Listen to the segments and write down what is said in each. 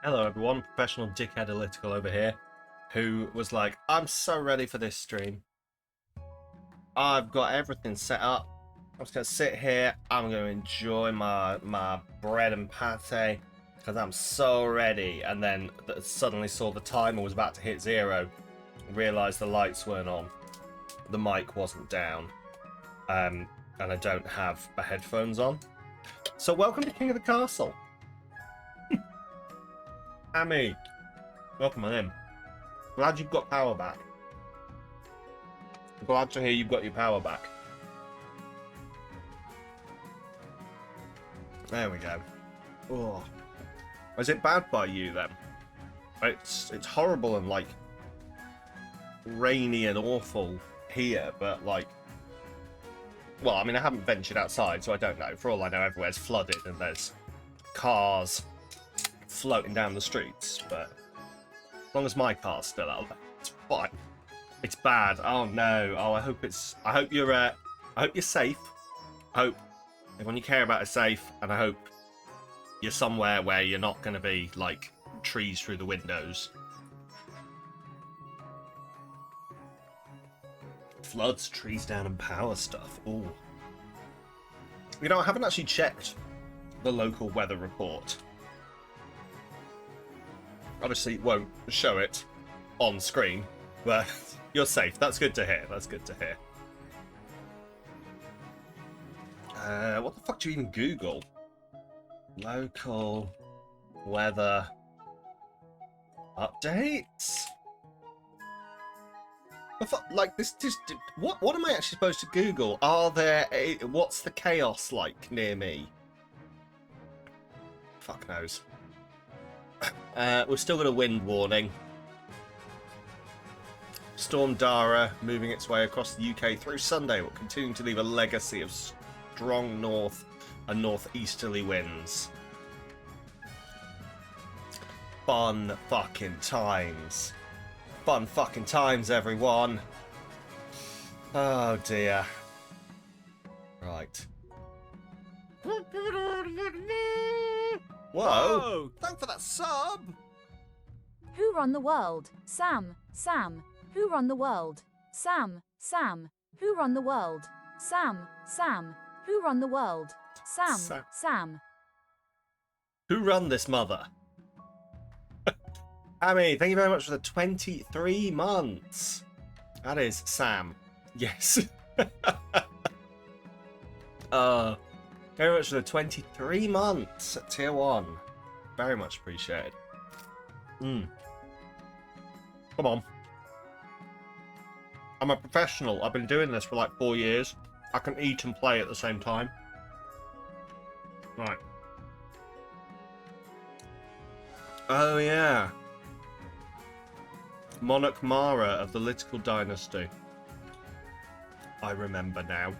Hello everyone, professional dickhead Analytical over here, who was like, I'm so ready for this stream. I've got everything set up. I'm just going to sit here, I'm going to enjoy my bread and pate, because I'm so ready. And then suddenly saw the timer was about to hit 0, realised the lights weren't on, the mic wasn't down, and I don't have my headphones on. So welcome to King of the Castle. Amy, welcome on in. Glad you've got power back. Glad to hear you've got your power back. There we go. Oh, is it bad by you then? It's horrible and like rainy and awful here, but like, well, I mean, I haven't ventured outside, so I don't know. For all I know, everywhere's flooded and there's cars floating down the streets, but as long as my car's still out there, it's fine. It's bad. Oh no. Oh, I hope you're safe. I hope everyone you care about is safe, and I hope you're somewhere where you're not going to be like trees through the windows. Floods, trees down, and power stuff. Ooh. You know, I haven't actually checked the local weather report. Obviously, it won't show it on screen, but you're safe. That's good to hear. That's good to hear. What the fuck do you even Google? Local weather updates? Like this? Just what? What am I actually supposed to Google? What's the chaos like near me? Fuck knows. We've still got a wind warning. Storm Dara moving its way across the UK through Sunday will continue to leave a legacy of strong north and northeasterly winds. Fun fucking times. Fun fucking times, everyone. Oh dear. Right. Whoa! Thanks for that sub! Who run the world? Sam. Who run the world? Sam. Who run the world? Sam. Who run the world? Sam. Who run this mother? Amy, thank you very much for the 23 months. That is Sam. Yes. Very much for the 23 months at tier 1. Very much appreciated. Come on. I'm a professional. I've been doing this for like 4 years. I can eat and play at the same time. Right. Oh yeah. Monarch Mara of the Political Dynasty. I remember now.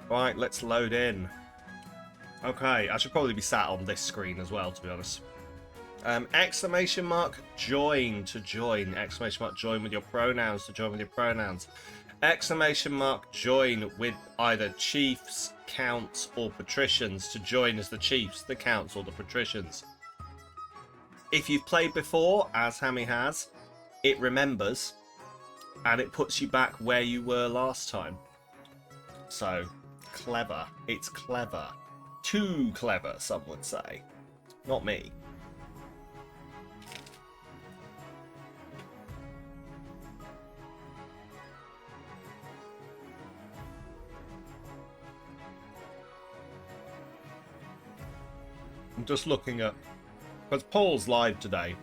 Right, let's load in. Okay, I should probably be sat on this screen as well, to be honest. Exclamation mark join to join. Exclamation mark join with your pronouns to join with your pronouns. Exclamation mark join with either chiefs, counts, or patricians to join as the chiefs, the counts, or the patricians. If you've played before, as Hammy has, it remembers and it puts you back where you were last time. So, clever. It's clever. Too clever, some would say. Not me. I'm just looking at... Because Paul's live today.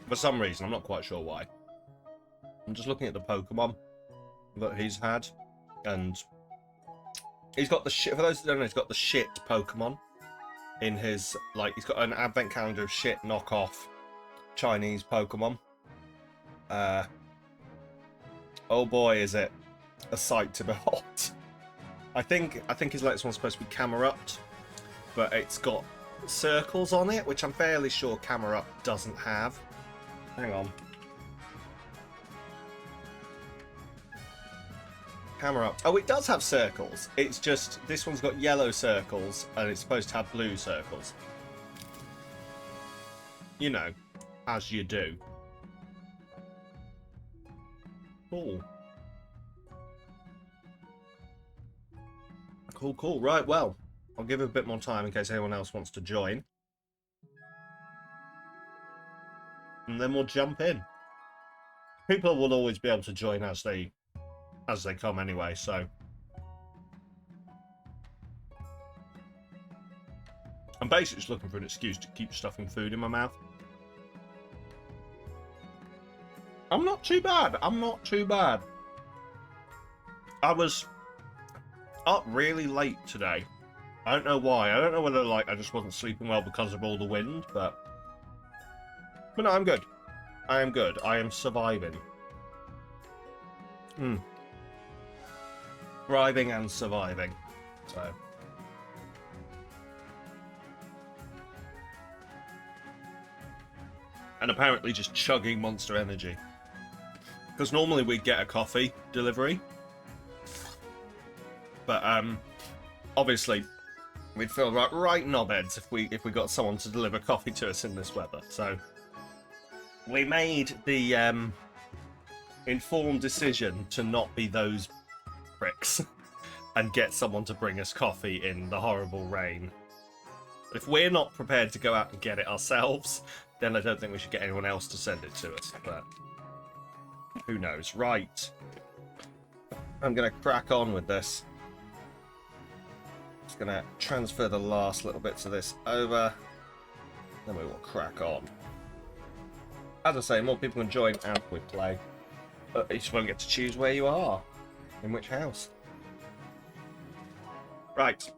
For some reason, I'm not quite sure why. I'm just looking at the Pokemon that he's had. And he's got the shit... For those who don't know, he's got the shit Pokemon in his... Like, he's got an advent calendar of shit knockoff Chinese Pokemon. Oh boy, is it a sight to behold. I think his latest one's supposed to be Camerupt, but it's got circles on it, which I'm fairly sure Camerupt doesn't have. Hang on. Camerupt. Oh, it does have circles. It's just this one's got yellow circles and it's supposed to have blue circles. you know, as you do. Cool. Cool, cool. Right, well, I'll give it a bit more time in case anyone else wants to join. And then we'll jump in. People will always be able to join as they come anyway, so. I'm basically just looking for an excuse to keep stuffing food in my mouth. I'm not too bad. I'm not too bad. I was up really late today. I don't know why. I don't know whether, like, I just wasn't sleeping well because of all the wind, but no, I'm good. I am good. I am surviving. Thriving and surviving. So. And apparently just chugging Monster Energy. Because normally we'd get a coffee delivery. But, obviously, we'd feel right knobheads if we got someone to deliver coffee to us in this weather. So, we made the, informed decision to not be those pricks and get someone to bring us coffee in the horrible rain. If we're not prepared to go out and get it ourselves, then I don't think we should get anyone else to send it to us, but who knows. Right. I'm going to crack on with this. Just going to transfer the last little bits of this over. Then we will crack on. As I say, more people can join and we play. But you just won't get to choose where you are. In which house. Right.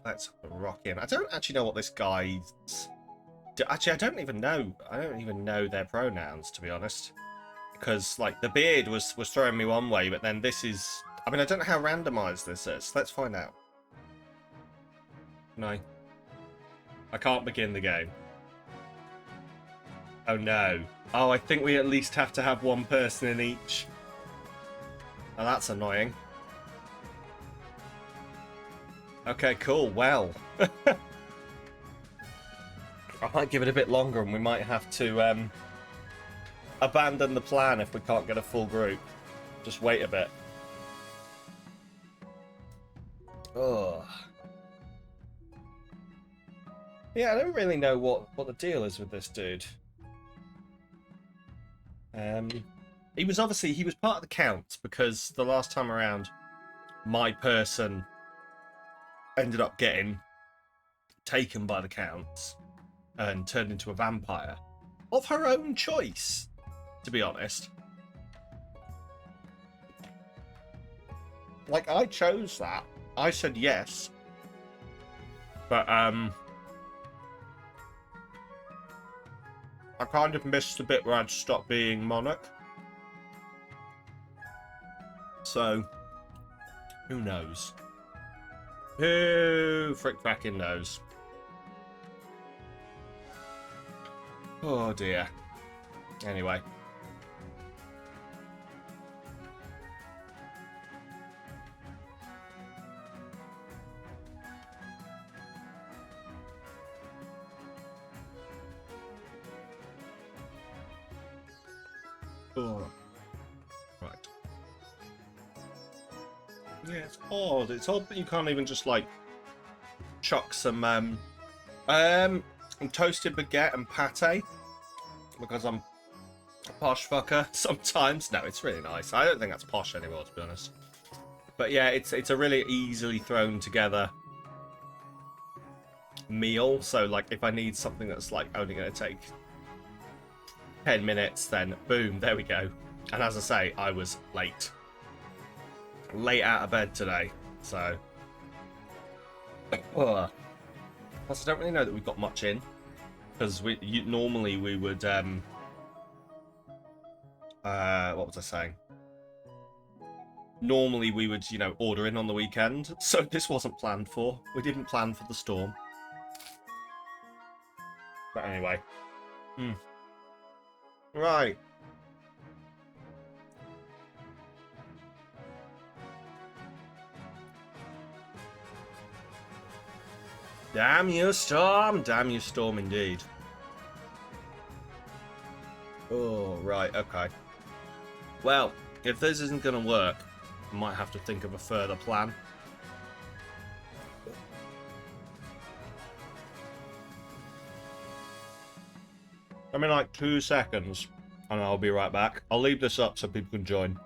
Let's rock in. I don't actually know what this guy's... Actually, I don't even know their pronouns, to be honest. Because, like, the beard was throwing me one way, but then this is... I mean, I don't know how randomised this is. Let's find out. No. I can't begin the game. Oh, no. Oh, I think we at least have to have one person in each. Oh, that's annoying. Okay, cool. Well. I might give it a bit longer and we might have to abandon the plan if we can't get a full group. Just wait a bit. Ugh. Yeah, I don't really know what the deal is with this dude. He was part of the count because the last time around my person ended up getting taken by the counts and turned into a vampire of her own choice, to be honest. Like, I chose that. I said yes. But, I kind of missed the bit where I'd stopped being Monarch. So, who knows? Who frick-fracking knows? Oh dear. Anyway. Oh. Right. Yeah, it's odd. It's odd that you can't even just, like, chuck some, toasted baguette and pate. Because I'm a posh fucker sometimes. No, it's really nice. I don't think that's posh anymore, to be honest. But yeah, it's a really easily thrown together meal. So, like, if I need something that's, like, only going to take 10 minutes, then boom, there we go. And as I say, I was late. Late out of bed today, so... Plus, I don't really know that we've got much in. Because normally we would... what was I saying? Normally we would, order in on the weekend. So this wasn't planned for. We didn't plan for the storm. But anyway. Right. Damn you, Storm! Damn you, Storm, indeed. Oh, right, okay. Well, if this isn't going to work, I might have to think of a further plan. I'm in like 2 seconds, and I'll be right back. I'll leave this up so people can join.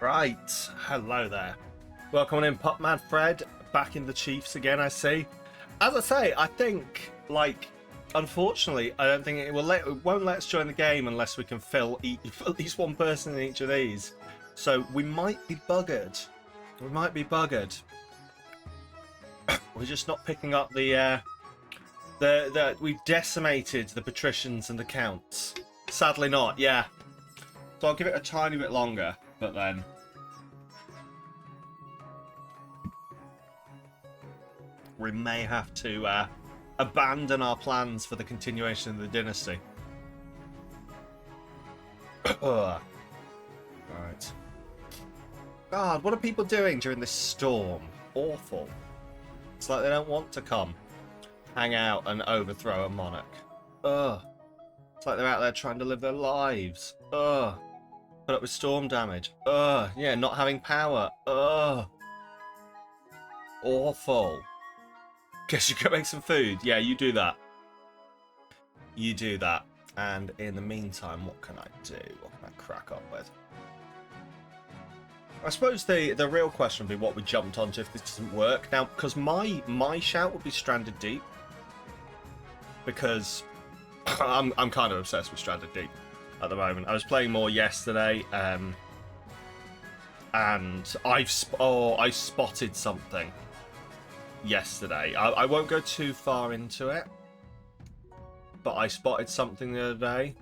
Right, hello there. Welcome in, Pop Mad Fred, back in the Chiefs again, I see. As I say, I think, like, unfortunately, I don't think it won't let us join the game unless we can fill at least one person in each of these. So we might be buggered. We might be buggered. We're just not picking up the we've decimated the patricians and the counts. Sadly not, yeah. So I'll give it a tiny bit longer, but then we may have to abandon our plans for the continuation of the dynasty. Right. God, what are people doing during this storm? Awful. It's like they don't want to come, hang out and overthrow a monarch. Ugh. It's like they're out there trying to live their lives. Ugh. Put up with storm damage. Ugh. Yeah, not having power. Ugh. Awful. Guess you can make some food. Yeah, you do that. You do that. And in the meantime, what can I do? What can I crack up with? I suppose the real question would be what we jumped onto if this doesn't work. Now, because my shout would be Stranded Deep. Because I'm kind of obsessed with Stranded Deep at the moment. I was playing more yesterday, and I spotted something yesterday. I won't go too far into it, but I spotted something the other day,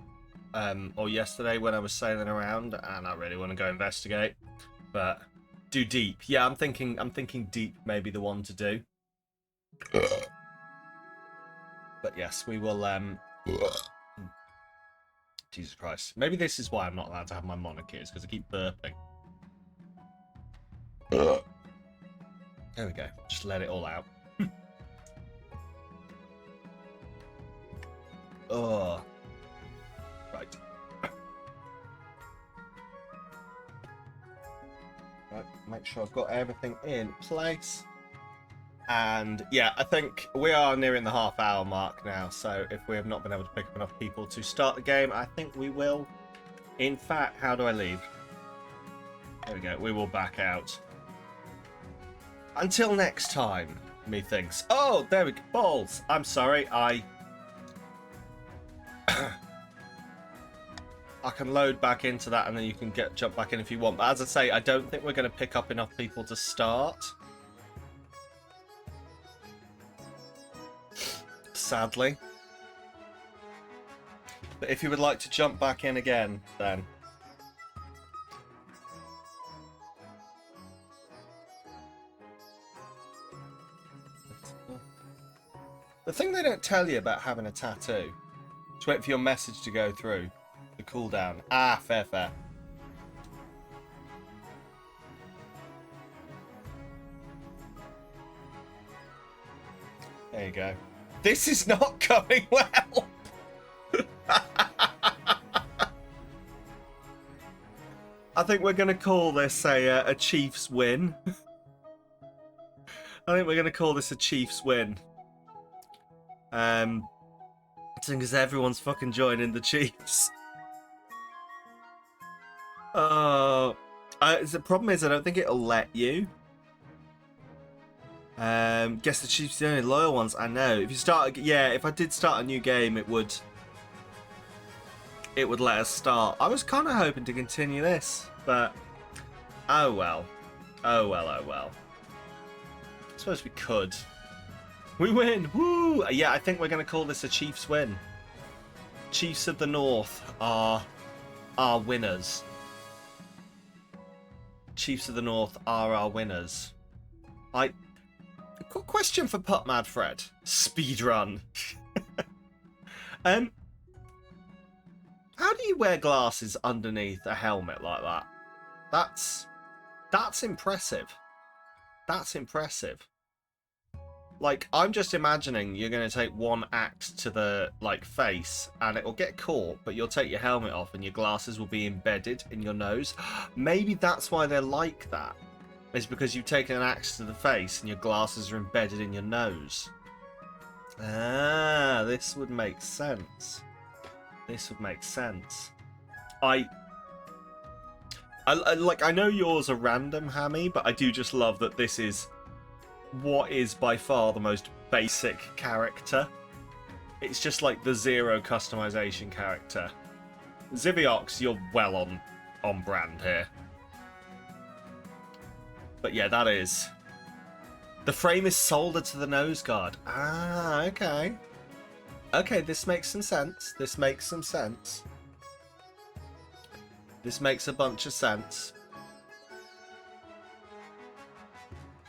or yesterday when I was sailing around, and I really want to go investigate. But do deep, yeah. I'm thinking deep may be the one to do. But yes, we will. Jesus Christ, maybe this is why I'm not allowed to have my monarchy, is because I keep burping. There we go. Just let it all out. Oh. Right. Right, make sure I've got everything in place. And yeah, I think we are nearing the half-hour mark now, so if we have not been able to pick up enough people to start the game, I think we will. In fact, how do I leave? There we go. We will back out. Until next time, methinks. Oh, there we go. Balls. I'm sorry, I can load back into that and then you can jump back in if you want. But as I say, I don't think we're going to pick up enough people to start. Sadly. But if you would like to jump back in again, then... The thing they don't tell you about having a tattoo is wait for your message to go through. The cooldown. Ah, fair, fair. There you go. This is not going well. I think we're going to call this a Chiefs win. I think we're going to call this a Chiefs win. Because everyone's fucking joining the Chiefs. Oh, the problem is I don't think it'll let you. Guess the Chiefs are the only loyal ones. I know. If you start, yeah, if I did start a new game, it would let us start. I was kind of hoping to continue this, but oh well, oh well, oh well. I suppose we could. We win! Woo! Yeah, I think we're going to call this a Chiefs win. Chiefs of the North are our winners. Chiefs of the North are our winners. Question for Putt Mad Fred. Speedrun. How do you wear glasses underneath a helmet like that? That's impressive. That's impressive. Like, I'm just imagining you're going to take one axe to the, face, and it will get caught, but you'll take your helmet off and your glasses will be embedded in your nose. Maybe that's why they're like that. It's because you've taken an axe to the face and your glasses are embedded in your nose. Ah, this would make sense. This would make sense. I know yours are random, Hammy, but I do just love that this is what is by far the most basic character. It's just like the zero customization character. Ziviox, you're well on brand here. But yeah, that is. The frame is soldered to the nose guard. Ah, okay. Okay, this makes some sense. This makes some sense. This makes a bunch of sense.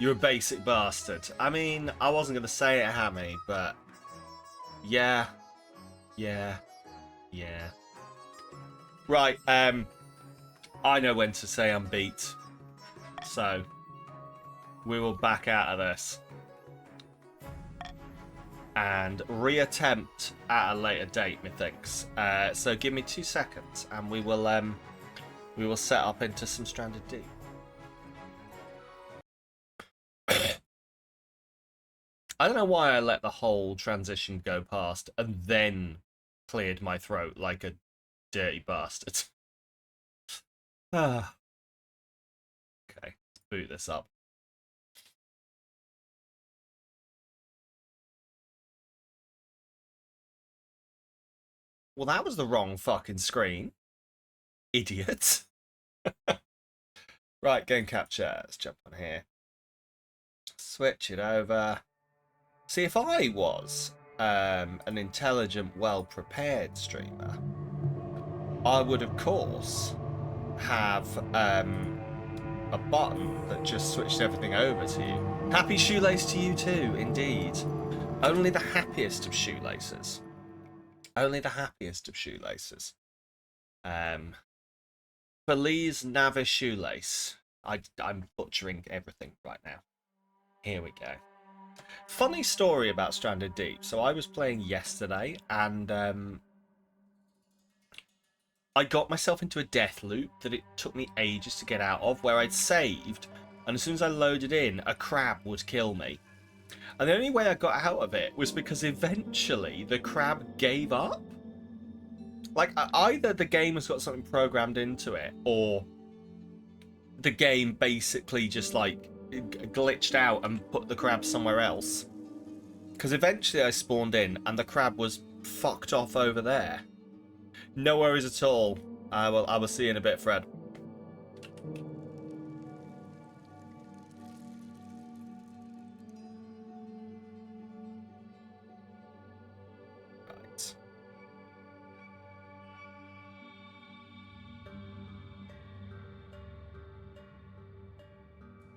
You're a basic bastard. I mean, I wasn't going to say it, Hammy, but... Yeah. Yeah. Yeah. Right, I know when to say I'm beat. So, we will back out of this. And reattempt at a later date, methinks. So give me 2 seconds, and we will set up into some Stranded Deep. I don't know why I let the whole transition go past and then cleared my throat like a dirty bastard. Ah. Okay, let's boot this up. Well, that was the wrong fucking screen. Idiot. Right, game capture. Let's jump on here. Switch it over. See, if I was an intelligent, well-prepared streamer, I would, of course, have a button that just switched everything over to you. Happy shoelace to you too, indeed. Only the happiest of shoelaces. Only the happiest of shoelaces. Belize Navis shoelace. I'm butchering everything right now. Here we go. Funny story about Stranded Deep. So I was playing yesterday, and I got myself into a death loop that it took me ages to get out of, where I'd saved, and as soon as I loaded in, a crab would kill me. And the only way I got out of it was because eventually the crab gave up. Like, either the game has got something programmed into it, or the game basically just, like, glitched out and put the crab somewhere else. Because eventually I spawned in, and the crab was fucked off over there. No worries at all. I will see you in a bit, Fred. Right.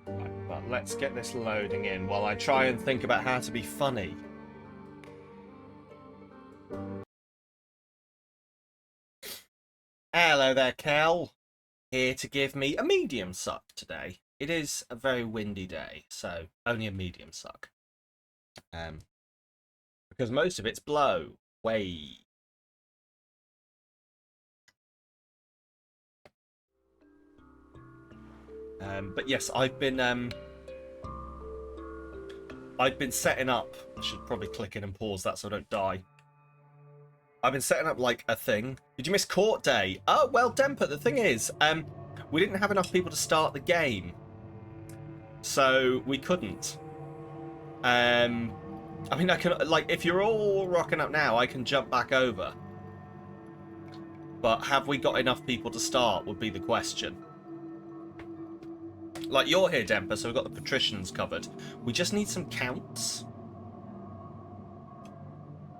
Right, but let's get this loading in while I try and think about how to be funny. Hello there, Kel. Here to give me a medium suck today. It is a very windy day, so only a medium suck. Because most of it's blow. Way. But yes, I've been setting up. I should probably click in and pause that so I don't die. I've been setting up like a thing. Did you miss court day? Oh well, Demper. The thing is, we didn't have enough people to start the game, so we couldn't. I mean, I can, like, if you're all rocking up now, I can jump back over. But have we got enough people to start would be the question. Like, you're here, Demper, so we've got the patricians covered. We just need some counts.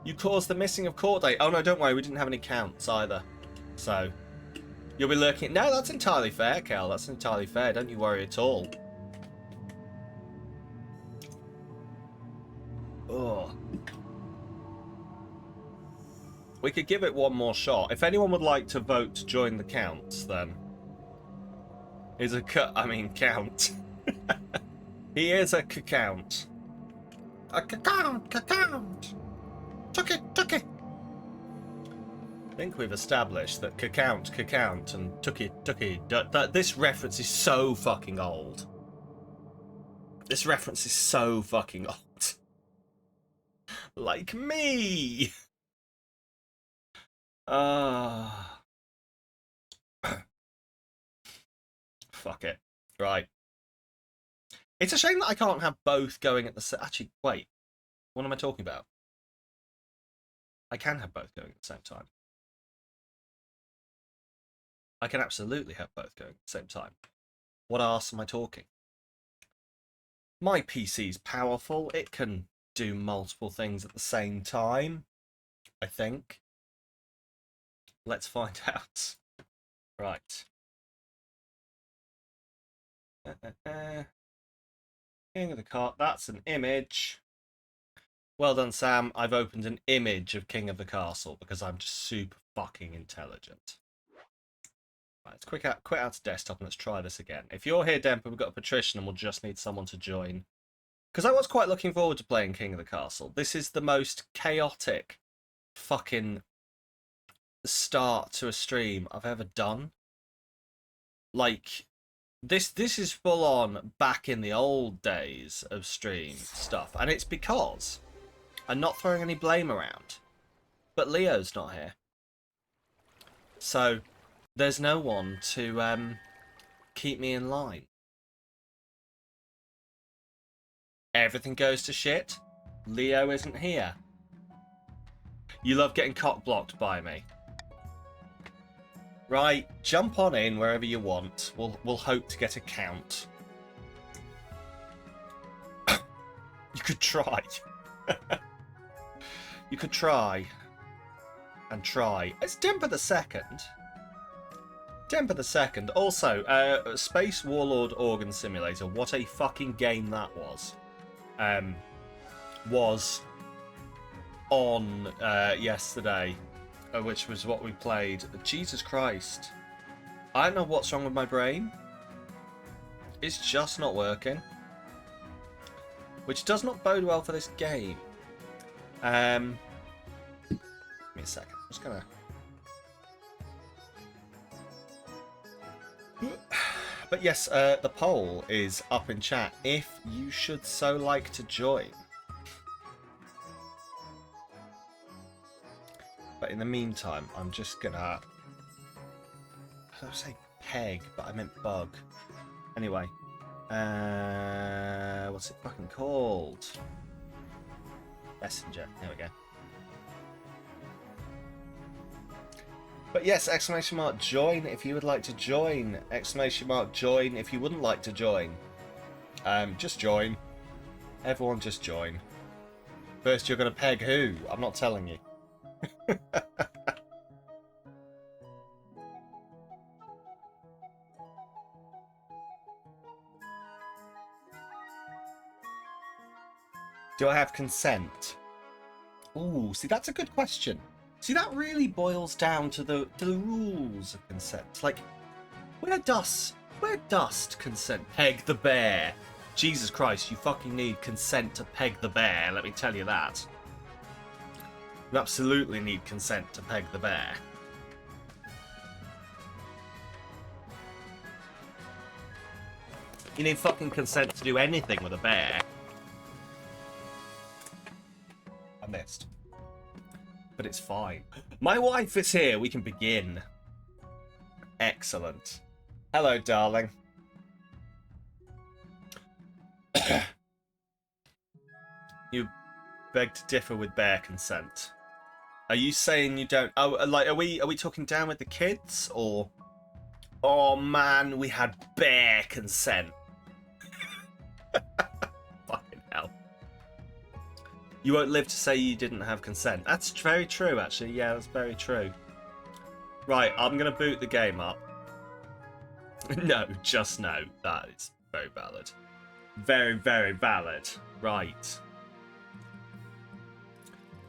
You caused the missing of court date. Oh, no, don't worry. We didn't have any counts either. So, you'll be lurking. No, that's entirely fair, Kel. That's entirely fair. Don't you worry at all. Oh. We could give it one more shot. If anyone would like to vote to join the counts, then... Is a count. He is a count. A count. Took it. I think we've established that count, and took it. That this reference is so fucking old. This reference is so fucking old. Like me. Fuck it. Right. It's a shame that I can't have both going at the same... Actually, wait. What am I talking about? I can have both going at the same time. I can absolutely have both going at the same time. What arse am I talking? My PC's powerful. It can do multiple things at the same time, I think. Let's find out. Right. King of the Castle. That's an image. Well done, Sam. I've opened an image of King of the Castle because I'm just super fucking intelligent. Right, let's quit out to desktop and let's try this again. If you're here, Demper, we've got a patrician and we'll just need someone to join. Because I was quite looking forward to playing King of the Castle. This is the most chaotic fucking start to a stream I've ever done. Like, this is full on back in the old days of stream stuff. And it's because I'm not throwing any blame around. But Leo's not here. So there's no one to keep me in line. Everything goes to shit. Leo isn't here. You love getting cock-blocked by me. Right, jump on in wherever you want. We'll hope to get a count. You could try. You could try. And try. It's Demper the Second. Demper the Second. Also, Space Warlord Organ Simulator. What a fucking game that was. Was on yesterday, which was what we played. Jesus Christ. I don't know what's wrong with my brain. It's just not working. Which does not bode well for this game. Give me a second. I'm just gonna... But yes, the poll is up in chat if you should so like to join. But in the meantime, I'm just gonna... I was say peg, but I meant bug. Anyway. What's it fucking called? Messenger. There we go. But yes, exclamation mark join if you would like to join. Exclamation mark join if you wouldn't like to join. Just join. Everyone just join. First you're going to peg who? I'm not telling you. Do I have consent? Ooh, see, that's a good question. See, that really boils down to the rules of consent. Like, where does consent? Peg the bear. Jesus Christ, you fucking need consent to peg the bear, let me tell you that. You absolutely need consent to peg the bear. You need fucking consent to do anything with a bear. I missed. But it's fine. My wife is here. We can begin. Excellent. Hello, darling. You beg to differ with bear consent. Are you saying you don't... Oh, like, are we talking down with the kids? Or... Oh, man, we had bear consent. Fucking hell. You won't live to say you didn't have consent. That's very true, actually. Yeah, that's very true. Right, I'm going to boot the game up. No, just no. That is very valid. Very, very valid. Right.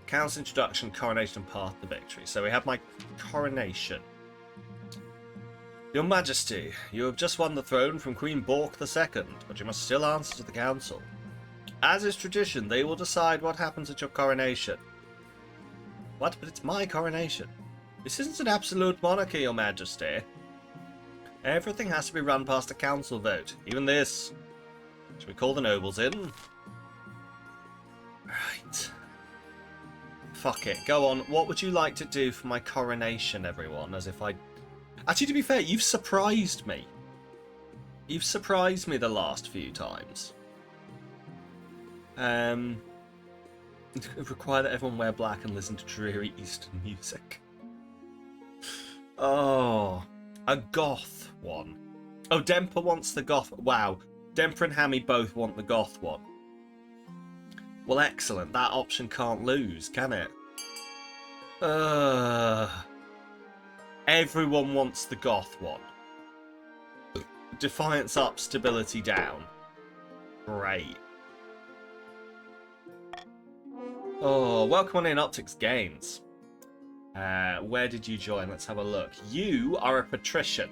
Count's introduction, coronation, and path to victory. So we have my coronation. Your Majesty, you have just won the throne from Queen Bork II, but you must still answer to the council. As is tradition, they will decide what happens at your coronation. What? But it's my coronation. This isn't an absolute monarchy, Your Majesty. Everything has to be run past a council vote. Even this. Shall we call the nobles in? Right. Fuck it. Go on. What would you like to do for my coronation, everyone? As if I... Actually, to be fair, you've surprised me. You've surprised me the last few times. Require that everyone wear black and listen to dreary Eastern music. Oh, a goth one. Oh, Demper wants the goth. Wow, Demper and Hammy both want the goth one. Well, excellent. That option can't lose, can it? Everyone wants the goth one. Defiance up, stability down. Great. Oh, welcome on in, Optics Games. Where did you join? Let's have a look. You are a patrician.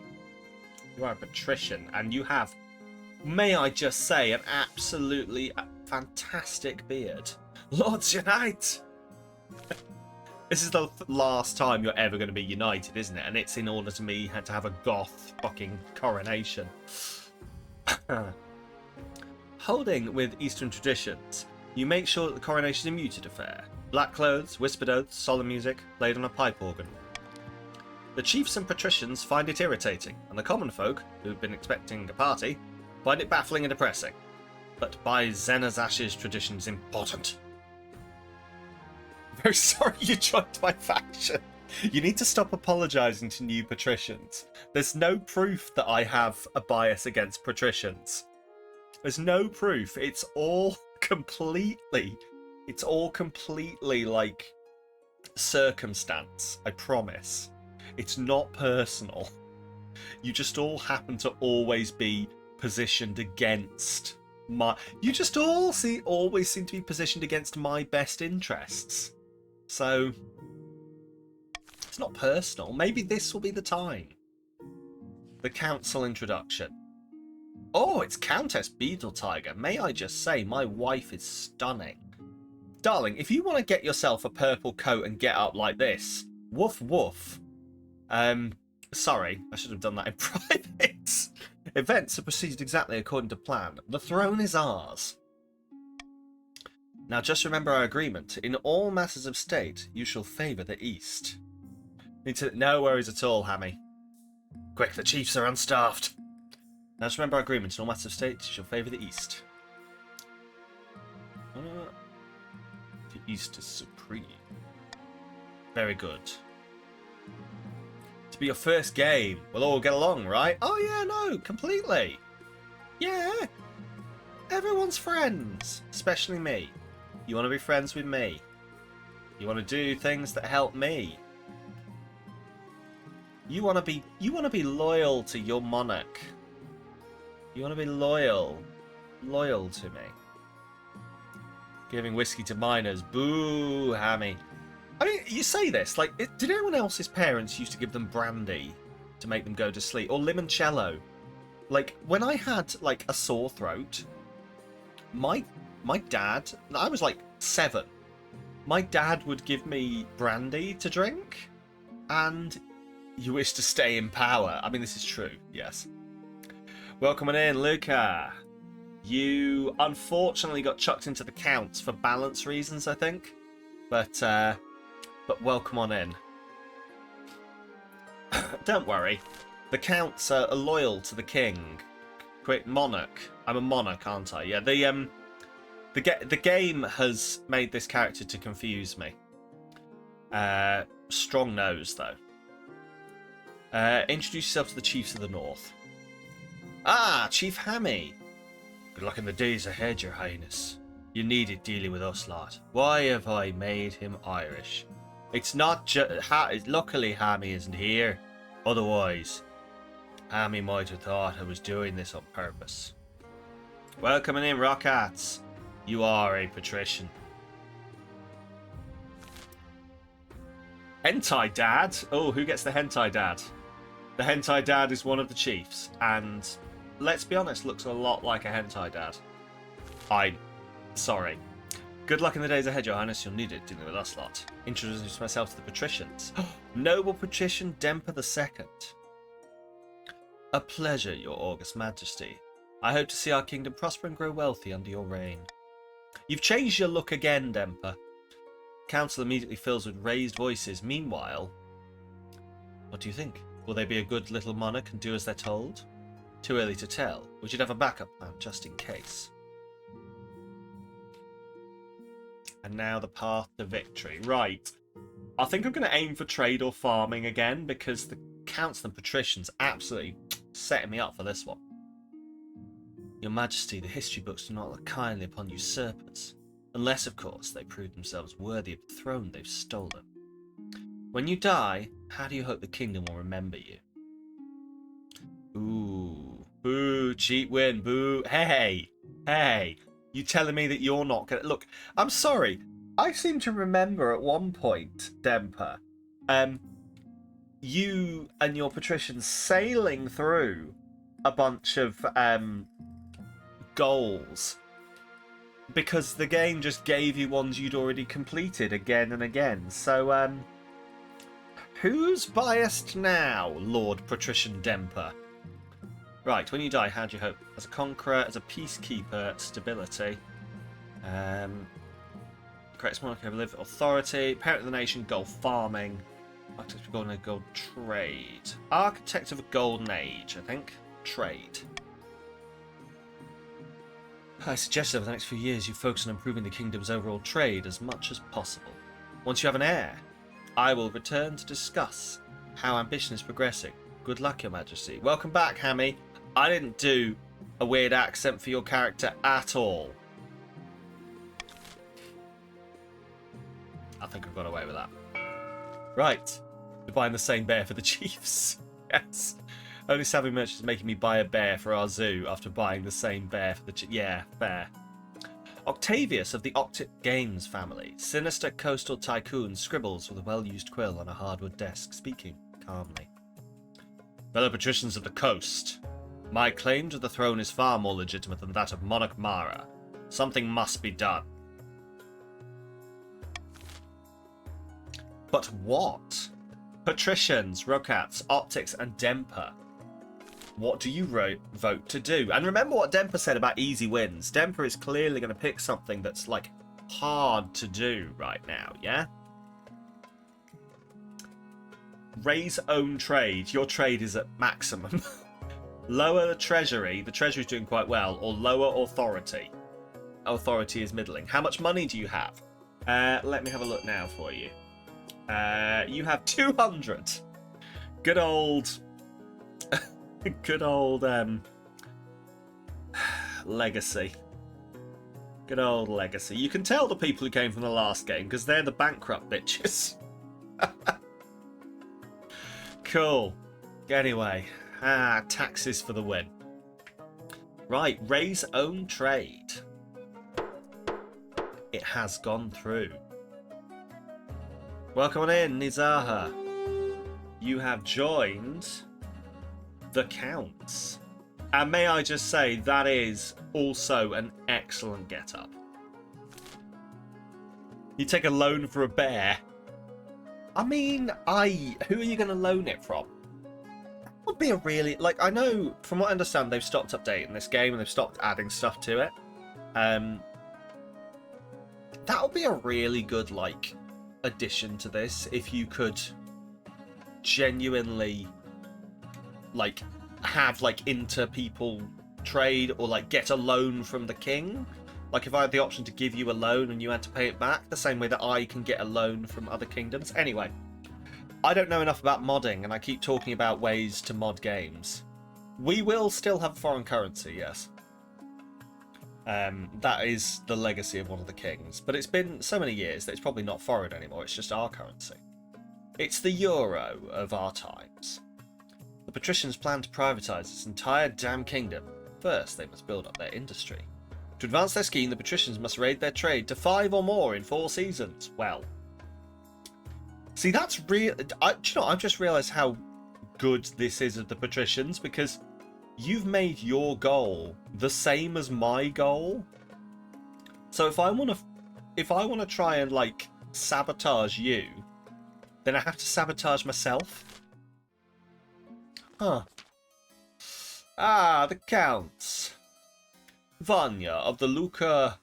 You are a patrician, and you have, may I just say, an absolutely fantastic beard. Lords Unite! This is the last time you're ever going to be united, isn't it? And it's in order to me to have a goth fucking coronation. Holding with Eastern traditions, you make sure that the coronation is a muted affair. Black clothes, whispered oaths, solemn music, played on a pipe organ. The chiefs and patricians find it irritating, and the common folk, who've been expecting a party, find it baffling and depressing. But by Zenazash's traditions important. Very sorry you joined my faction. You need to stop apologising to new patricians. There's no proof that I have a bias against patricians. There's no proof. It's all completely like circumstance. I promise. It's not personal. You just all happen to always be positioned against my... You just always seem to be positioned against my best interests. So... It's not personal. Maybe this will be the time. The council introduction. Oh, it's Countess Beetle Tiger. May I just say, my wife is stunning. Darling, if you want to get yourself a purple coat and get up like this, woof woof. Sorry, I should have done that in private. Events have proceeded exactly according to plan. The throne is ours. Now just remember our agreement. In all matters of state, you shall favour the East. No worries at all, Hammy. Quick, the chiefs are unstaffed. Now just remember our agreement. In all matters of state, you shall favour the East. The East is supreme. Very good. To be your first game, we'll all get along, right? Oh yeah, no, completely. Yeah. Everyone's friends, especially me. You want to be friends with me. You want to do things that help me. You want to be loyal to your monarch. You want to be loyal to me. Giving whiskey to minors. Boo, Hammy. I mean, you say this, like, did anyone else's parents used to give them brandy to make them go to sleep? Or limoncello? Like, when I had, like, a sore throat, my dad, I was, like, 7. My dad would give me brandy to drink, and you wish to stay in power. I mean, this is true, yes. Welcome in, Luca. You unfortunately got chucked into the counts for balance reasons, I think. But welcome on in. Don't worry. The counts are loyal to the king. Quick, monarch. I'm a monarch, aren't I? Yeah, the game has made this character to confuse me. Strong nose, though. Introduce yourself to the chiefs of the north. Ah, Chief Hammy. Good luck in the days ahead, your highness. You needed dealing with us lot. Why have I made him Irish? It's not just... Luckily, Hammy isn't here. Otherwise, Hammy might have thought I was doing this on purpose. Welcome in, Rockats. You are a patrician. Hentai Dad? Oh, who gets the Hentai Dad? The Hentai Dad is one of the chiefs, and let's be honest, looks a lot like a Hentai Dad. Sorry. Good luck in the days ahead, your highness. You'll need it dealing with us lot. Introduce myself to the patricians. Noble patrician Demper II. A pleasure, your august majesty. I hope to see our kingdom prosper and grow wealthy under your reign. You've changed your look again, Demper. Council immediately fills with raised voices. Meanwhile, what do you think? Will they be a good little monarch and do as they're told? Too early to tell. We should have a backup plan just in case. And now the path to victory. Right. I think I'm going to aim for trade or farming again because the council and patricians absolutely setting me up for this one. Your Majesty, the history books do not look kindly upon usurpers. Unless, of course, they prove themselves worthy of the throne they've stolen. When you die, how do you hope the kingdom will remember you? Ooh. Boo, cheat win, boo. Hey. You telling me that you're not going to... Look, I'm sorry. I seem to remember at one point, Demper, you and your patricians sailing through a bunch of goals because the game just gave you ones you'd already completed again and again. So, who's biased now, Lord Patrician Demper? Right, when you die, how do you hope? As a conqueror, as a peacekeeper, stability. Creates monarchy over live authority. Parent of the nation, gold farming. Architect of a golden age, gold trade. Architect of a golden age, I think. Trade. I suggest over the next few years you focus on improving the kingdom's overall trade as much as possible. Once you have an heir, I will return to discuss how ambition is progressing. Good luck, Your Majesty. Welcome back, Hammy. I didn't do a weird accent for your character at all. I think I've got away with that. Right. We're buying the same bear for the Chiefs. Yes. Only savvy merchants making me buy a bear for our zoo after buying the same bear for the Chiefs. Yeah, fair. Octavius of the Octet Games family. Sinister coastal tycoon scribbles with a well-used quill on a hardwood desk, speaking calmly. Fellow patricians of the coast. My claim to the throne is far more legitimate than that of Monarch Mara. Something must be done. But what? Patricians, Rokats, Optics, and Demper. What do you vote to do? And remember what Demper said about easy wins. Demper is clearly going to pick something that's, like, hard to do right now, yeah? Raise own trade. Your trade is at maximum. Lower the treasury's doing quite well, or lower authority. Authority is middling. How much money do you have? Let me have a look now for you. You have 200. Good old legacy. Good old legacy. You can tell the people who came from the last game because they're the bankrupt bitches. Cool. Anyway, taxes for the win. Right, raise own trade. It has gone through. Welcome on in, Nizaha. You have joined the Counts. And may I just say, that is also an excellent get-up. You take a loan for a bear. I mean, who are you going to loan it from? That would be a really... Like, I know, from what I understand, they've stopped updating this game and they've stopped adding stuff to it. That would be a really good, like, addition to this if you could genuinely, like, have, like, inter-people trade or, like, get a loan from the king. Like, if I had the option to give you a loan and you had to pay it back, the same way that I can get a loan from other kingdoms. Anyway, I don't know enough about modding, and I keep talking about ways to mod games. We will still have foreign currency, yes. That is the legacy of one of the kings. But it's been so many years that it's probably not foreign anymore, it's just our currency. It's the euro of our times. The patricians plan to privatise this entire damn kingdom. First, they must build up their industry. To advance their scheme, the patricians must raid their trade to 5 or more in 4 seasons. Well, see, that's real. Do you know, I've just realised how good this is of the patricians, because you've made your goal the same as my goal. So if I want to try and, like, sabotage you, then I have to sabotage myself. Huh. Ah, the Counts. Vanya of the Luca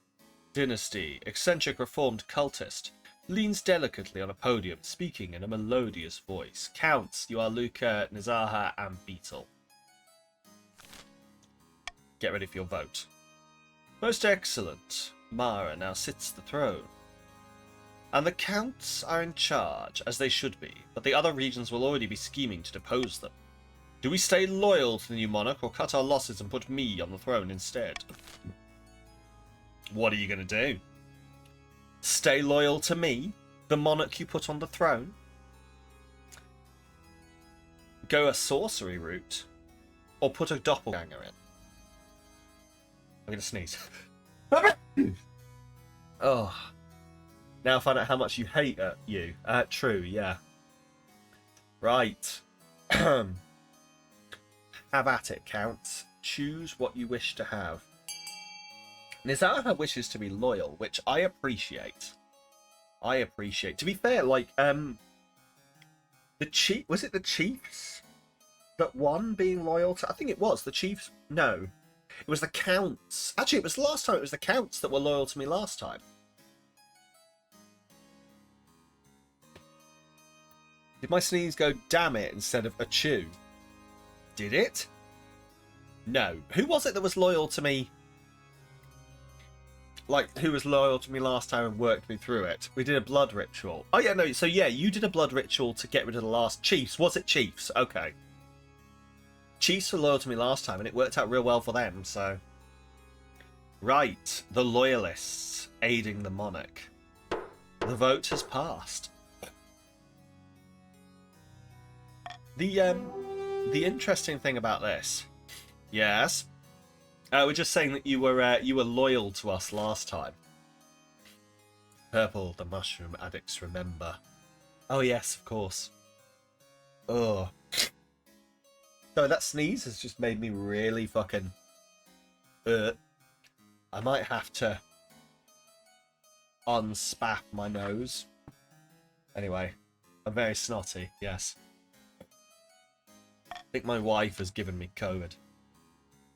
dynasty, eccentric reformed cultist, leans delicately on a podium, speaking in a melodious voice. Counts, you are Luca, Nizaha, and Beetle. Get ready for your vote. Most excellent. Mara now sits the throne. And the Counts are in charge, as they should be, but the other regions will already be scheming to depose them. Do we stay loyal to the new monarch, or cut our losses and put me on the throne instead? What are you going to do? Stay loyal to me, the monarch you put on the throne? Go a sorcery route? Or put a doppelganger in? I'm going to sneeze. Oh. Now find out how much you hate you. True, yeah. Right. Have at it, Counts. Choose what you wish to have. Nizaha wishes to be loyal, which I appreciate. To be fair, like, the was it the Chiefs that won being loyal to? I think it was the Chiefs. No, it was the Counts. Actually, it was last time. It was the Counts that were loyal to me last time. Did my sneeze go damn it instead of achoo? Did it? No. Who was it that was loyal to me? Like, who was loyal to me last time and worked me through it? We did a blood ritual. Oh, yeah, no. So, yeah, you did a blood ritual to get rid of the last Chiefs. Was it Chiefs? Okay. Chiefs were loyal to me last time, and it worked out real well for them, so... Right. The Loyalists aiding the Monarch. The vote has passed. The interesting thing about this... Yes? We're just saying that you were loyal to us last time. Purple, the mushroom addicts remember. Oh yes, of course. Oh. So that sneeze has just made me really fucking... I might have to unspaff my nose. Anyway, I'm very snotty, yes. I think my wife has given me COVID.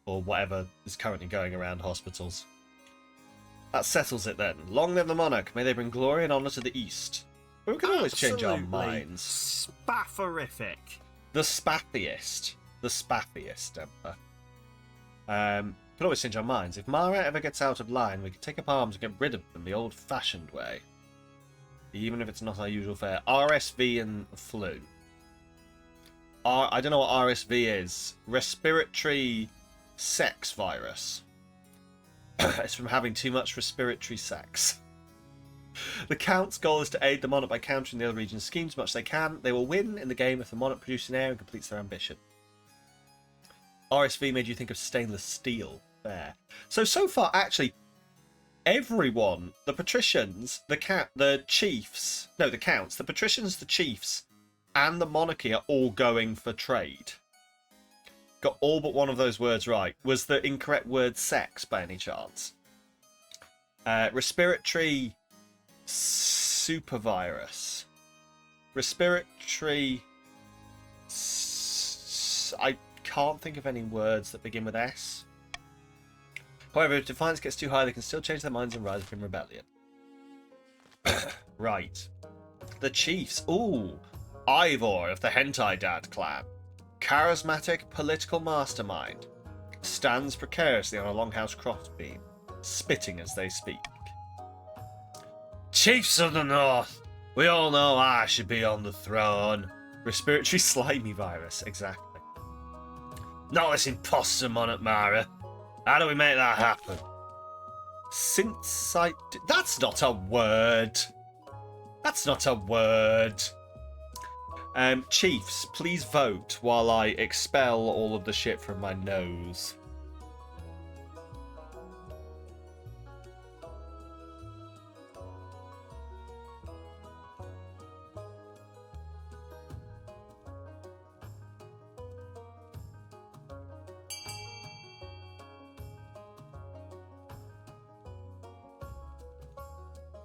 Or whatever is currently going around hospitals. That settles it then. Long live the monarch. May they bring glory and honour to the east. But we can always change our minds. Spafferific. The spaffiest. The spaffiest emperor. Can always change our minds. If Mara ever gets out of line, we can take up arms and get rid of them the old-fashioned way. Even if it's not our usual fare. RSV and flu. I don't know what RSV is. Respiratory... sex virus. It's from having too much respiratory sex. The Count's goal is to aid the Monarch by countering the other region's schemes as much as they can. They will win in the game if the Monarch produces an heir and completes their ambition. RSV made you think of stainless steel. There. So far, actually, everyone, the patricians, the chiefs, no, the counts, the patricians, the chiefs, and the monarchy are all going for trade. Got all but one of those words right. Was the incorrect word sex by any chance? Respiratory supervirus. Respiratory... I can't think of any words that begin with S. However, if defiance gets too high, they can still change their minds and rise up in rebellion. Right. The chiefs. Ooh. Ivor of the Hentai Dad clan. Charismatic political mastermind. Stands precariously on a longhouse crossbeam, spitting as they speak. Chiefs of the North, we all know I should be on the throne. Respiratory slimy virus, exactly. Not this imposter Monarch Mara. How do we make that happen? Since I... That's not a word. That's not a word. Chiefs, please vote while I expel all of the shit from my nose.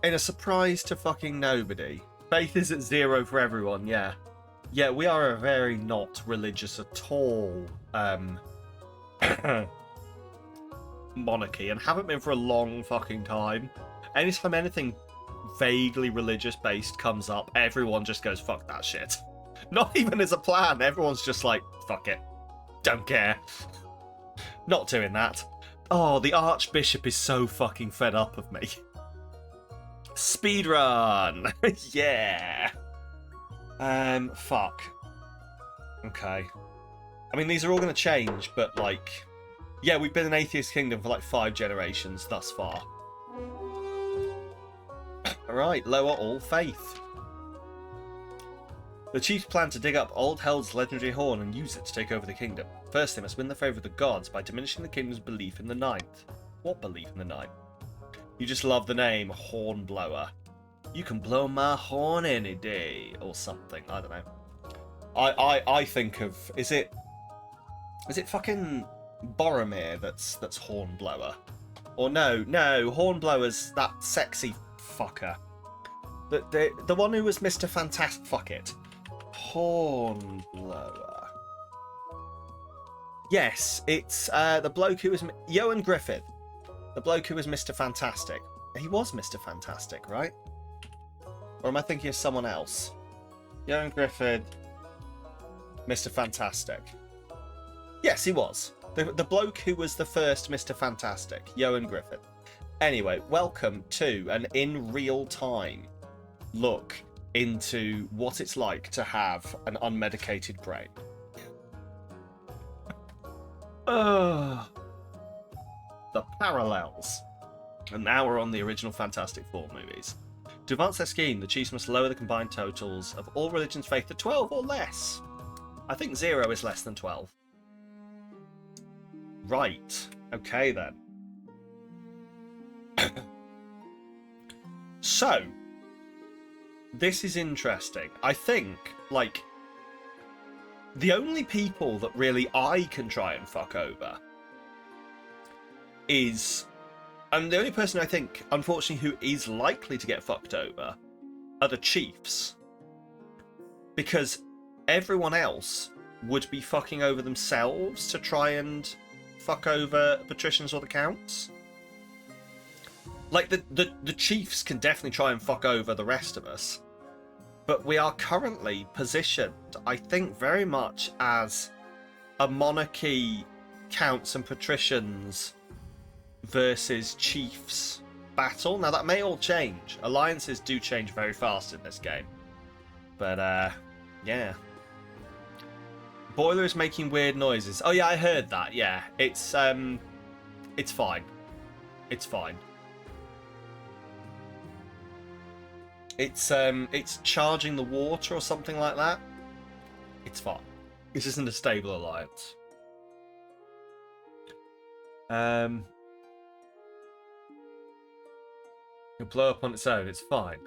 In a surprise to fucking nobody. Faith is at 0 for everyone, yeah. Yeah, we are a very not religious at all monarchy, and haven't been for a long fucking time. Anytime anything vaguely religious based comes up, everyone just goes, fuck that shit. Not even as a plan, everyone's just like, fuck it. Don't care. Not doing that. Oh, the Archbishop is so fucking fed up of me. Speedrun! Yeah! Fuck. Okay. I mean, these are all going to change, but, like... Yeah, we've been an atheist kingdom for, like, 5 generations thus far. Alright, lower all faith. The chiefs plan to dig up Old Held's legendary horn and use it to take over the kingdom. First, they must win the favour of the gods by diminishing the kingdom's belief in the Ninth. What belief in the Ninth? You just love the name, Hornblower. You can blow my horn any day, or something. I don't know. I think of... Is it fucking Boromir that's Hornblower? Or no, Hornblower's that sexy fucker. The one who was Mr. Fantastic. Fuck it. Hornblower. Yes, it's the bloke who was... Ioan Gruffudd. The bloke who was Mr. Fantastic. He was Mr. Fantastic, right? Or am I thinking of someone else? Johan Griffith, Mr. Fantastic. Yes, he was. The bloke who was the first Mr. Fantastic, Johan Griffith. Anyway, welcome to an in real time look into what it's like to have an unmedicated brain. The parallels. And now we're on the original Fantastic Four movies. To advance their scheme, the Chiefs must lower the combined totals of all religions' faith to 12 or less. I think 0 is less than 12. Right. Okay, then. So, this is interesting. I think, like, the only people that really I can try and fuck over is... And the only person I think, unfortunately, who is likely to get fucked over are the Chiefs. Because everyone else would be fucking over themselves to try and fuck over patricians or the counts. Like, the Chiefs can definitely try and fuck over the rest of us. But we are currently positioned, I think, very much as a monarchy, counts and patricians versus chiefs battle. Now, that may all change. Alliances do change very fast in this game. But, yeah. Boiler is making weird noises. Oh, yeah, I heard that. Yeah, it's fine. It's fine. It's charging the water or something like that. It's fine. This isn't a stable alliance. It'll blow up on its own. It's fine.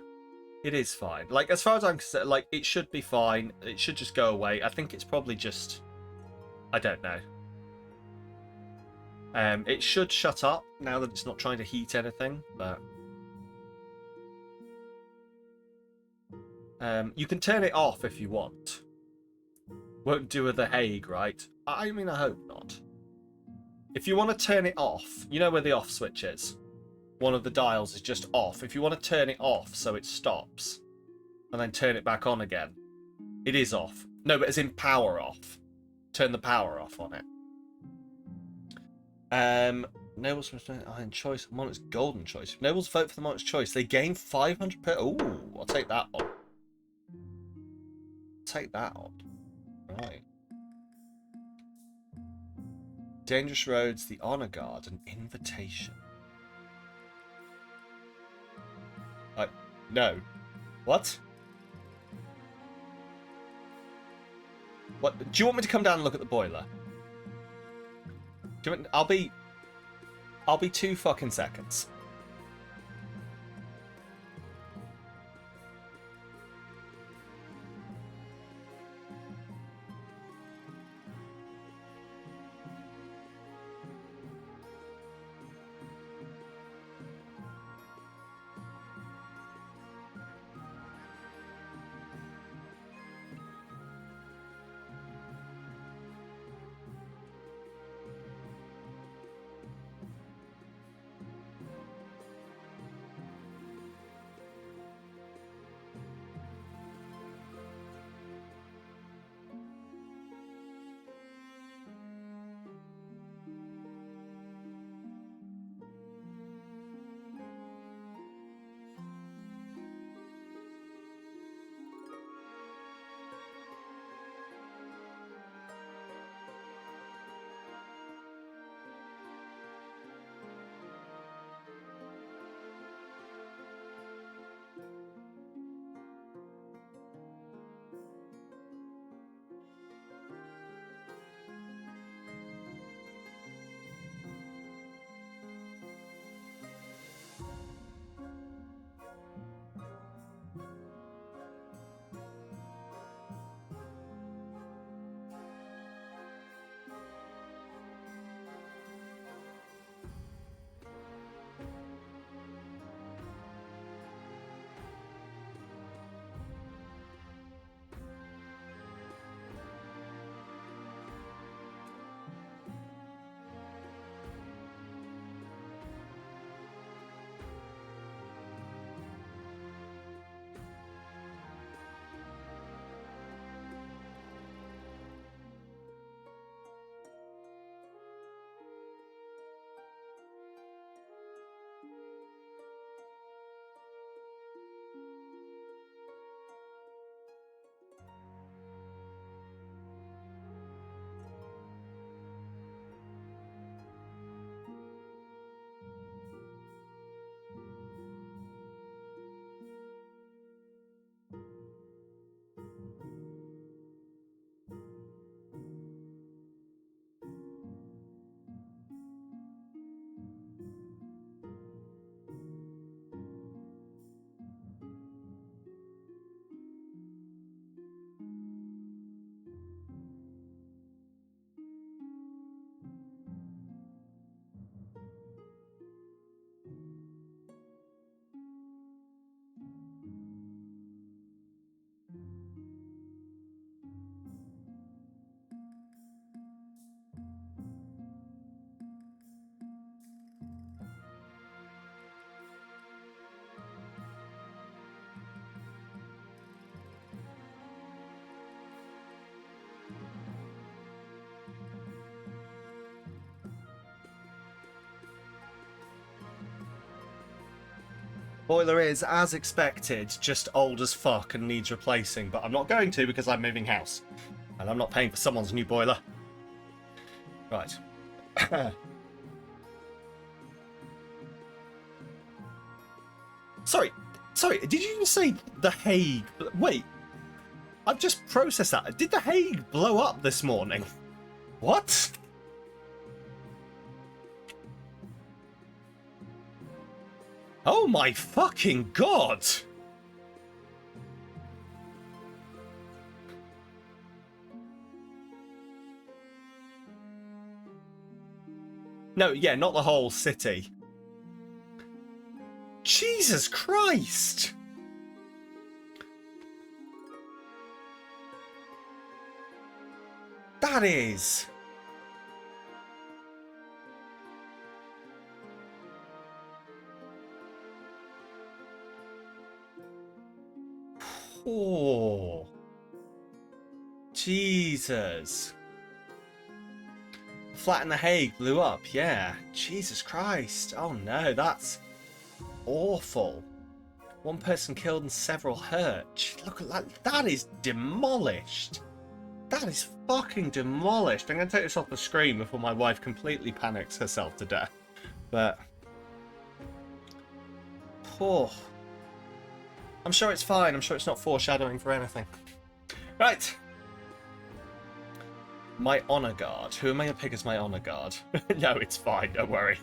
It is fine. Like, as far as I'm concerned, like, it should be fine. It should just go away. I think it's probably just... I don't know. It should shut up now that it's not trying to heat anything, but... you can turn it off if you want. Won't do a The Hague, right? I mean, I hope not. If you want to turn it off, you know where the off switch is? One of the dials is just off. If you want to turn it off so it stops, and then turn it back on again, it is off. No, but as in power off. Turn the power off on it. Nobles Iron Choice, Monarch's Golden Choice. If Nobles vote for the Monarch's Choice, they gain 500 per... Ooh, I'll take that on. Take that on. Right. Dangerous Roads, the Honor Guard, an invitation. No. What? What? Do you want me to come down and look at the boiler? Do you want... I'll be 2 fucking seconds. Boiler is, as expected, just old as fuck and needs replacing, but I'm not going to because I'm moving house. And I'm not paying for someone's new boiler. Right. Sorry, did you just say The Hague? Wait, I've just processed that. Did The Hague blow up this morning? What? Oh my fucking god! No, yeah, not the whole city. Jesus Christ! That is... Oh. Jesus. Flat in The Hague blew up, yeah. Jesus Christ. Oh no, that's awful. One person killed and several hurt. Look at that. That is demolished. That is fucking demolished. I'm going to take this off the screen before my wife completely panics herself to death. But... oh. I'm sure it's fine. I'm sure it's not foreshadowing for anything. Right. My honor guard. Who am I going to pick as my honor guard? No, it's fine. Don't worry.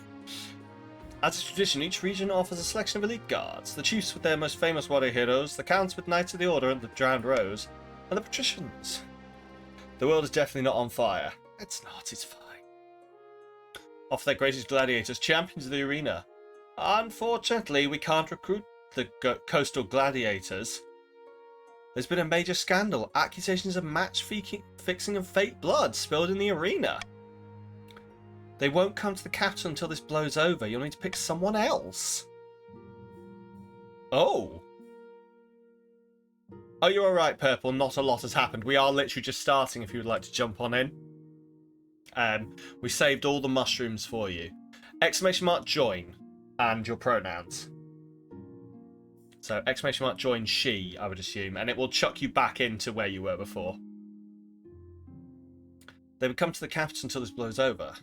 As a tradition, each region offers a selection of elite guards. The chiefs with their most famous warrior heroes, the counts with knights of the order and the drowned rose, and the patricians. The world is definitely not on fire. It's not. It's fine. Offer their greatest gladiators, champions of the arena. Unfortunately, we can't recruit the coastal gladiators. There's been a major scandal. Accusations of match fixing and fake blood spilled in the arena. They won't come to the capital until this blows over. You'll need to pick someone else. Oh. Oh, you're alright, Purple. Not a lot has happened. We are literally just starting if you would like to jump on in. We saved all the mushrooms for you. Exclamation mark join. And your pronouns. So, exclamation mark join she, I would assume. And it will chuck you back into where you were before. They would come to the capital until this blows over.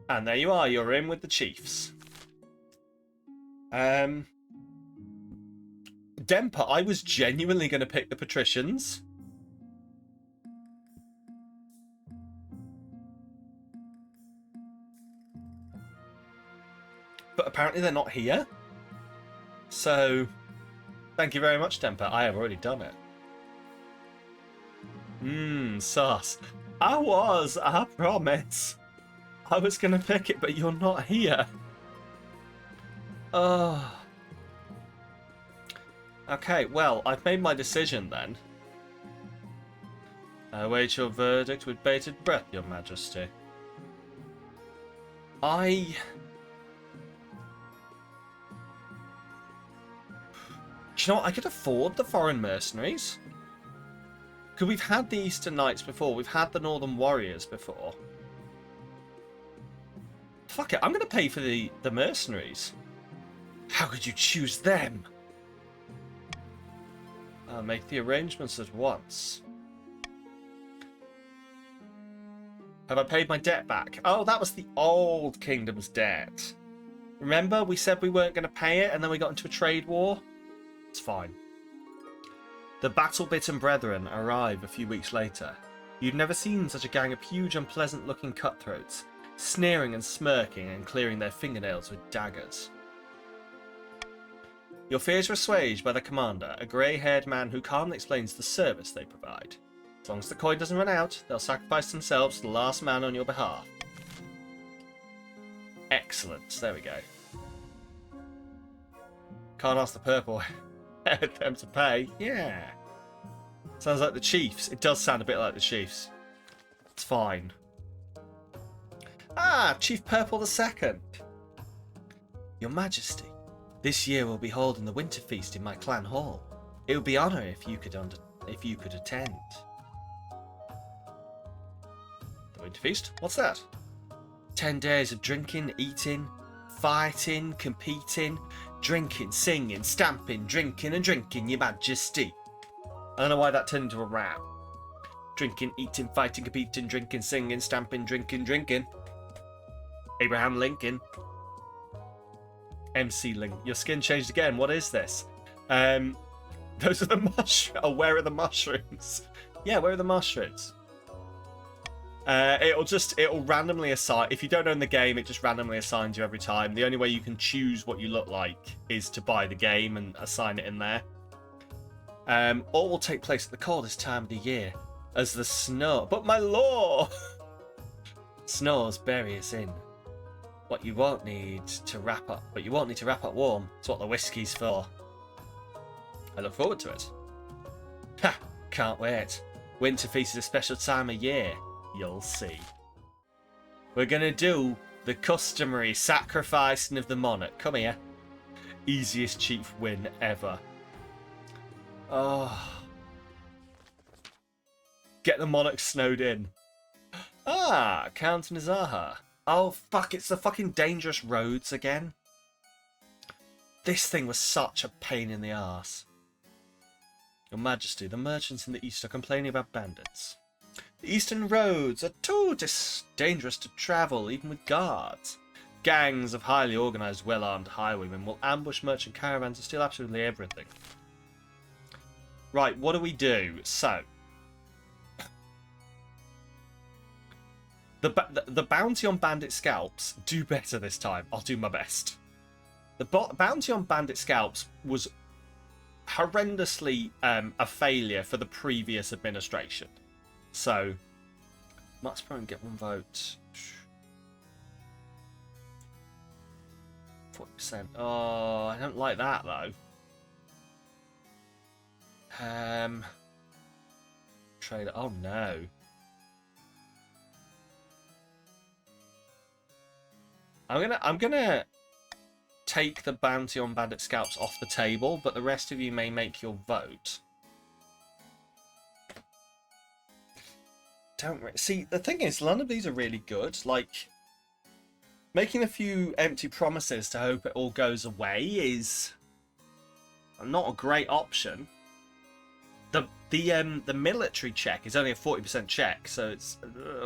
And there you are. You're in with the chiefs. Demper, I was genuinely going to pick the patricians. But apparently they're not here. So, thank you very much, Demper. I have already done it. Sus. I promise. I was going to pick it, but you're not here. Oh. Okay, well, I've made my decision then. I await your verdict with bated breath, Your Majesty. Do you know what? I could afford the foreign mercenaries. Because we've had the Eastern Knights before. We've had the Northern Warriors before. Fuck it. I'm going to pay for the mercenaries. How could you choose them? I'll make the arrangements at once. Have I paid my debt back? Oh, that was the old kingdom's debt. Remember, we said we weren't going to pay it and then we got into a trade war? It's fine. The battle-bitten brethren arrive a few weeks later. You'd never seen such a gang of huge, unpleasant-looking cutthroats, sneering and smirking and clearing their fingernails with daggers. Your fears are assuaged by the commander, a grey-haired man who calmly explains the service they provide. As long as the coin doesn't run out, they'll sacrifice themselves to the last man on your behalf. Excellent. There we go. Can't ask the purple them to pay. Yeah. Sounds like the chiefs. It does sound a bit like the chiefs. It's fine. Ah, Chief Purple II. Your Majesty, this year we'll be holding the winter feast in my clan hall. It would be honour if you could attend. Winter feast. What's that? 10 days of drinking, eating, fighting, competing, drinking, singing, stamping, drinking and drinking, your majesty. I don't know why that turned into a rap. Drinking, eating, fighting, competing, drinking, singing, stamping, drinking. Abraham Lincoln. MC Link. Your skin changed again. What is this? Those are the mushrooms. Oh, where are the mushrooms? Yeah, where are the mushrooms? It'll randomly assign. If you don't own the game, it just randomly assigns you every time. The only way you can choose what you look like is to buy the game and assign it in there. All will take place at the coldest time of the year, as the snow. But my lord, snows bury us in. What you won't need to wrap up, but you won't need to wrap up warm. It's what the whiskey's for. I look forward to it. Ha! Can't wait. Winter feast is a special time of year. You'll see. We're gonna do the customary sacrificing of the monarch. Come here. Easiest chief win ever. Oh. Get the monarch snowed in. Ah, Count Nizaha. Oh, fuck, it's the fucking dangerous roads again. This thing was such a pain in the arse. Your Majesty, the merchants in the east are complaining about bandits. The eastern roads are too dangerous to travel, even with guards. Gangs of highly organised, well-armed highwaymen will ambush merchant caravans and steal absolutely everything. Right, what do we do? So, the bounty on bandit scalps, do better this time. I'll do my best. The bounty on bandit scalps was horrendously a failure for the previous administration. So, must probably get one vote. 40%. Oh, I don't like that though. Trade. Oh no. I'm gonna take the bounty on bandit scalps off the table, but the rest of you may make your vote. See, the thing is, none of these are really good. Like, making a few empty promises to hope it all goes away is not a great option. The military check is only a 40% check, so it's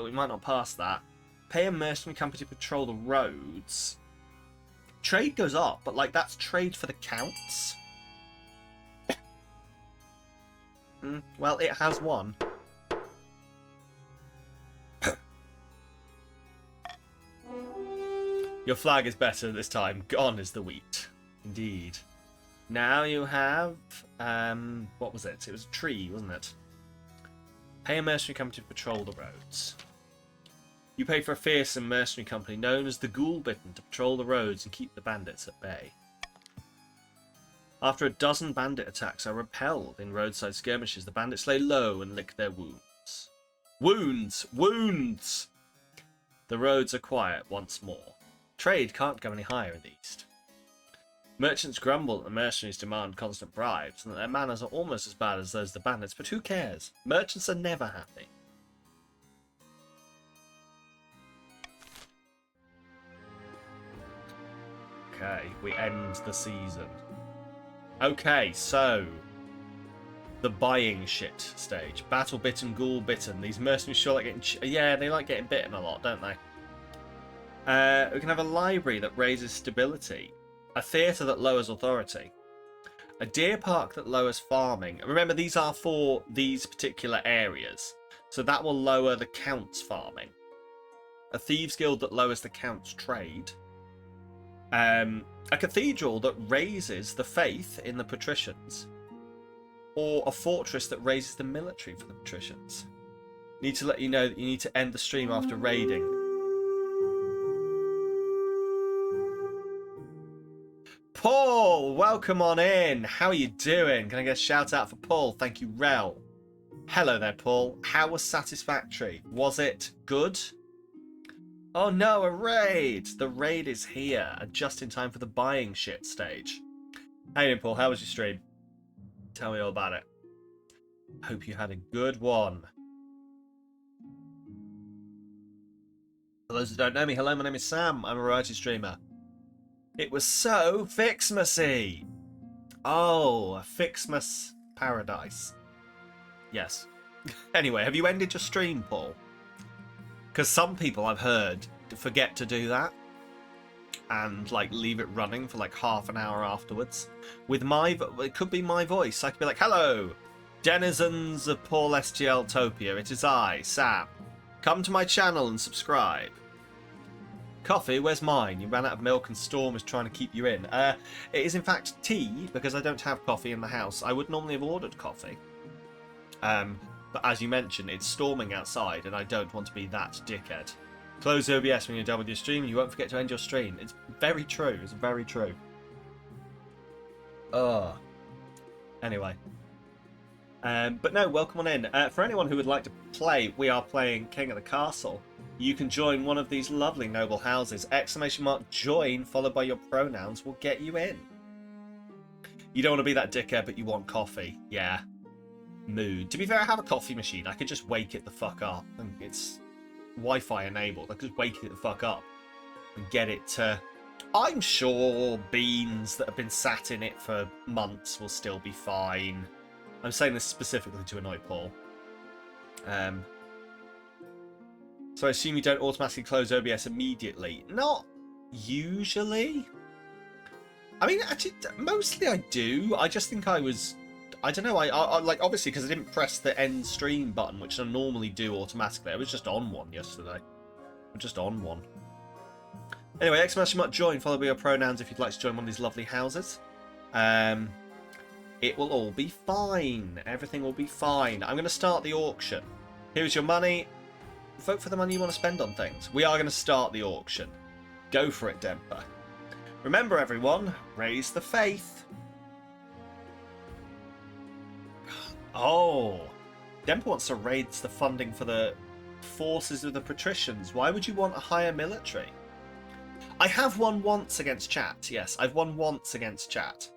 we might not pass that. Pay a mercenary company to patrol the roads. Trade goes up, but like that's trade for the counts. Well, it has one. Your flag is better this time. Gone is the wheat. Indeed. Now you have... what was it? It was a tree, wasn't it? Pay a mercenary company to patrol the roads. You pay for a fearsome mercenary company known as the Ghoul-Bitten to patrol the roads and keep the bandits at bay. After a dozen bandit attacks are repelled in roadside skirmishes, the bandits lay low and lick their wounds. Wounds! Wounds! The roads are quiet once more. Trade can't go any higher in the east. Merchants grumble that the mercenaries demand constant bribes and that their manners are almost as bad as those of the bandits, but who cares? Merchants are never happy. Okay, we end the season. Okay, so the buying shit stage. Battle bitten, ghoul bitten. These mercenaries sure like getting... yeah, they like getting bitten a lot, don't they? We can have a library that raises stability. A theatre that lowers authority. A deer park that lowers farming. Remember, these are for these particular areas. So that will lower the count's farming. A thieves guild that lowers the count's trade. A cathedral that raises the faith in the patricians. Or a fortress that raises the military for the patricians. Need to let you know that you need to end the stream after raiding. Paul, welcome on in. How are you doing? Can I get a shout out for Paul? Thank you, Rel. Hello there, Paul. How was Satisfactory? Was it good? Oh no, a raid! The raid is here, and just in time for the buying shit stage. Hey, Paul, how was your stream? Tell me all about it. Hope you had a good one. For those that don't know me, hello, my name is Sam. I'm a variety streamer. It was so Fixmasy. Oh, a Fixmas paradise. Yes. Anyway, have you ended your stream, Paul? Because some people I've heard forget to do that and like leave it running for like half an hour afterwards. With it could be my voice. I could be like, hello, denizens of Paul STL Topia. It is I, Sam. Come to my channel and subscribe. Coffee, where's mine? You ran out of milk and Storm is trying to keep you in. It is in fact tea, because I don't have coffee in the house. I would normally have ordered coffee. But as you mentioned, it's storming outside and I don't want to be that dickhead. Close OBS when you're done with your stream and you won't forget to end your stream. It's very true. It's very true. Ugh. Anyway. But no, welcome on in. For anyone who would like to play, we are playing King of the Castle. You can join one of these lovely noble houses. !join followed by your pronouns will get you in. You don't want to be that dickhead, but you want coffee. Yeah. Mood. To be fair, I have a coffee machine. I could just wake it the fuck up. And it's Wi-Fi enabled. I could just wake it the fuck up and get it to... I'm sure beans that have been sat in it for months will still be fine. I'm saying this specifically to annoy Paul. So I assume you don't automatically close OBS immediately. Not usually. I mean, actually, mostly I do. I just think I was... I don't know. I like, obviously, because I didn't press the end stream button, which I normally do automatically. I was just on one yesterday. I'm just on one. Anyway, !join followed by your pronouns if you'd like to join one of these lovely houses. It will all be fine. Everything will be fine. I'm going to start the auction. Here's your money. Vote for the money you want to spend on things. We are going to start the auction. Go for it, Demper. Remember, everyone, raise the faith. Oh, Demper wants to raise the funding for the forces of the patricians. Why would you want a higher military? I have won once against chat. Yes, I've won once against chat.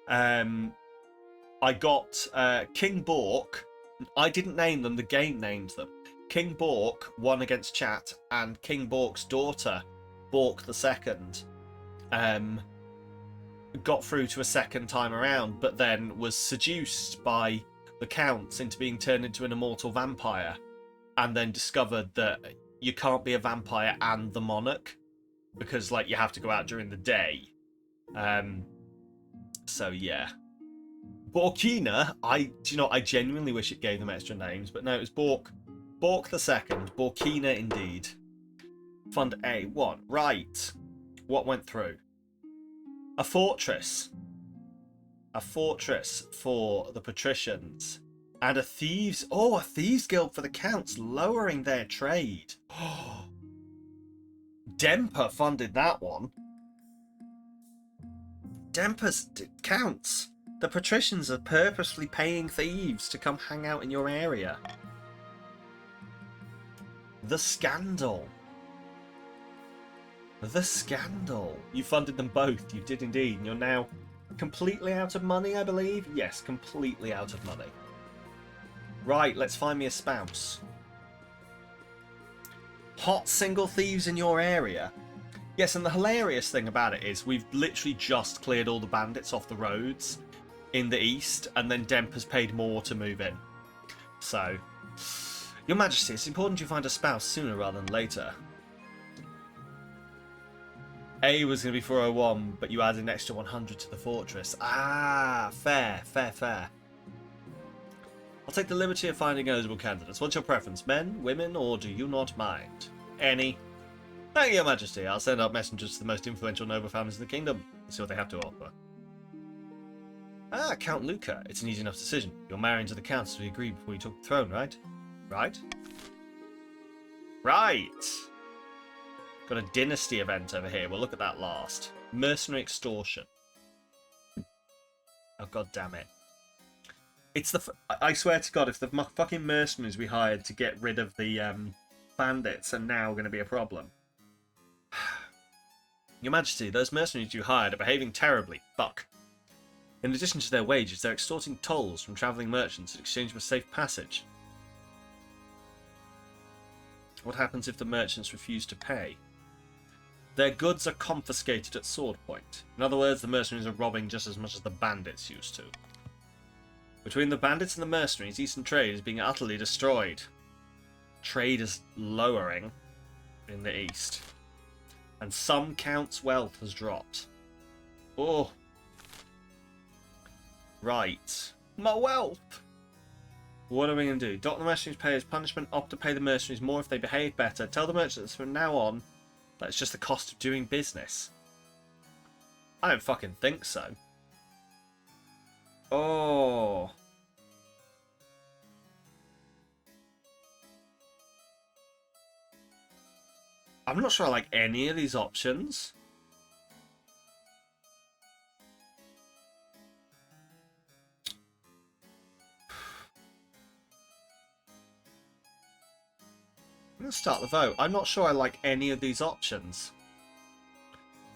I got King Bork. I didn't name them, the game named them. King Bork won against chat, and King Bork's daughter, Bork II, got through to a second time around, but then was seduced by the counts into being turned into an immortal vampire, and then discovered that you can't be a vampire and the monarch, because like you have to go out during the day. So yeah. Borkina, I genuinely wish it gave them extra names, but no, it was Bork II, Borkina indeed. Fund A1. Right. What went through? A fortress. A fortress for the patricians. And a thieves guild for the counts, lowering their trade. Demper funded that one. Demper's counts. The patricians are purposefully paying thieves to come hang out in your area. The scandal. The scandal. You funded them both. You did indeed. And you're now completely out of money, I believe. Yes, completely out of money. Right, let's find me a spouse. Hot single thieves in your area. Yes, and the hilarious thing about it is we've literally just cleared all the bandits off the roads in the east, and then Demp has paid more to move in. So, Your Majesty, it's important you find a spouse sooner rather than later. A was going to be 401, but you added an extra 100 to the fortress. Ah, fair, fair, fair. I'll take the liberty of finding eligible candidates. What's your preference, men, women, or do you not mind? Any. Thank you, Your Majesty. I'll send out messengers to the most influential noble families in the kingdom and see what they have to offer. Ah, Count Luca. It's an easy enough decision. You're marrying to the Count, so we agreed before you took the throne, right? Right? Right! Got a dynasty event over here. We'll look at that last. Mercenary extortion. Oh, god damn it. It's the... I swear to God, if the fucking mercenaries we hired to get rid of the bandits are now going to be a problem. Your Majesty, those mercenaries you hired are behaving terribly. Fuck. In addition to their wages, they're extorting tolls from travelling merchants in exchange for safe passage. What happens if the merchants refuse to pay? Their goods are confiscated at sword point. In other words, the mercenaries are robbing just as much as the bandits used to. Between the bandits and the mercenaries, Eastern trade is being utterly destroyed. Trade is lowering in the east. And some count's wealth has dropped. Oh. Right. My wealth! What are we going to do? Dock the mercenaries pay as punishment, opt to pay the mercenaries more if they behave better. Tell the merchants from now on that it's just the cost of doing business. I don't fucking think so. Oh. I'm not sure I like any of these options. I'm going to start the vote. I'm not sure I like any of these options.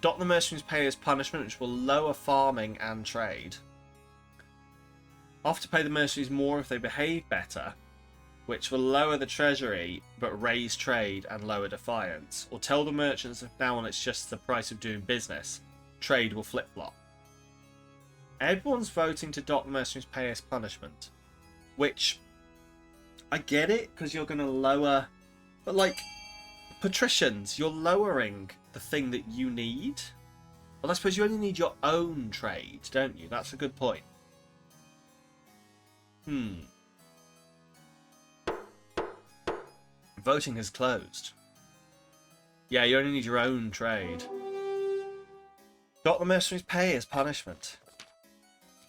Dock the mercenaries pay as punishment, which will lower farming and trade. Off to pay the mercenaries more if they behave better, which will lower the treasury but raise trade and lower defiance. Or tell the merchants that now on it's just the price of doing business. Trade will flip-flop. Everyone's voting to dock the mercenaries pay as punishment. Which, I get it, because you're going to lower... But, like, patricians, you're lowering the thing that you need. Well, I suppose you only need your own trade, don't you? That's a good point. Voting has closed. Yeah, you only need your own trade. Dock the mercenaries pay as punishment.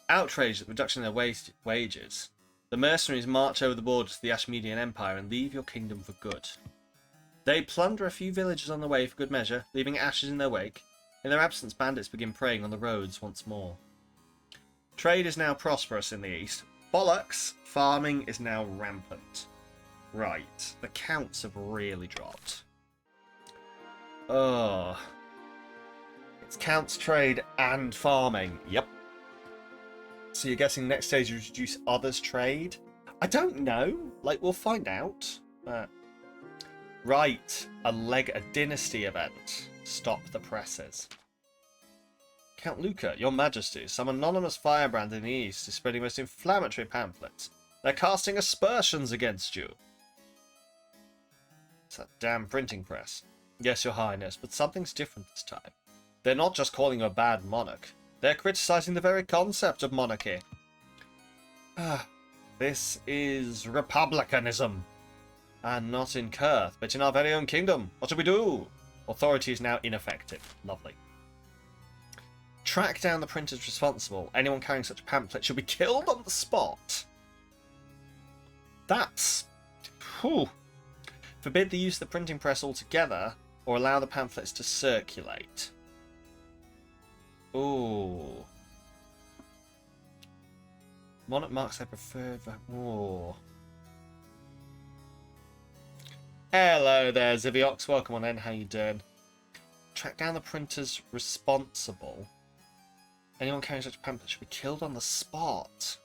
Outraged at the reduction in their wages, the mercenaries march over the border to the Ashmedian Empire and leave your kingdom for good. They plunder a few villages on the way for good measure, leaving ashes in their wake. In their absence, bandits begin preying on the roads once more. Trade is now prosperous in the east. Bollocks! Farming is now rampant. Right, the counts have really dropped. Oh. It's counts, trade, and farming. Yep. So you're guessing next stage you introduce others trade? I don't know. Like, we'll find out. Right. A dynasty event. Stop the presses. Count Luca, your majesty, some anonymous firebrand in the east is spreading most inflammatory pamphlets. They're casting aspersions against you. It's that damn printing press. Yes, your highness, but something's different this time. They're not just calling you a bad monarch. They're criticizing the very concept of monarchy. This is republicanism. And not in Kurth, but in our very own kingdom. What do we do? Authority is now ineffective. Lovely. Track down the printers responsible. Anyone carrying such a pamphlet should be killed on the spot. That's... Whew. Forbid the use of the printing press altogether, or allow the pamphlets to circulate. Ooh. Monarch marks I prefer... Ooh. Hello there, Ziviox. Welcome on in. How you doing? Track down the printers responsible. Anyone carrying such a pamphlet should be killed on the spot.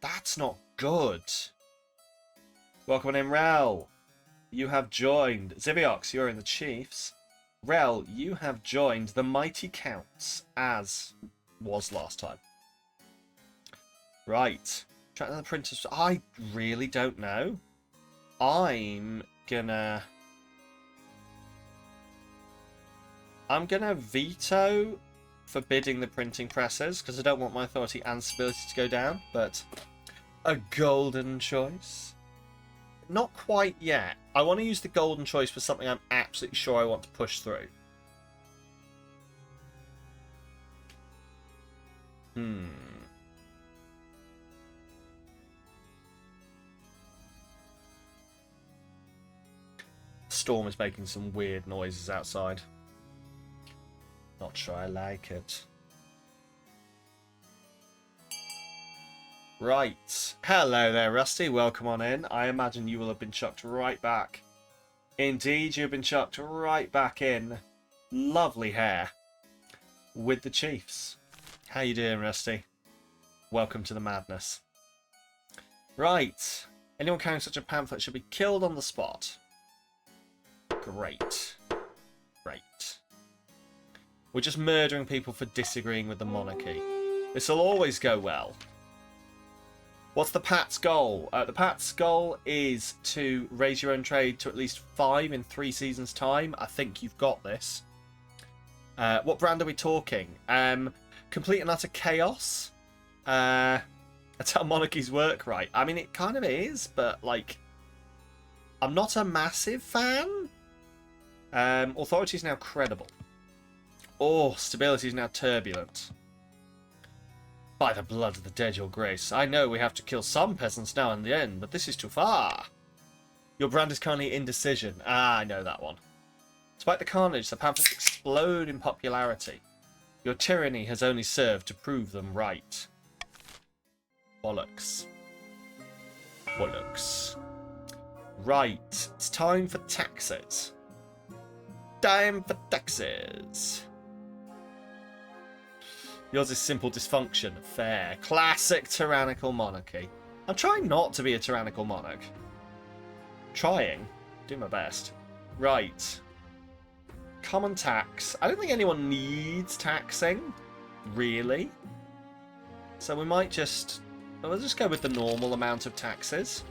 That's not good. Welcome on in, Rel. You have joined. Ziviox, you're in the Chiefs. Rel, you have joined the Mighty Counts, as was last time. Right. Track down the printers. I really don't know. I'm gonna veto forbidding the printing presses because I don't want my authority and stability to go down, but a golden choice? Not quite yet. I want to use the golden choice for something I'm absolutely sure I want to push through. Storm is making some weird noises outside. Not sure I like it. Right. Hello there, Rusty. Welcome on in. I imagine you will have been chucked right back. Indeed, you've been chucked right back in. Lovely hair. With the Chiefs. How you doing, Rusty? Welcome to the madness. Right. Anyone carrying such a pamphlet should be killed on the spot. Great. Great. We're just murdering people for disagreeing with the monarchy. This will always go well. What's the Pat's goal? The Pat's goal is to raise your own trade to at least 5 in 3 seasons' time. I think you've got this. What brand are we talking? Complete and utter chaos? That's how monarchies work, right? I mean, it kind of is, but, like, I'm not a massive fan. Authority is now credible. Oh, stability is now turbulent. By the blood of the dead, your grace. I know we have to kill some peasants now and then, but this is too far. Your brand is currently indecision. Ah, I know that one. Despite the carnage, the pamphlets explode in popularity. Your tyranny has only served to prove them right. Bollocks. Bollocks. Right, it's time for taxes. Time for taxes. Yours is simple dysfunction. Fair. Classic tyrannical monarchy. I'm trying not to be a tyrannical monarch. Trying. Do my best. Right. Common tax. I don't think anyone needs taxing. Really. So we might just... We'll just go with the normal amount of taxes.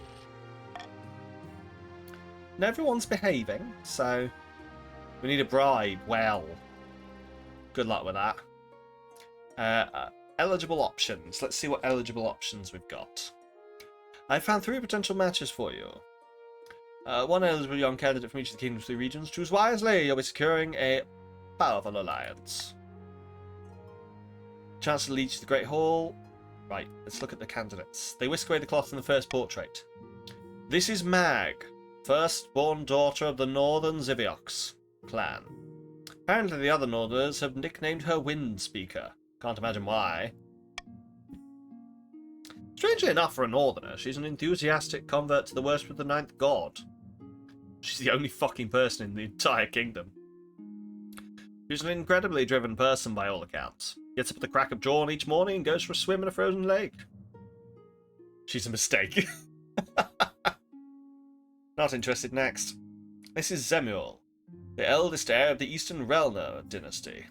And everyone's behaving, so... We need a bribe. Well. Good luck with that. Eligible options. Let's see what eligible options we've got. I found 3 potential matches for you. One eligible young candidate from each of the kingdom's 3 regions. Choose wisely. You'll be securing a powerful alliance. Chance to lead to the Great Hall. Right, let's look at the candidates. They whisk away the cloth in the first portrait. This is Mag, firstborn daughter of the Northern Ziviox clan. Apparently the other Northerners have nicknamed her Wind Speaker. Can't imagine why. Strangely enough for a Northerner, she's an enthusiastic convert to the worship of the 9th god. She's the only fucking person in the entire kingdom. She's an incredibly driven person by all accounts. Gets up at the crack of dawn each morning and goes for a swim in a frozen lake. She's a mistake. Not interested next. This is Zemuel, the eldest heir of the Eastern Relner dynasty.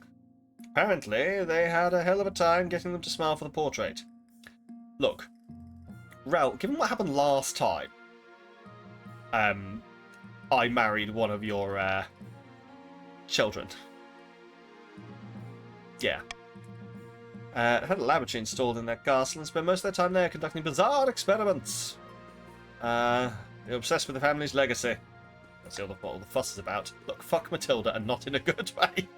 Apparently, they had a hell of a time getting them to smile for the portrait. Look, Rel, given what happened last time, I married one of your children. Yeah. Had a laboratory installed in their castle and spent most of their time there conducting bizarre experiments. They're obsessed with the family's legacy. That's what all the fuss is about. Look, fuck Matilda, and not in a good way.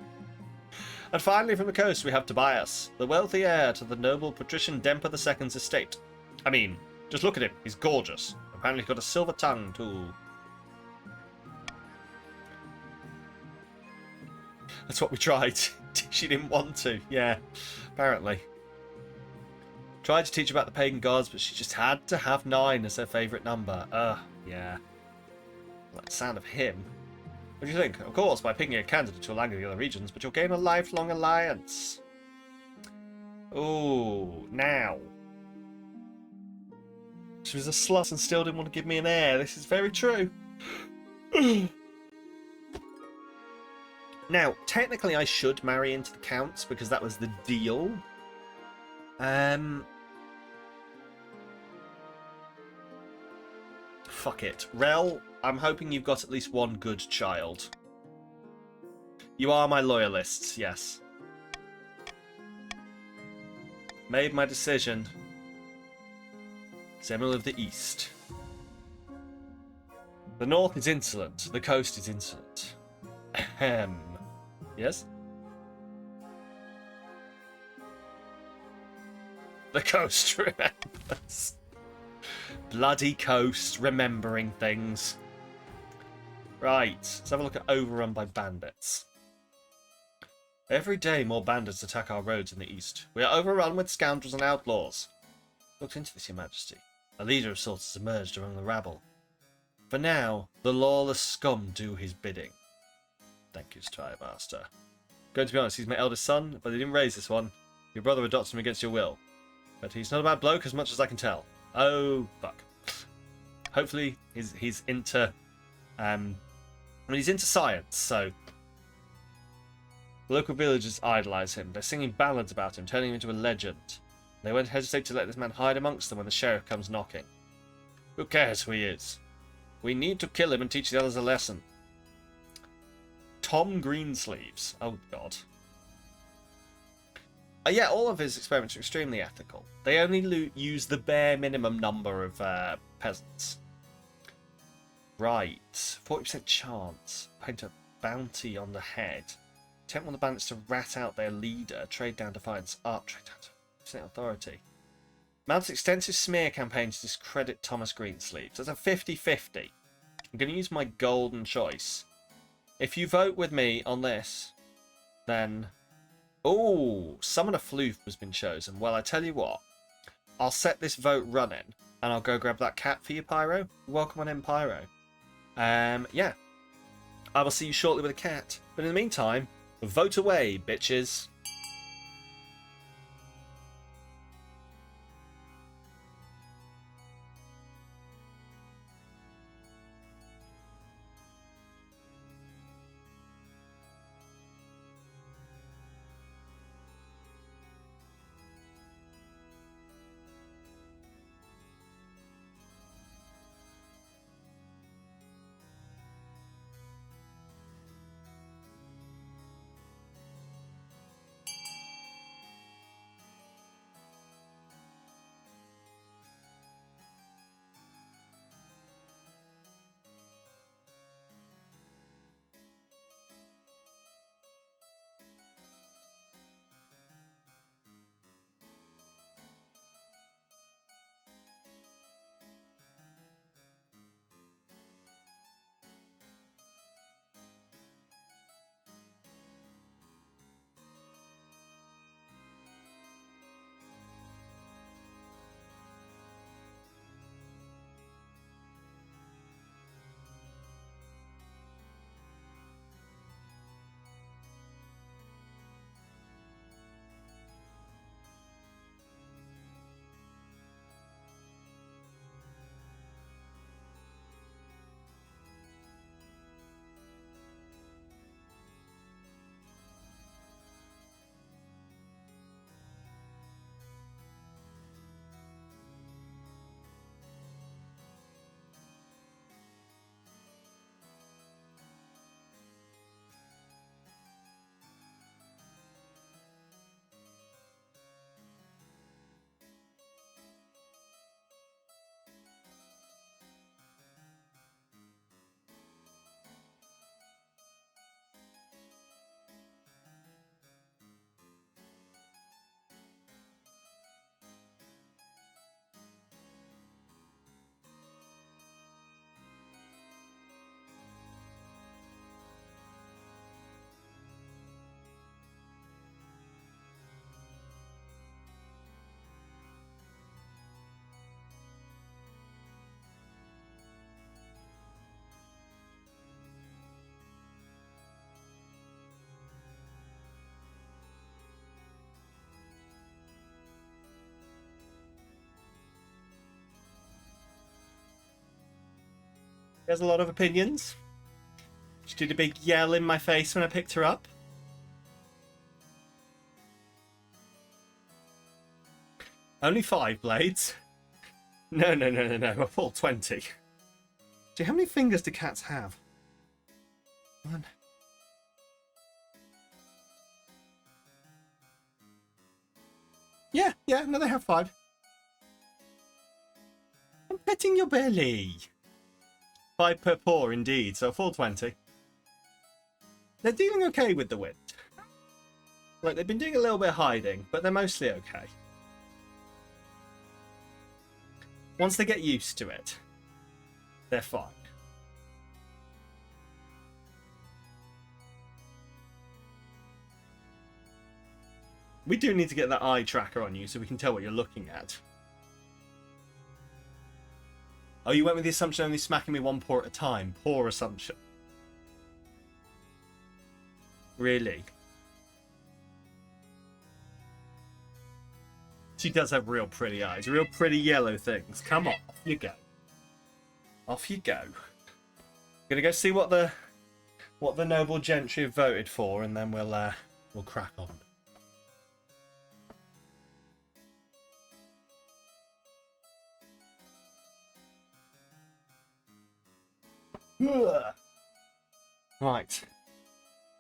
And finally, from the coast, we have Tobias, the wealthy heir to the noble patrician Demper II's estate. I mean, just look at him. He's gorgeous. Apparently he's got a silver tongue, too. That's what we tried. She didn't want to. Yeah, apparently. Tried to teach her about the pagan gods, but she just had to have 9 as her favourite number. Yeah. Like the sound of him. What do you think? Of course, by picking a candidate to align with the other regions, but you'll gain a lifelong alliance. Ooh, now. She was a slut and still didn't want to give me an heir. This is very true. Now, technically I should marry into the counts because that was the deal. Fuck it. Rel, I'm hoping you've got at least one good child. You are my loyalists, yes. Made my decision. Zemel of the East. The North is insolent. The coast is insolent. Ahem. Yes? The coast remembers. Bloody coast, remembering things. Right, let's have a look at overrun by bandits. Every day more bandits attack our roads in the east. We are overrun with scoundrels and outlaws. Looked into this, Your Majesty. A leader of sorts has emerged among the rabble. For now, the lawless scum do his bidding. Thank you, Spy Master. Going to be honest, he's my eldest son, but they didn't raise this one. Your brother adopted him against your will. But he's not a bad bloke as much as I can tell. Oh, fuck. Hopefully he's into he's into science, so the local villagers idolize him. They're singing ballads about him, turning him into a legend. They won't hesitate to let this man hide amongst them when the sheriff comes knocking. Who cares who he is? We need to kill him and teach the others a lesson. Tom Greensleeves. Oh, God. Yeah, all of his experiments are extremely ethical. They only use the bare minimum number of peasants. Right. 40% chance. Paint a bounty on the head. Tempt one of the bandits to rat out their leader. Trade down defiance up. Trade down to authority. Mounts extensive smear campaign to discredit Thomas Greensleeves. That's a 50-50. I'm going to use my golden choice. If you vote with me on this, then... Oh, Summon a Floof has been chosen. Well, I tell you what. I'll set this vote running, and I'll go grab that cat for you, Pyro. Welcome on in, Pyro. Yeah. I will see you shortly with a cat. But in the meantime, vote away, bitches. She has a lot of opinions. She did a big yell in my face when I picked her up. Only 5 blades? No, a full 20. Gee, how many fingers do cats have? 1. Yeah, no, they have 5. I'm petting your belly. 5 per paw, indeed, so a full 20. They're dealing okay with the wind. Like, they've been doing a little bit of hiding, but they're mostly okay. Once they get used to it, they're fine. We do need to get that eye tracker on you so we can tell what you're looking at. Oh, you went with the assumption only smacking me 1 paw at a time. Poor assumption. Really? She does have real pretty eyes. Real pretty yellow things. Come on, off you go. Off you go. Gonna go see what the noble gentry have voted for, and then we'll crack on. Ugh. Right.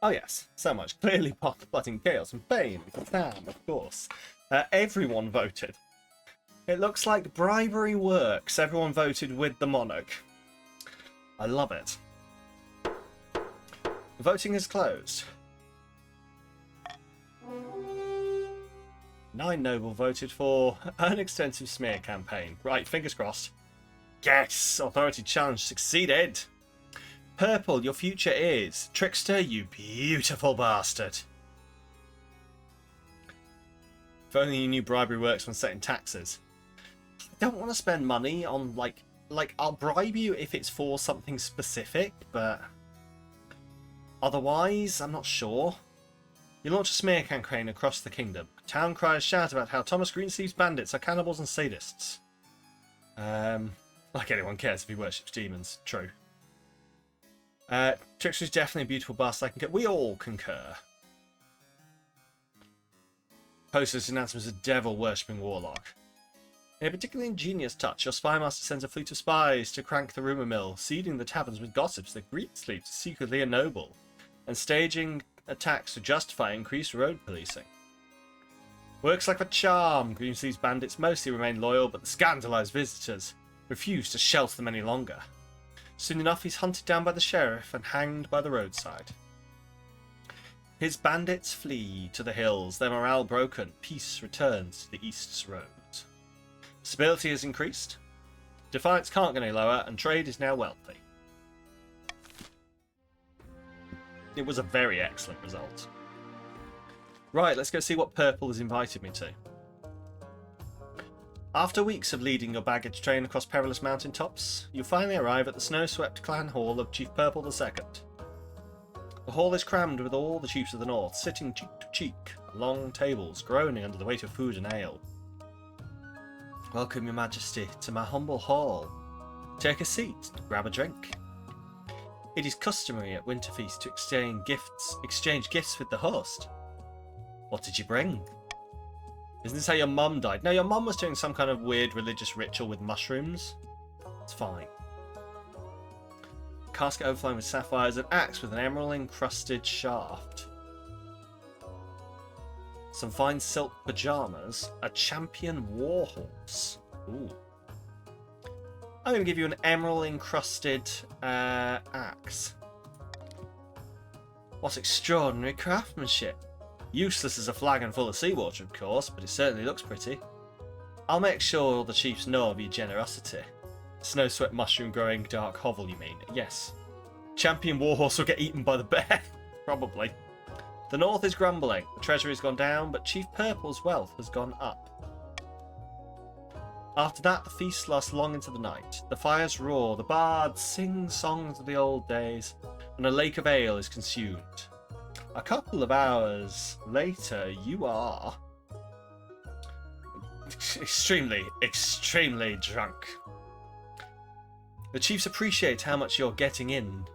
Oh yes, so much. Clearly plotting chaos and pain. Sam, of course. Everyone voted. It looks like bribery works. Everyone voted with the monarch. I love it. Voting is closed. 9 noble voted for an extensive smear campaign. Right, fingers crossed. Yes! Authority challenge succeeded! Purple, your future is. Trickster, you beautiful bastard. If only you knew bribery works when setting taxes. I don't want to spend money on, like, I'll bribe you if it's for something specific, but otherwise, I'm not sure. You launch a smear campaign across the kingdom. Town criers shout about how Thomas Greensleeve's bandits are cannibals and sadists. Like anyone cares if he worships demons. True. Trickster's definitely a beautiful bastard. We all concur. Posters announcements a devil-worshipping warlock. In a particularly ingenious touch, your spymaster sends a fleet of spies to crank the rumour mill, seeding the taverns with gossips that Greensleeves is secretly a noble, and staging attacks to justify increased road policing. Works like a charm. Greensleeve's bandits mostly remain loyal, but the scandalised visitors refuse to shelter them any longer. Soon enough, he's hunted down by the sheriff and hanged by the roadside. His bandits flee to the hills, their morale broken. Peace returns to the East's roads. Stability has increased. Defiance can't get any lower, and trade is now wealthy. It was a very excellent result. Right, let's go see what Purple has invited me to. After weeks of leading your baggage train across perilous mountaintops, you finally arrive at the snow-swept clan hall of Chief Purple II. The hall is crammed with all the chiefs of the north, sitting cheek to cheek, at long tables, groaning under the weight of food and ale. Welcome, your majesty, to my humble hall. Take a seat, grab a drink. It is customary at Winterfeast to exchange gifts with the host. What did you bring? Isn't this how your mum died? No, your mum was doing some kind of weird religious ritual with mushrooms. It's fine. A casket overflowing with sapphires, an axe with an emerald-encrusted shaft. Some fine silk pyjamas, a champion warhorse. Ooh. I'm going to give you an emerald-encrusted axe. What extraordinary craftsmanship. Useless as a flagon full of seawater, of course, but it certainly looks pretty. I'll make sure all the chiefs know of your generosity. Snow-swept mushroom-growing dark hovel, you mean? Yes. Champion warhorse will get eaten by the bear. Probably. The north is grumbling. The treasury's gone down, but Chief Purple's wealth has gone up. After that, the feast lasts long into the night. The fires roar, the bards sing songs of the old days, and a lake of ale is consumed. A couple of hours later, you are extremely drunk. The chiefs appreciate how much you're getting in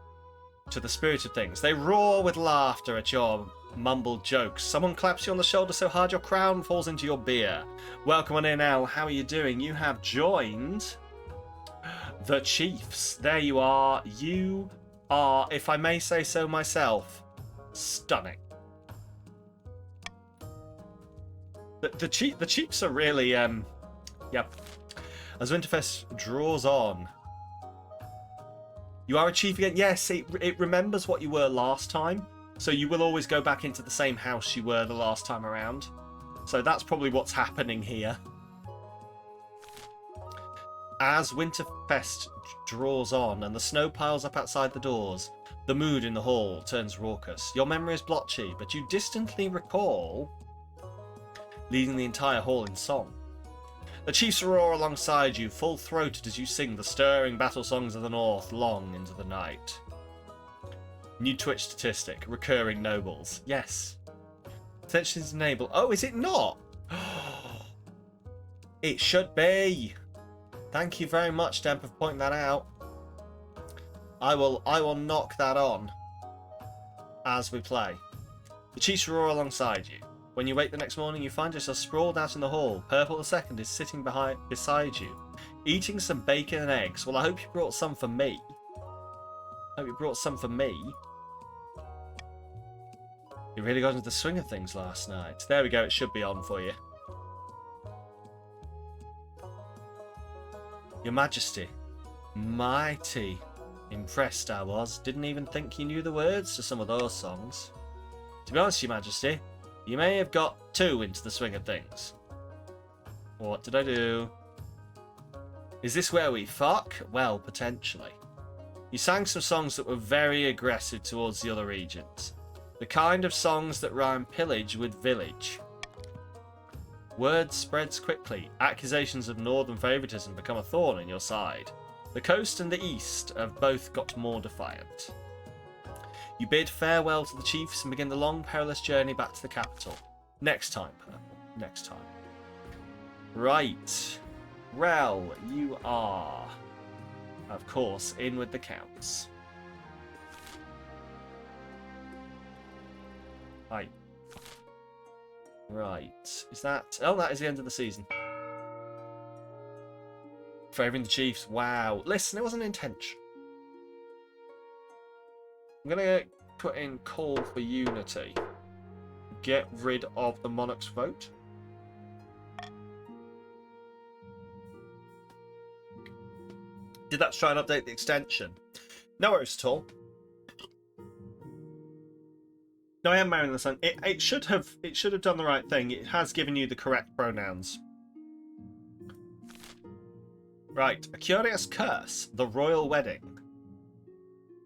to the spirit of things. They roar with laughter at your mumbled jokes. Someone claps you on the shoulder so hard your crown falls into your beer. Welcome on in, Al. How are you doing? You have joined the chiefs. There you are. You are, if I may say so myself, stunning. The chiefs are really yep. As Winterfest draws on, you are a chief again. Yes, it remembers what you were last time, so you will always go back into the same house you were the last time around. So that's probably what's happening here. As Winterfest draws on and the snow piles up outside the doors, the mood in the hall turns raucous. Your memory is blotchy, but you distantly recall leading the entire hall in song. The chiefs roar alongside you, full-throated as you sing the stirring battle songs of the north long into the night. New Twitch statistic, recurring nobles. Yes. Attention enabled. Oh, is it not? It should be. Thank you very much, Dan, for pointing that out. I will knock that on as we play. The chiefs roar alongside you. When you wake the next morning, you find yourself sprawled out in the hall. Purple II is sitting beside you, eating some bacon and eggs. Well, I hope you brought some for me. Hope you brought some for me. You really got into the swing of things last night. There we go, it should be on for you. Your Majesty. Mighty impressed I was. Didn't even think you knew the words to some of those songs. To be honest, Your Majesty, you may have got too into the swing of things. What did I do? Is this where we fuck? Well, potentially. You sang some songs that were very aggressive towards the other regions. The kind of songs that rhyme pillage with village. Word spreads quickly. Accusations of northern favouritism become a thorn in your side. The coast and the east have both got more defiant. You bid farewell to the chiefs and begin the long, perilous journey back to the capital. Next time, Purple. Next time. Right. Well, you are, of course, in with the counts. Right. Right. Is that... Oh, that is the end of the season. Favouring the Chiefs. Wow. Listen, it wasn't intention. I'm going to put in call for unity. Get rid of the Monarch's vote. Did that try and update the extension? No worries at all. No, I am marrying the son. It should have done the right thing. It has given you the correct pronouns. Right, a curious curse, the royal wedding,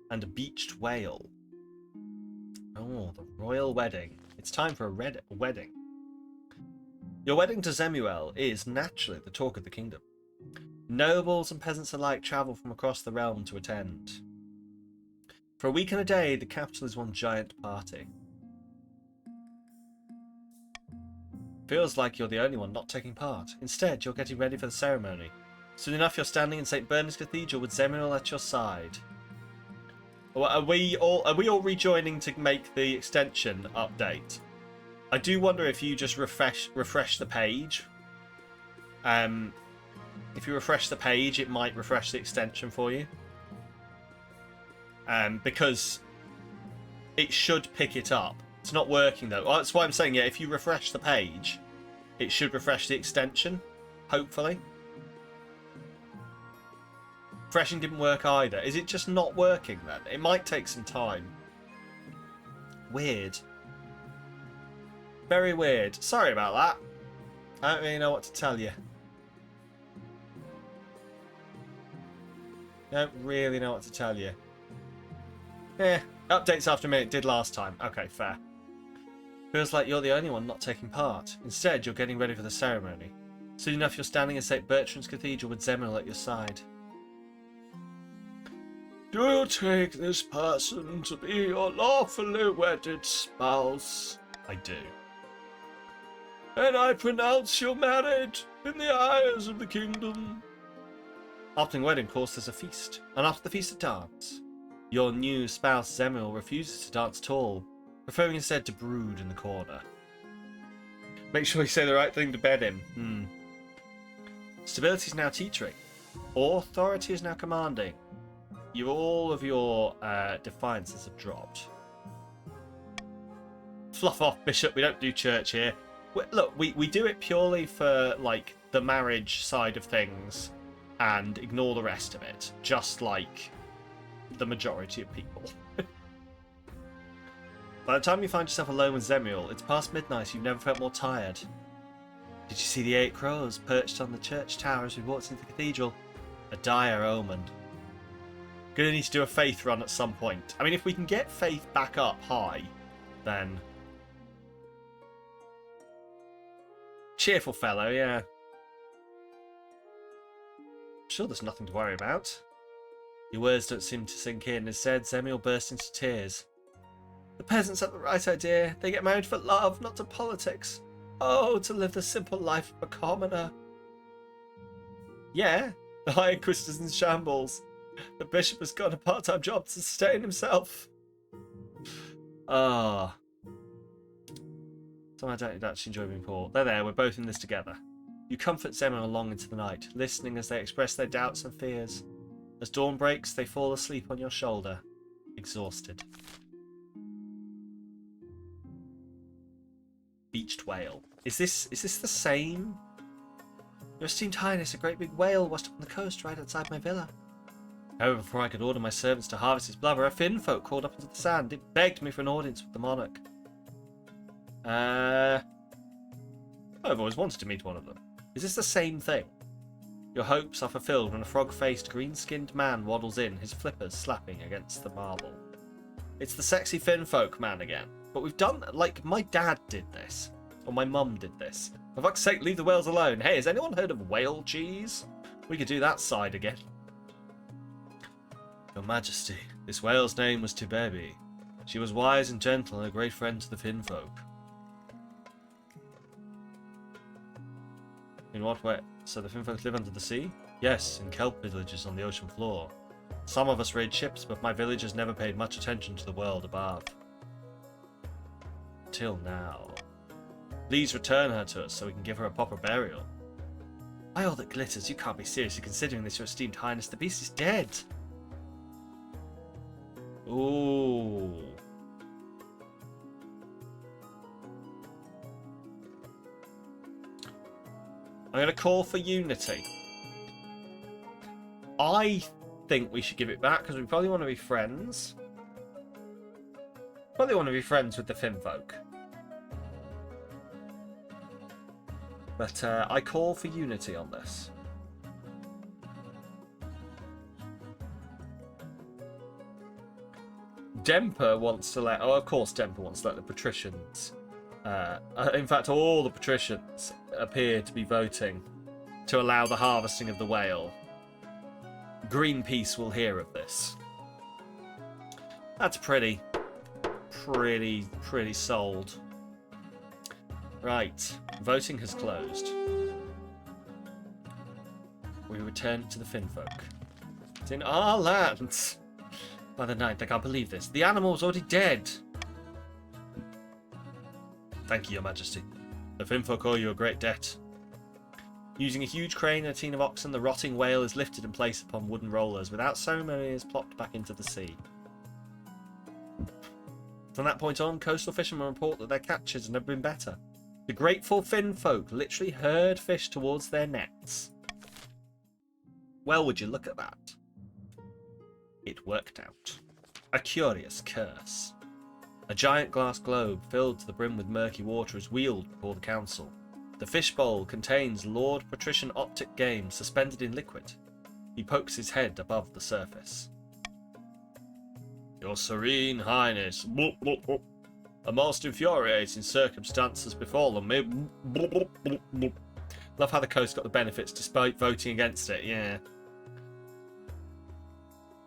and a beached whale. Oh, the royal wedding. It's time for a wedding. Your wedding to Zemuel is naturally the talk of the kingdom. Nobles and peasants alike travel from across the realm to attend. For a week and a day, the capital is one giant party. Feels like you're the only one not taking part. Instead, you're getting ready for the ceremony. Soon enough, you're standing in St. Bernard's Cathedral with Zemuel at your side. Are we all rejoining to make the extension update? I do wonder if you just refresh the page. If you refresh the page, it might refresh the extension for you. Because it should pick it up. It's not working though. Oh, that's why I'm saying, yeah, if you refresh the page, it should refresh the extension, hopefully. Refreshing didn't work either. Is it just not working then? It might take some time. Weird. Very weird. Sorry about that. I don't really know what to tell you. Don't really know what to tell you. Updates after a minute did last time. Okay, fair. Feels like you're the only one not taking part. Instead, you're getting ready for the ceremony. Soon enough, you're standing in St. Bertrand's Cathedral with Zemuel at your side. Do you take this person to be your lawfully wedded spouse? I do. And I pronounce you married in the eyes of the kingdom. After the wedding, of course, there's a feast. And after the feast, a dance. Your new spouse, Zemuel, refuses to dance at all, preferring instead to brood in the corner. Make sure you say the right thing to bed him. Stability is now teetering. Authority is now commanding. All of your defiances have dropped. Fluff off, Bishop. We don't do church here. Look, we do it purely for, like, the marriage side of things and ignore the rest of it. Just like the majority of people. By the time you find yourself alone with Zemuel, it's past midnight. You've never felt more tired. Did you see the 8 crows perched on the church tower as we walked into the cathedral? A dire omen. Gonna need to do a faith run at some point. I mean, if we can get faith back up high, then... Cheerful fellow, yeah. Sure, there's nothing to worry about. Your words don't seem to sink in. Instead, Zemuel burst into tears. The peasants have the right idea. They get married for love, not to politics. Oh, to live the simple life of a commoner. Yeah, the High Inquisitor's in shambles. The bishop has got a part-time job to sustain himself. Ah. So I don't actually enjoy being poor. There, we're both in this together. You comfort Zema along into the night, listening as they express their doubts and fears. As dawn breaks, they fall asleep on your shoulder, exhausted. Beached whale. Is this the same? Your esteemed highness, a great big whale washed up on the coast right outside my villa. However, before I could order my servants to harvest its blubber, a fin folk crawled up into the sand. It begged me for an audience with the monarch. I've always wanted to meet one of them. Is this the same thing? Your hopes are fulfilled when a frog-faced, green-skinned man waddles in, his flippers slapping against the marble. It's the sexy fin folk man again. But we've done, like, my dad did this. Or my mum did this. For fuck's sake, leave the whales alone. Hey, has anyone heard of whale cheese? We could do that side again. Your Majesty, this whale's name was Tibebi. She was wise and gentle and a great friend to the fin folk. In what way? So the fin folk live under the sea? Yes, in kelp villages on the ocean floor. Some of us raid ships, but my village has never paid much attention to the world above. Till now. Please return her to us so we can give her a proper burial. By all that glitters, you can't be seriously considering this, your esteemed highness. The beast is dead. Ooh. I'm going to call for unity. I think we should give it back because we probably want to be friends. Probably want to be friends with the fin folk. But I call for unity on this. Demper wants to let... Oh, of course Demper wants to let the patricians... in fact, all the patricians appear to be voting to allow the harvesting of the whale. Greenpeace will hear of this. That's pretty sold. Right, voting has closed. We return to the Finfolk. It's in our lands. By the ninth, I can't believe this. The animal was already dead. Thank you, Your Majesty. The Finfolk owe you a great debt. Using a huge crane and a team of oxen, the rotting whale is lifted and placed upon wooden rollers. Without ceremony, it is plopped back into the sea. From that point on, coastal fishermen report that their catches have never been better. The grateful Finfolk literally herd fish towards their nets. Well, would you look at that? It worked out. A curious curse. A giant glass globe filled to the brim with murky water is wheeled before the council. The fishbowl contains Lord Patrician Optic Game suspended in liquid. He pokes his head above the surface. Your Serene Highness. A most infuriating circumstance has befallen me. Love how the coast got the benefits despite voting against it, yeah.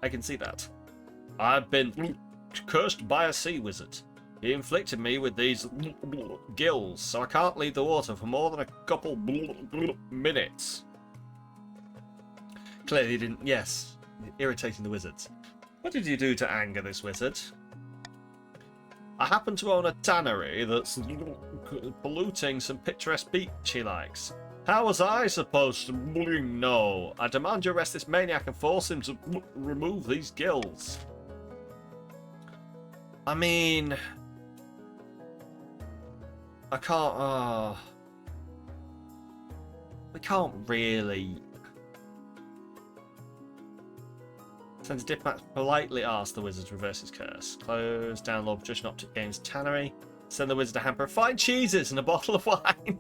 I can see that. I've been cursed by a sea wizard. He inflicted me with these gills, so I can't leave the water for more than a couple minutes. Clearly he didn't... Yes, irritating the wizards. What did you do to anger this wizard? I happen to own a tannery that's polluting some picturesque beach he likes. How was I supposed to know? I demand you arrest this maniac and force him to remove these gills. I mean... I can't... we can't really... Sends a diplomat to politely ask the wizard to reverse his curse. Close down Lord Patrician Optic Games tannery. Send the wizard a hamper of fine cheeses and a bottle of wine.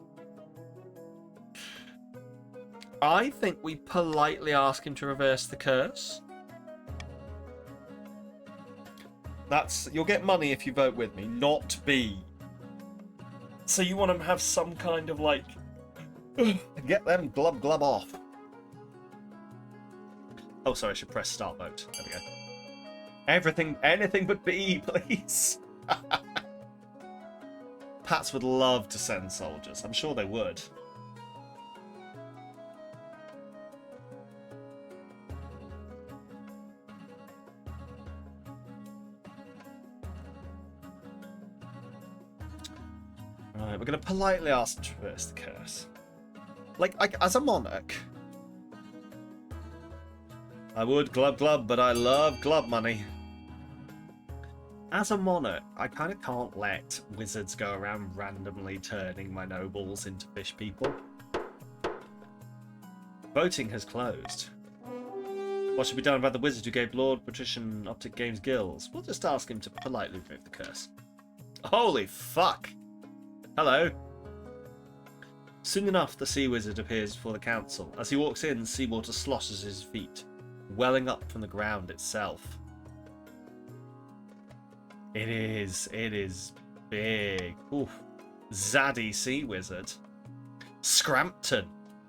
I think we politely ask him to reverse the curse. That's... You'll get money if you vote with me, not B. So you want to have some kind of, like... get them glub glub off. Oh, sorry, I should press start vote. There we go. Everything, anything but B, please. Pats would love to send soldiers. I'm sure they would. Right, we're going to politely ask to reverse the curse. Like, as a monarch, I would glub, but I love glub money. As a monarch, I kind of can't let wizards go around randomly turning my nobles into fish people. Voting has closed. What should be done about the wizard who gave Lord Patrician Optic Games gills? We'll just ask him to politely remove the curse. Holy fuck! Hello. Soon enough, the sea wizard appears before the council. As he walks in, seawater sloshes his feet, welling up from the ground itself. It is big. Oof. Zaddy sea wizard. Scrampton,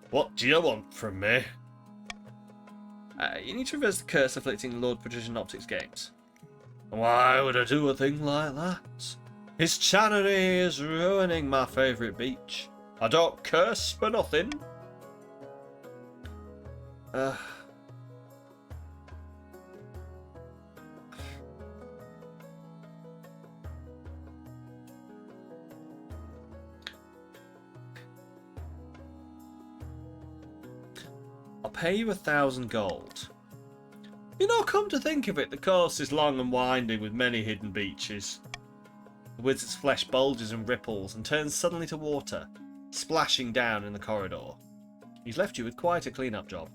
what do you want from me? You need to reverse the curse afflicting Lord Patrician Optics Games. Why would I do a thing like that? His charity is ruining my favourite beach. I don't curse for nothing. I'll pay you 1,000 gold. You know, come to think of it, the coast is long and winding with many hidden beaches. The wizard's flesh bulges and ripples and turns suddenly to water, splashing down in the corridor. He's left you with quite a clean-up job.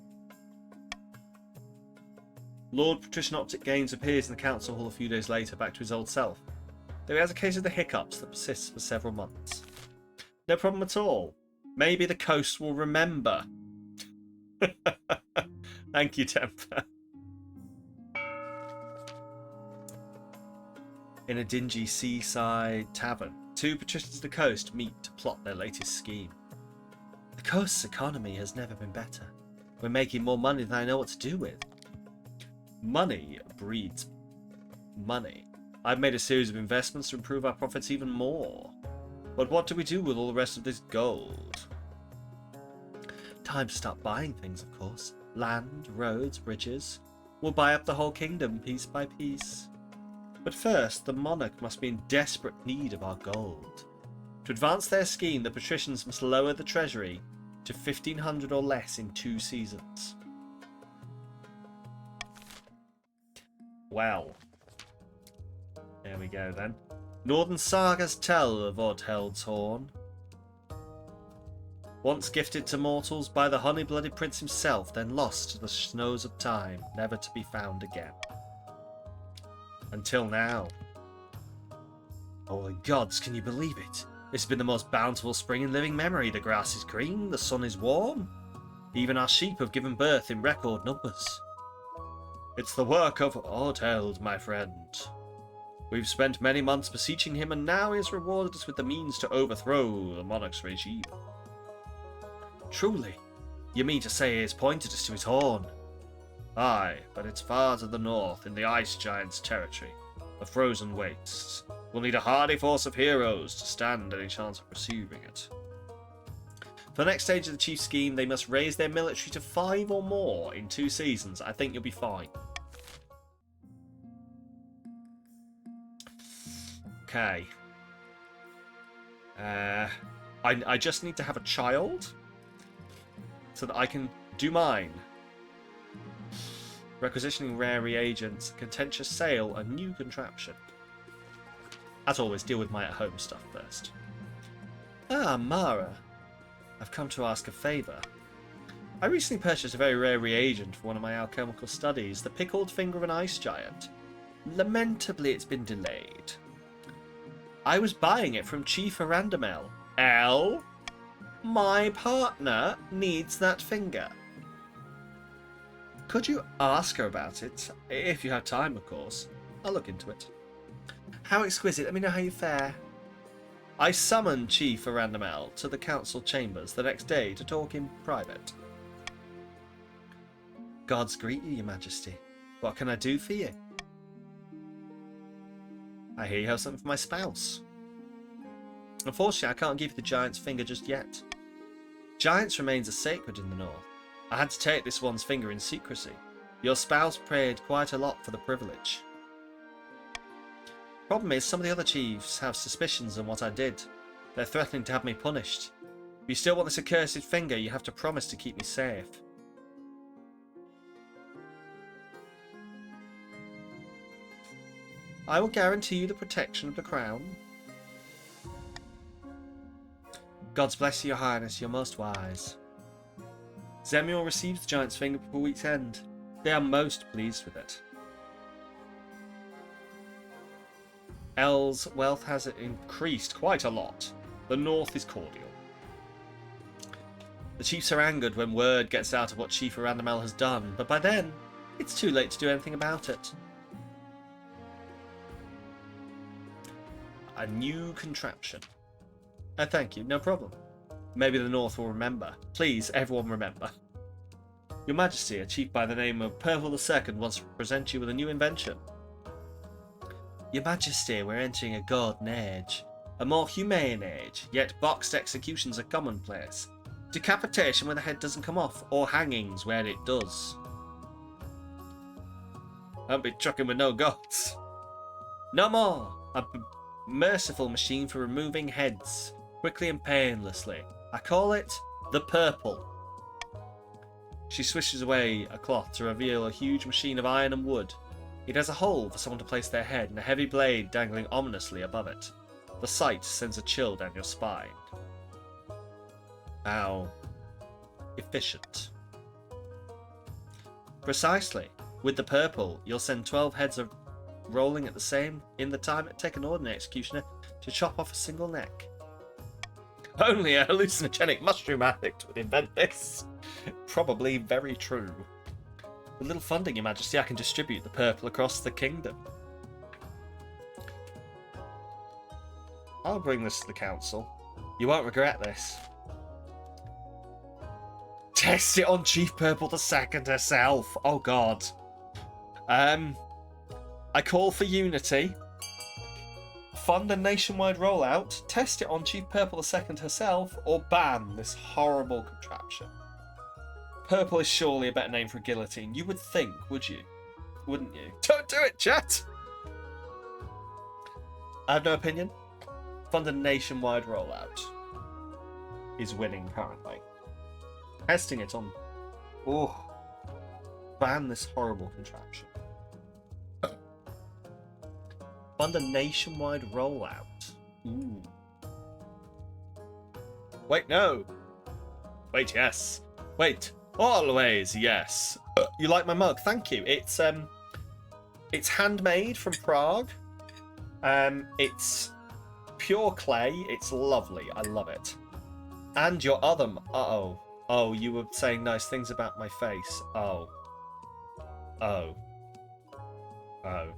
Lord Patrician Optic Games appears in the council hall a few days later, back to his old self. Though he has a case of the hiccups that persists for several months. No problem at all. Maybe the coast will remember. Thank you, Temper. In a dingy seaside tavern, two patricians of the coast meet to plot their latest scheme. The coast's economy has never been better. We're making more money than I know what to do with. Money breeds money. I've made a series of investments to improve our profits even more. But what do we do with all the rest of this gold? Time to start buying things, of course. Land, roads, bridges. We'll buy up the whole kingdom piece by piece. But first, the monarch must be in desperate need of our gold. To advance their scheme, the patricians must lower the treasury to 1,500 or less in 2 seasons. Well. There we go then. Northern sagas tell of Odheld's horn. Once gifted to mortals by the honey-blooded prince himself, then lost to the snows of time, never to be found again. Until now. Holy gods, can you believe it? This has been the most bountiful spring in living memory. The grass is green, the sun is warm. Even our sheep have given birth in record numbers. It's the work of Odheld, my friend. We've spent many months beseeching him, and now he has rewarded us with the means to overthrow the monarch's regime. Truly, you mean to say he has pointed us to his horn? Aye, but it's far to the north, in the ice giant's territory, a frozen wastes. We'll need a hardy force of heroes to stand any chance of receiving it. For the next stage of the chief scheme, they must raise their military to 5 or more in 2 seasons. I think you'll be fine. Okay. I just need to have a child so that I can do mine. Requisitioning rare reagents, contentious sale, a new contraption. As always, deal with my at-home stuff first. Ah, Mara. I've come to ask a favour. I recently purchased a very rare reagent for one of my alchemical studies, the pickled finger of an ice giant. Lamentably, it's been delayed. I was buying it from Chief Arandamel. L, my partner needs that finger. Could you ask her about it? If you have time, of course. I'll look into it. How exquisite. Let me know how you fare. I summoned Chief Arandamel to the council chambers the next day to talk in private. Gods greet you, Your Majesty. What can I do for you? I hear you have something for my spouse. Unfortunately, I can't give you the giant's finger just yet. Giants remains are sacred in the north. I had to take this one's finger in secrecy. Your spouse paid quite a lot for the privilege. Problem is, some of the other chiefs have suspicions on what I did. They're threatening to have me punished. If you still want this accursed finger, you have to promise to keep me safe. I will guarantee you the protection of the crown. Gods bless you, your highness, you're most wise. Zemiel receives the giant's finger before week's end. They are most pleased with it. El's wealth has increased quite a lot. The north is cordial. The chiefs are angered when word gets out of what Chief Arandamel has done, but by then, it's too late to do anything about it. A new contraption. Thank you, no problem. Maybe the North will remember. Please, everyone remember. Your Majesty, a chief by the name of Purple II wants to present you with a new invention. Your Majesty, we're entering a golden age. A more humane age, yet boxed executions are commonplace. Decapitation where the head doesn't come off, or hangings where it does. Don't be trucking with no guts. No more! A merciful machine for removing heads, quickly and painlessly. I call it the Purple. She swishes away a cloth to reveal a huge machine of iron and wood. It has a hole for someone to place their head and a heavy blade dangling ominously above it. The sight sends a chill down your spine. How efficient. Precisely. With the Purple, you'll send 12 heads of rolling at the time it'd take an ordinary executioner to chop off a single neck. Only a hallucinogenic mushroom addict would invent this. Probably very true. With little funding, Your Majesty, I can distribute the Purple across the kingdom. I'll bring this to the council. You won't regret this. Test it on Chief Purple II herself. Oh god. I call for unity. Fund a nationwide rollout. Test it on Chief Purple II herself, or ban this horrible contraption. Purple is surely a better name for a guillotine. You would think, would you? Wouldn't you? Don't do it, chat! I have no opinion. Fund a nationwide rollout is winning currently. Testing it on... Oh. Ban this horrible contraption. Fund a nationwide rollout. Ooh. Wait, no. Wait, yes. Wait, always yes. You like my mug? Thank you. It's handmade from Prague. It's pure clay. It's lovely. I love it. And your other... Uh-oh. Oh, you were saying nice things about my face. Oh. Oh. Oh.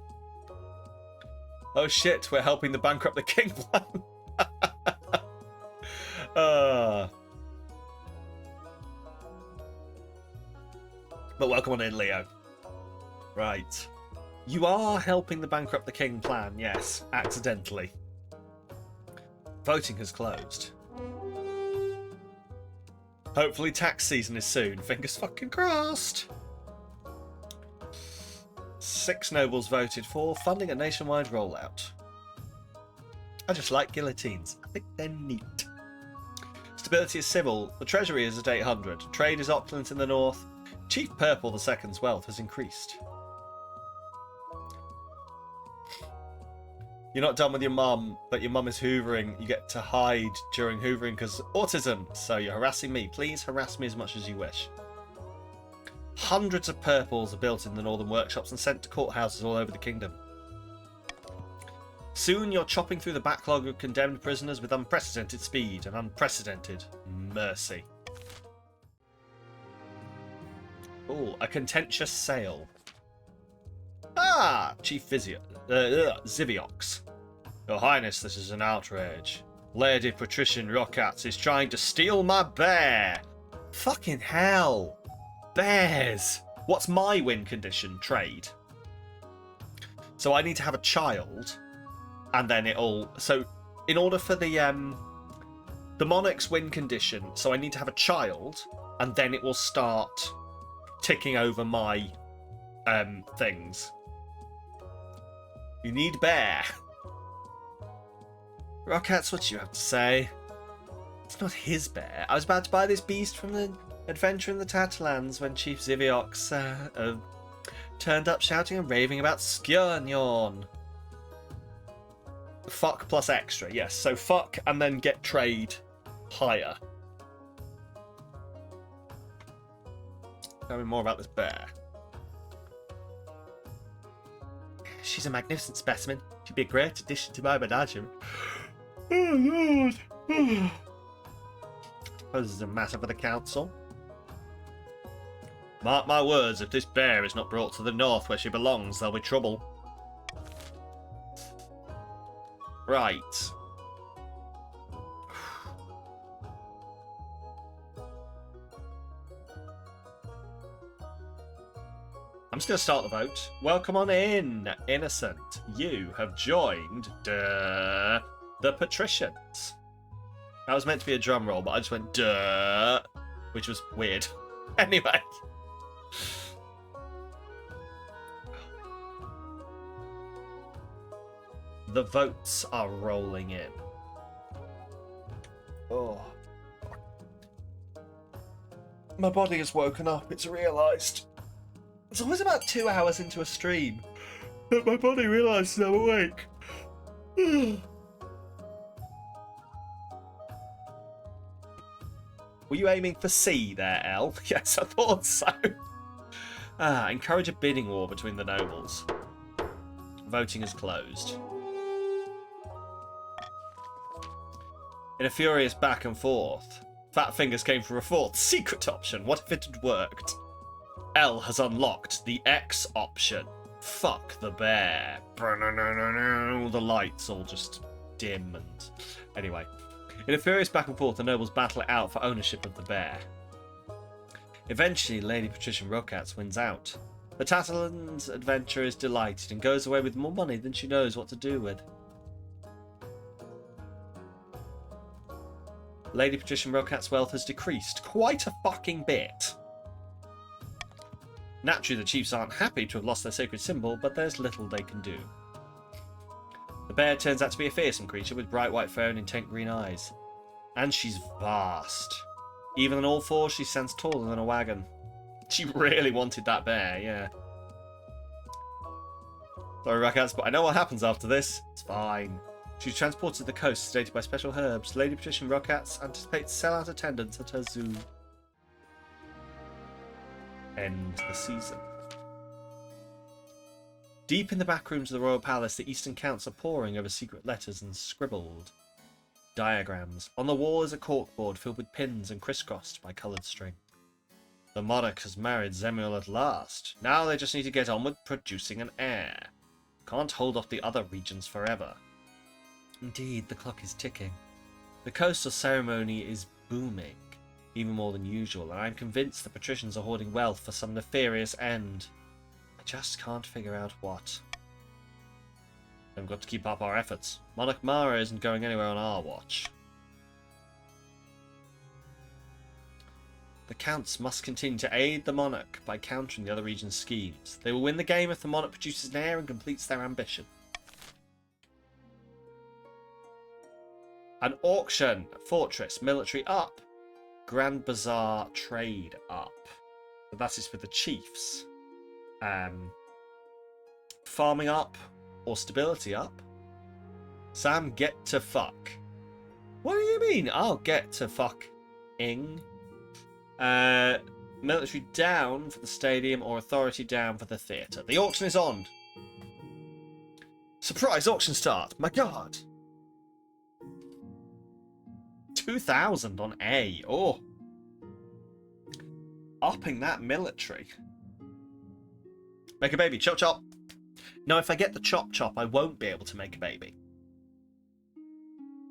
Oh shit, we're helping the bankrupt the king plan. But welcome on in, Leo. Right. You are helping the bankrupt the king plan, yes. Accidentally. Voting has closed. Hopefully tax season is soon. Fingers fucking crossed. 6 nobles voted for funding a nationwide rollout. I just like guillotines. I think they're neat. Stability is civil. The treasury is at 800. Trade is opulent in the north. Chief Purple II's wealth has increased. You're not done with your mum, but your mum is hoovering. You get to hide during hoovering because autism. So you're harassing me. Please harass me as much as you wish. Hundreds of purples are built in the northern workshops and sent to courthouses all over the kingdom. Soon you're chopping through the backlog of condemned prisoners with unprecedented speed and unprecedented mercy. Oh, a contentious sale. Ah, Chief Ziviox. Your Highness, this is an outrage. Lady Patrician Rockats is trying to steal my bear. Fucking hell. Bears. What's my win condition? Trade. So I need to have a child, and then it'll... So in order for the monarch's win condition, so I need to have a child, and then it will start ticking over my things. You need bear. Rockats, what do you have to say? It's not his bear. I was about to buy this beast from the adventure in the Tatterlands when Chief Ziviox turned up shouting and raving about Skjornyorn. Fuck plus extra, yes. So fuck and then get trade higher. Tell me more about this bear. She's a magnificent specimen. She'd be a great addition to my menagerie. Oh, Lord. I suppose this is a matter for the council. Mark my words, if this bear is not brought to the north where she belongs, there'll be trouble. Right. I'm just going to start the vote. Welcome on in, Innocent. You have joined the Patricians. That was meant to be a drum roll, but I just went duh, which was weird. Anyway. The votes are rolling in. Oh. My body has woken up, it's realised. It's always about 2 hours into a stream that my body realises I'm awake. Were you aiming for C there, Elle? Yes, I thought so. Encourage a bidding war between the nobles. Voting is closed. In a furious back and forth, Fat Fingers came for a fourth secret option. What if it had worked? L has unlocked the X option. Fuck the bear. The lights all just dim and... Anyway. In a furious back and forth, the nobles battle it out for ownership of the bear. Eventually, Lady Patrician Rockats wins out. The Tatterlands adventurer is delighted and goes away with more money than she knows what to do with. Lady Patrician Rockat's wealth has decreased quite a fucking bit. Naturally, the chiefs aren't happy to have lost their sacred symbol, but there's little they can do. The bear turns out to be a fearsome creature with bright white fur and intent green eyes. And she's vast. Even on all fours, she stands taller than a wagon. She really wanted that bear, yeah. Sorry, Rockats, but I know what happens after this. It's fine. She's transported to the coast, sedated by special herbs. Lady Patrician Rockats anticipates sell-out attendance at her zoo. End the season. Deep in the back rooms of the royal palace, the eastern counts are poring over secret letters and scribbled diagrams. On the wall is a corkboard filled with pins and crisscrossed by coloured string. The monarch has married Zemuel at last. Now they just need to get on with producing an heir. Can't hold off the other regions forever. Indeed, the clock is ticking. The coastal ceremony is booming, even more than usual, and I'm convinced the patricians are hoarding wealth for some nefarious end. I just can't figure out what. We've got to keep up our efforts. Monarch Mara isn't going anywhere on our watch. The counts must continue to aid the monarch by countering the other region's schemes. They will win the game if the monarch produces an heir and completes their ambition. An auction, fortress, military up, Grand Bazaar trade up. So that is for the chiefs. Farming up or stability up. Sam, get to fuck. What do you mean? I'll get to fucking. Military down for the stadium or authority down for the theatre. The auction is on. Surprise auction start. My god. 2,000 on A. Oh. Upping that military. Make a baby. Chop chop. No, if I get the chop chop, I won't be able to make a baby.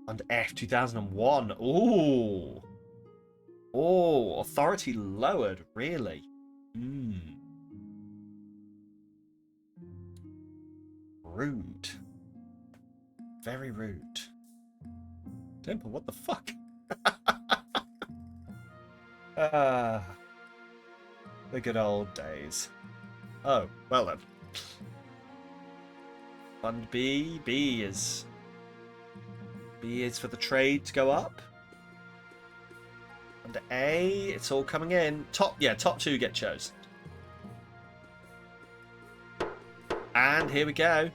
And F 2001. Ooh. Oh, authority lowered. Really? Rude. Very rude. Temple, what the fuck? The good old days. Oh, well then. Fund B. B is B is for the trade to go up. Under A, it's all coming in. Top 2 get chosen. And here we go.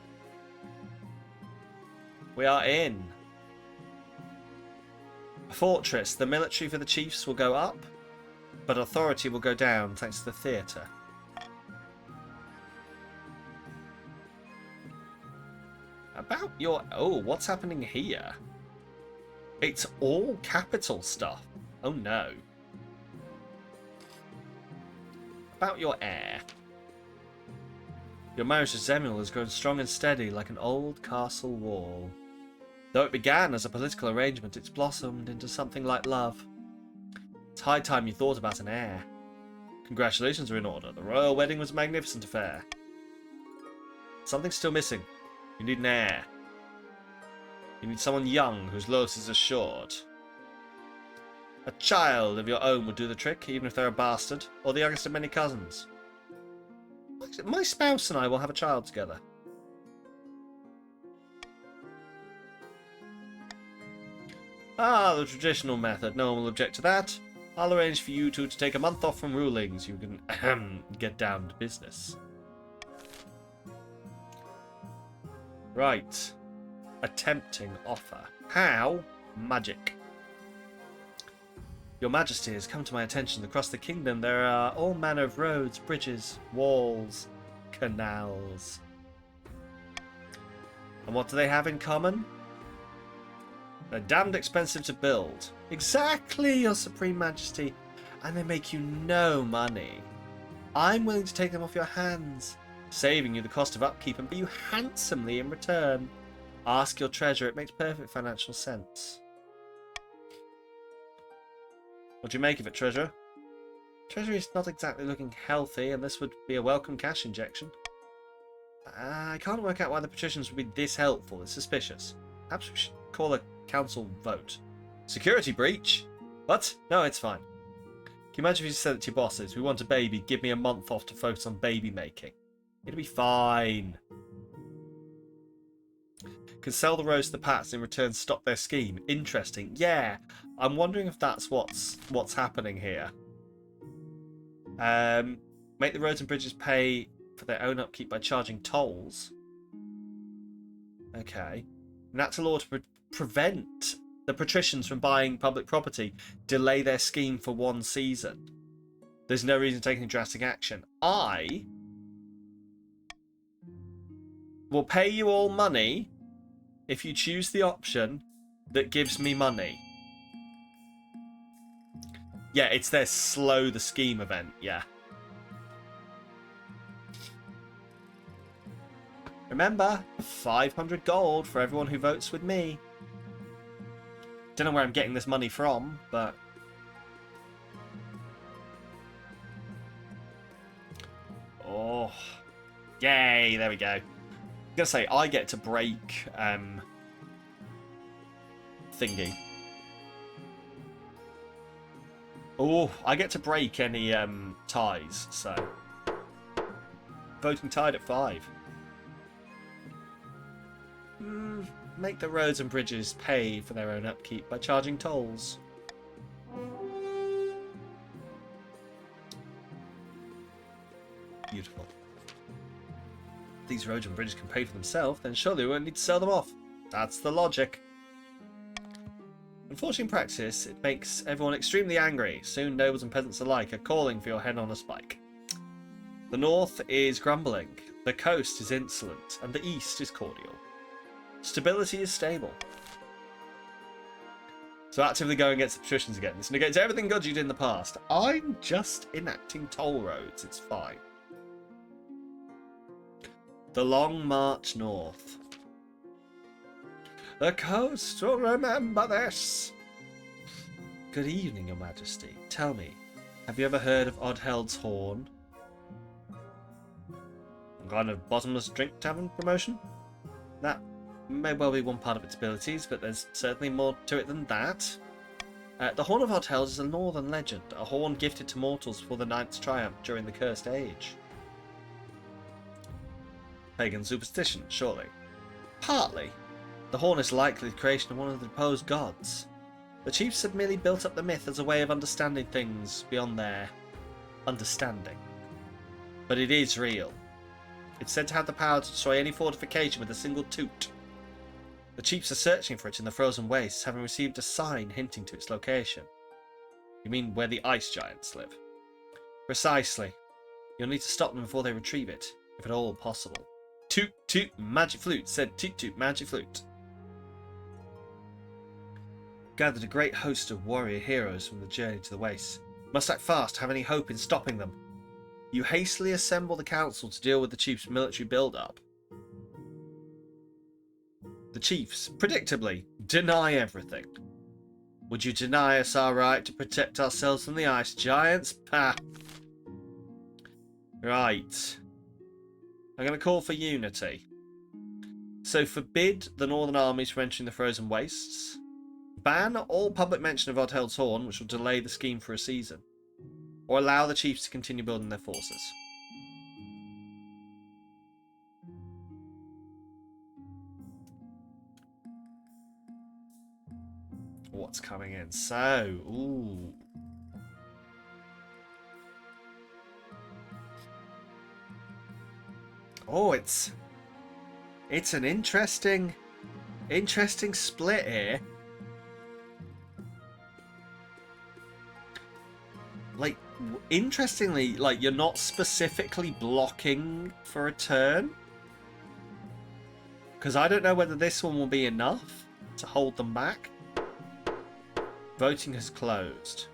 We are in. A fortress. The military for the chiefs will go up, but authority will go down thanks to the theatre. About your... Oh, what's happening here? It's all capital stuff. Oh no. About your heir. Your marriage to Zemuel has grown strong and steady like an old castle wall. Though it began as a political arrangement, it's blossomed into something like love. It's high time you thought about an heir. Congratulations are in order. The royal wedding was a magnificent affair. Something's still missing. You need an heir. You need someone young whose loyalty is assured. A child of your own would do the trick, even if they're a bastard, or the youngest of many cousins. My spouse and I will have a child together. Ah, the traditional method. No one will object to that. I'll arrange for you two to take a month off from rulings. You can get down to business. Right. A tempting offer. How? Magic. Your Majesty has come to my attention. Across the kingdom there are all manner of roads, bridges, walls, canals. And what do they have in common? They're damned expensive to build. Exactly, Your Supreme Majesty. And they make you no money. I'm willing to take them off your hands, saving you the cost of upkeep and pay you handsomely in return. Ask your treasurer. It makes perfect financial sense. What do you make of it, Treasurer? Treasury's not exactly looking healthy, and this would be a welcome cash injection. I can't work out why the patricians would be this helpful. It's suspicious. Perhaps we should call a council vote. Security breach? What? No, it's fine. Can you imagine if you said it to your bosses? We want a baby. Give me a month off to focus on baby making. It'll be fine. Can sell the roast to the Pats and in return stop their scheme. Interesting. Yeah. I'm wondering if that's what's happening here. Make the roads and bridges pay for their own upkeep by charging tolls. Okay. Enact a law to prevent the patricians from buying public property. Delay their scheme for 1 season. There's no reason to take any drastic action. I will pay you all money if you choose the option that gives me money. Yeah, it's their slow the scheme event, yeah. Remember, 500 gold for everyone who votes with me. Don't know where I'm getting this money from, but... Oh. Yay, there we go. I'm gonna say, I get to break, thingy. Oh, I get to break any, ties, so... Voting tied at 5. Make the roads and bridges pay for their own upkeep by charging tolls. Beautiful. If these roads and bridges can pay for themselves, then surely we won't need to sell them off. That's the logic. Unfortunately, in practice, it makes everyone extremely angry. Soon nobles and peasants alike are calling for your head on a spike. The north is grumbling, the coast is insolent, and the east is cordial. Stability is stable. So actively going against the patricians again. This negates everything good you did in the past. I'm just enacting toll roads. It's fine. The long march north. The coast will remember this. Good evening, Your Majesty. Tell me, have you ever heard of Odheld's Horn? Some kind of bottomless drink tavern promotion? That may well be one part of its abilities, but there's certainly more to it than that. The Horn of Odheld is a northern legend, a horn gifted to mortals for the Knight's triumph during the Cursed Age. Pagan superstition, surely. Partly. The horn is likely the creation of one of the deposed gods. The chiefs have merely built up the myth as a way of understanding things beyond their understanding. But it is real. It's said to have the power to destroy any fortification with a single toot. The chiefs are searching for it in the frozen wastes, having received a sign hinting to its location. You mean where the ice giants live? Precisely. You'll need to stop them before they retrieve it, if at all possible. Toot toot magic flute, said toot toot magic flute. Gathered a great host of warrior heroes from the journey to the wastes. Must act fast to have any hope in stopping them. You hastily assemble the council to deal with the chief's military build-up. The chiefs, predictably, deny everything. Would you deny us our right to protect ourselves from the ice giants? Pah! Right. I'm going to call for unity. So forbid the northern armies from entering the frozen wastes. Ban all public mention of Odheld's Horn, which will delay the scheme for a season. Or allow the chiefs to continue building their forces. What's coming in? So, ooh. Oh, it's an interesting split here. Like, interestingly, like, you're not specifically blocking for a turn. Because I don't know whether this one will be enough to hold them back. Voting has closed.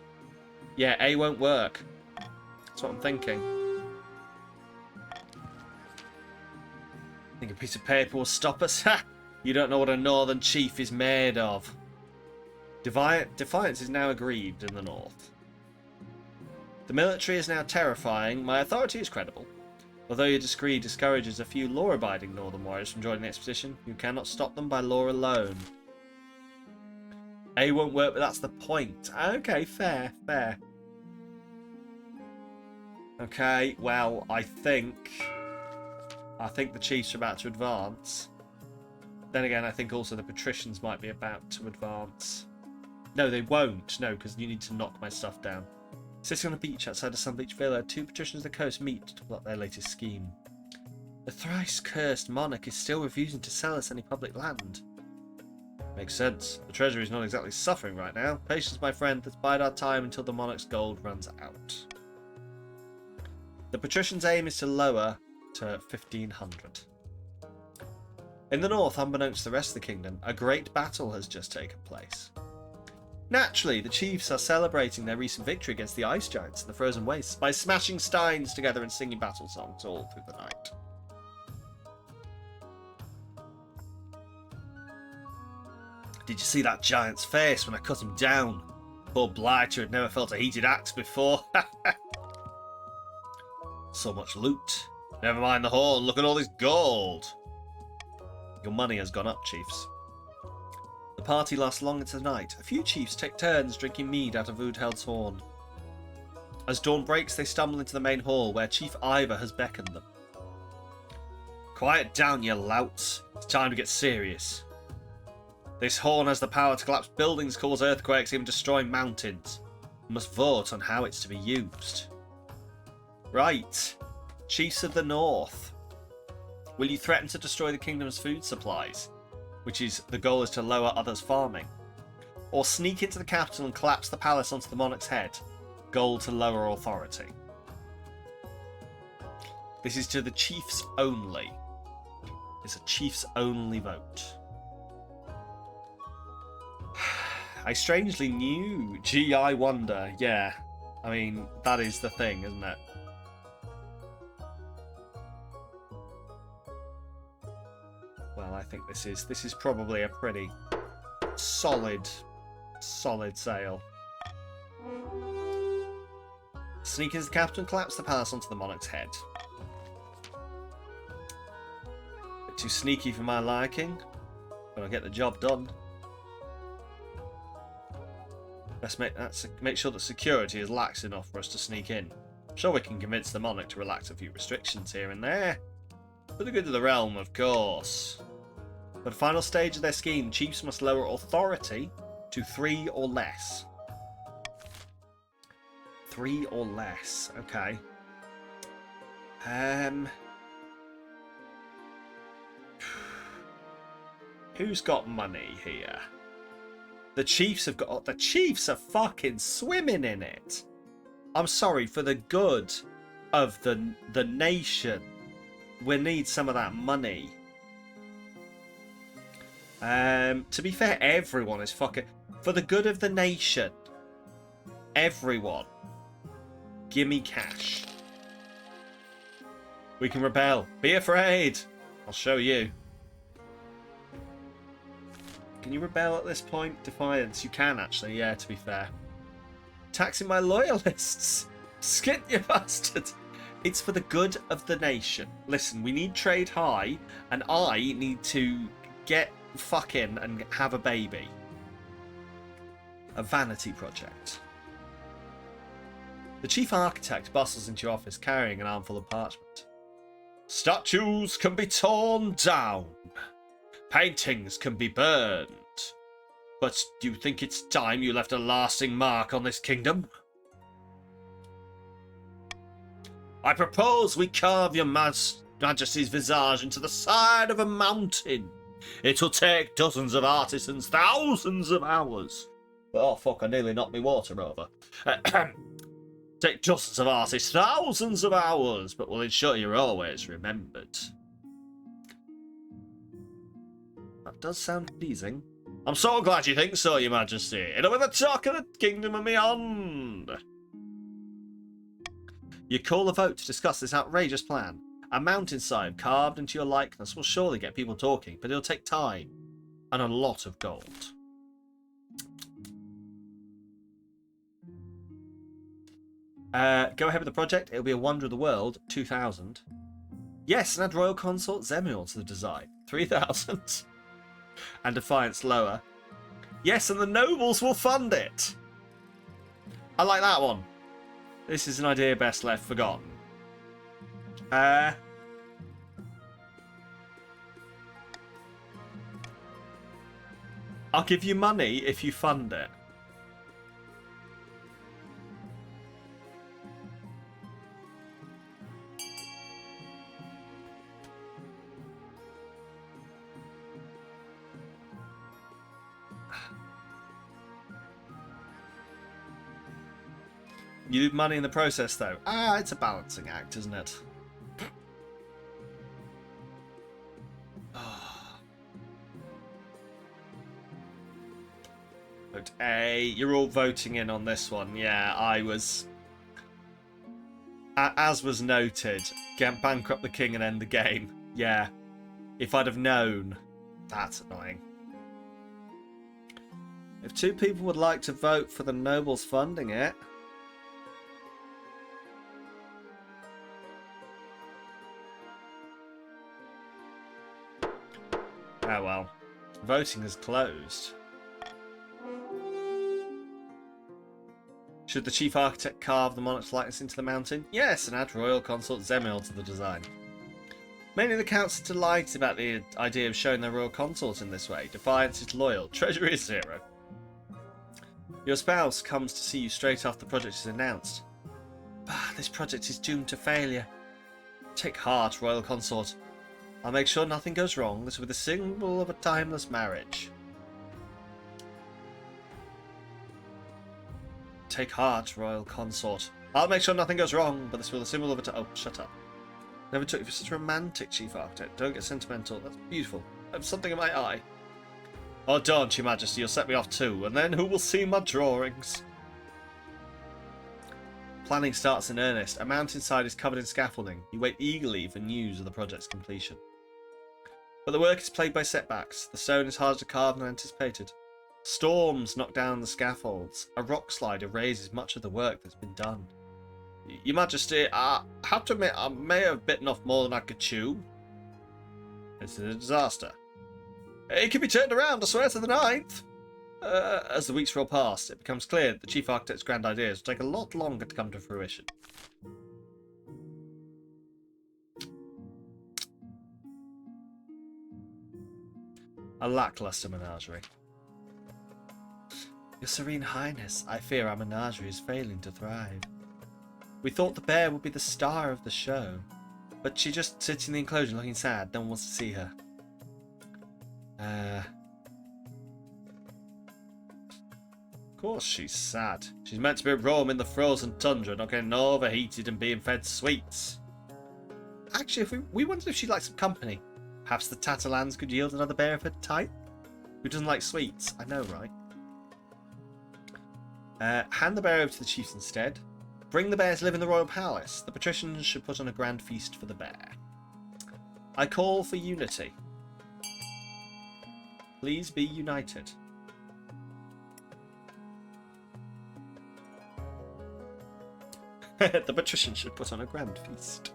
Yeah, A won't work. That's what I'm thinking. Think a piece of paper will stop us? Ha! You don't know what a northern chief is made of. Defiance is now agreed in the north. The military is now terrifying. My authority is credible. Although your decree discourages a few law-abiding northern warriors from joining the expedition, you cannot stop them by law alone. A won't work, but that's the point. Okay, fair. Okay, well, I think the chiefs are about to advance. Then again, I think also the patricians might be about to advance. No, they won't. No, because you need to knock my stuff down. Sitting on a beach outside of Sunbeach Villa, two patricians of the coast meet to plot their latest scheme. The thrice-cursed monarch is still refusing to sell us any public land. Makes sense. The treasury is not exactly suffering right now. Patience, my friend. Let's bide our time until the monarch's gold runs out. The patrician's aim is to lower to 1,500. In the north, unbeknownst to the rest of the kingdom, a great battle has just taken place. Naturally, the chiefs are celebrating their recent victory against the ice giants in the frozen wastes by smashing steins together and singing battle songs all through the night. Did you see that giant's face when I cut him down? Poor blighter had never felt a heated axe before. So much loot. Never mind the horn, look at all this gold. Your money has gone up, chiefs. The party lasts long into the night. A few chiefs take turns drinking mead out of Odheld's Horn. As dawn breaks, they stumble into the main hall, where Chief Ivor has beckoned them. Quiet down, you louts. It's time to get serious. This horn has the power to collapse buildings, cause earthquakes, even destroy mountains. We must vote on how it's to be used. Right. Chiefs of the North. Will you threaten to destroy the kingdom's food supplies? Which is, the goal is to lower others' farming. Or sneak into the capital and collapse the palace onto the monarch's head. Goal to lower authority. This is to the chiefs only. It's a chiefs only vote. I strangely knew. Gee, I wonder. Yeah. I mean, that is the thing, isn't it? Well, I think this is probably a pretty solid sale. Sneak into the capital and collapse the palace onto the monarch's head. Bit too sneaky for my liking, but I'll get the job done. Let's make sure that security is lax enough for us to sneak in. I'm sure we can convince the monarch to relax a few restrictions here and there. For the good of the realm, of course. For the final stage of their scheme, chiefs must lower authority to 3 or less. 3 or less. Okay. Who's got money here? The chiefs have got. Oh, the chiefs are fucking swimming in it. I'm sorry, for the good of the nation, we need some of that money. To be fair, everyone is fucking for the good of the nation. Everyone, give me cash. We can rebel. Be afraid. I'll show you. Can you rebel at this point? Defiance. You can actually, yeah, to be fair. Taxing my loyalists. Skint, you bastard. It's for the good of the nation. Listen, we need trade high, and I need to get fucking and have a baby. A vanity project. The chief architect bustles into your office carrying an armful of parchment. Statues can be torn down. Paintings can be burned. But do you think it's time you left a lasting mark on this kingdom? I propose we carve your Majesty's visage into the side of a mountain. It'll take dozens of artisans thousands of hours. Oh fuck, I nearly knocked me water over. Take dozens of artists thousands of hours, but will ensure you're always remembered. That does sound pleasing. I'm so glad you think so, Your Majesty. It'll be the talk of the kingdom and beyond. You call a vote to discuss this outrageous plan. A mountainside carved into your likeness will surely get people talking, but it'll take time and a lot of gold. Go ahead with the project. It'll be a wonder of the world. 2,000. Yes, and add Royal Consort Zemil to the design. 3,000. And Defiance lower. Yes, and the nobles will fund it. I like that one. This is an idea best left forgotten. I'll give you money if you fund it. You lose money in the process, though. It's a balancing act, isn't it? Vote A. You're all voting in on this one. Yeah, I was. As was noted, bankrupt the king and end the game. Yeah. If I'd have known. That's annoying. If 2 people would like to vote for the nobles funding it. Oh well. Voting is closed. Should the chief architect carve the monarch's likeness into the mountain? Yes, and add Royal Consort Zemil to the design. Many of the counts are delighted about the idea of showing their royal consort in this way. Defiance is loyal. Treasury is 0. Your spouse comes to see you straight after the project is announced. This project is doomed to failure. Take heart, Royal Consort. I'll make sure nothing goes wrong. This will be the symbol of a timeless marriage. Take heart, Royal Consort. I'll make sure nothing goes wrong, but this will be the symbol of a... Oh, shut up. Never took you for such a romantic, Chief Architect. Don't get sentimental. That's beautiful. I have something in my eye. Oh, don't, Your Majesty. You'll set me off too. And then who will see my drawings? Planning starts in earnest. A mountainside is covered in scaffolding. You wait eagerly for news of the project's completion. But the work is plagued by setbacks. The stone is harder to carve than anticipated. Storms knock down the scaffolds. A rock slide erases much of the work that's been done. Your Majesty, I have to admit I may have bitten off more than I could chew. This is a disaster. It can be turned around, I swear to the 9th. As the weeks roll past, it becomes clear that the Chief Architect's grand ideas will take a lot longer to come to fruition. A lackluster menagerie. Your Serene Highness, I fear our menagerie is failing to thrive. We thought the bear would be the star of the show, but she just sits in the enclosure looking sad. No one wants to see her. Of course she's sad. She's meant to be roaming the frozen tundra, not getting overheated and being fed sweets. Actually, if we wondered if she'd like some company. Perhaps the Tatterlands could yield another bear of her type? Who doesn't like sweets? I know, right? Hand the bear over to the chiefs instead. Bring the bear to live in the royal palace. The patricians should put on a grand feast for the bear. I call for unity. Please be united. The patricians should put on a grand feast.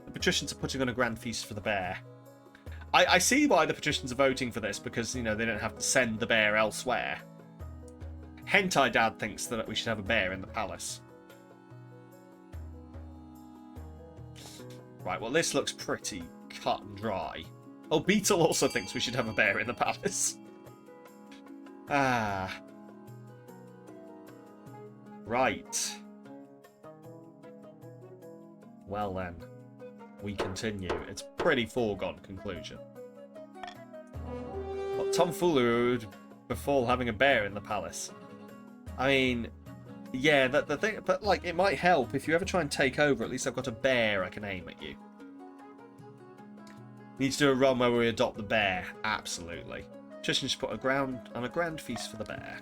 The patricians are putting on a grand feast for the bear. I see why the patricians are voting for this, because, you know, they don't have to send the bear elsewhere. Hentai Dad thinks that we should have a bear in the palace. Right, well, this looks pretty cut and dry. Oh, Beetle also thinks we should have a bear in the palace. Ah. Right. Well then, we continue. It's pretty foregone conclusion. What tomfoolery would befall having a bear in the palace? I mean, yeah, the thing, but like, it might help if you ever try and take over. At least I've got a bear I can aim at you. Need to do a run where we adopt the bear. Absolutely. Patrician should put on a grand feast for the bear.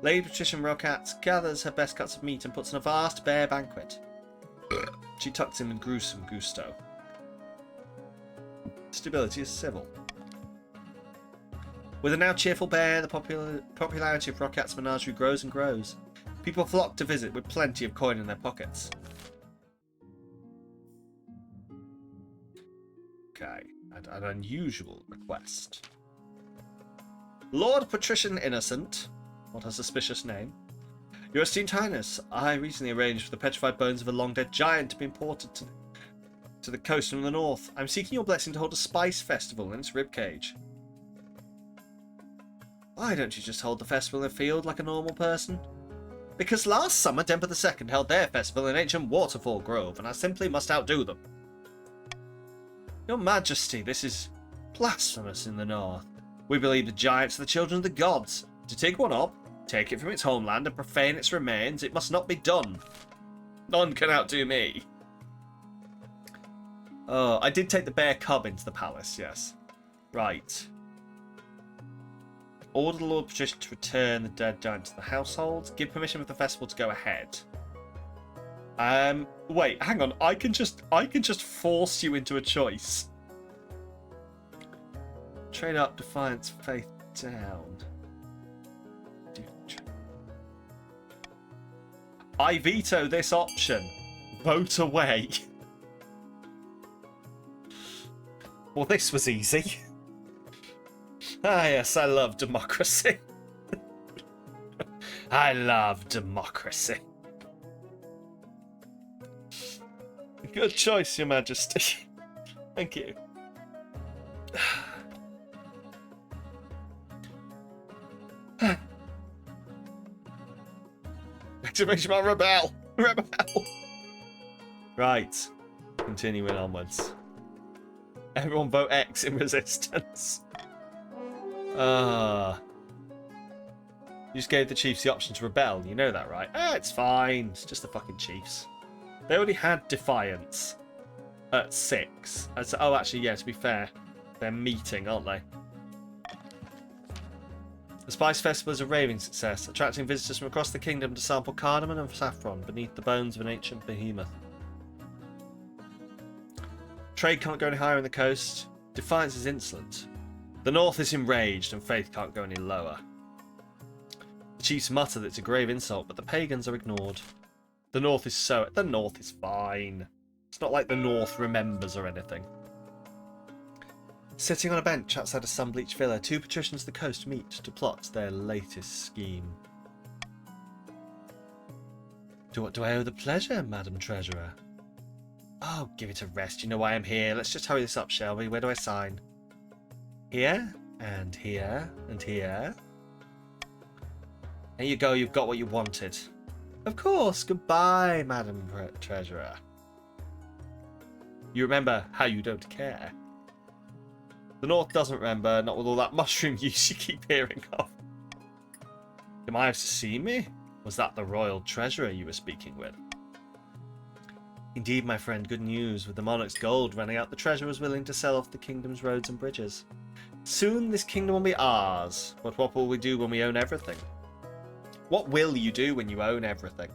Lady Patrician Rockats gathers her best cuts of meat and puts on a vast bear banquet. She tucks in a gruesome gusto. Stability is civil. With a now cheerful bear, the popularity of Rockat's menagerie grows and grows. People flock to visit with plenty of coin in their pockets. Okay, and an unusual request. Lord Patrician Innocent, what a suspicious name. Your esteemed highness, I recently arranged for the petrified bones of a long-dead giant to be imported to the coast from the north. I'm seeking your blessing to hold a spice festival in its ribcage. Why don't you just hold the festival in a field like a normal person? Because last summer Denver II held their festival in ancient Waterfall Grove, and I simply must outdo them. Your Majesty, this is blasphemous in the north. We believe the giants are the children of the gods. To take one up, take it from its homeland and profane its remains, it must not be done. None can outdo me. Oh, I did take the bear cub into the palace, yes. Right. Order the Lord Patrician to return the dead giant to the household. Give permission for the festival to go ahead. Wait, hang on. I can just force you into a choice. Trade up, defiance, faith down. I veto this option. Vote away. Well, this was easy. Ah, yes, I love democracy. I love democracy. Good choice, Your Majesty. Thank you. Exclamation mark, rebel! Rebel! Right. Continuing onwards. Everyone vote X in resistance. You just gave the Chiefs the option to rebel. You know that, right? Ah, it's fine. It's just the fucking Chiefs. They already had Defiance at 6. Oh, actually, yeah, to be fair. They're meeting, aren't they? The Spice Festival is a raving success, attracting visitors from across the kingdom to sample cardamom and saffron beneath the bones of an ancient behemoth. Trade can't go any higher in the coast. Defiance is insolent. The north is enraged, and faith can't go any lower. The chiefs mutter that it's a grave insult, but the pagans are ignored. The north is fine. It's not like the north remembers or anything. Sitting on a bench outside a sun-bleached villa, two patricians of the coast meet to plot their latest scheme. To what do I owe the pleasure, Madam Treasurer? Oh, give it a rest. You know why I'm here. Let's just hurry this up, shall we? Where do I sign? Here? And here, and here. There you go, you've got what you wanted. Of course, goodbye, Madam Treasurer. You remember how you don't care. The North doesn't remember, not with all that mushroom use you keep hearing of. You might have seen me? Was that the royal treasurer you were speaking with? Indeed, my friend, good news. With the monarch's gold running out, the treasurer was willing to sell off the kingdom's roads and bridges. Soon this kingdom will be ours. But what will we do when we own everything? What will you do when you own everything?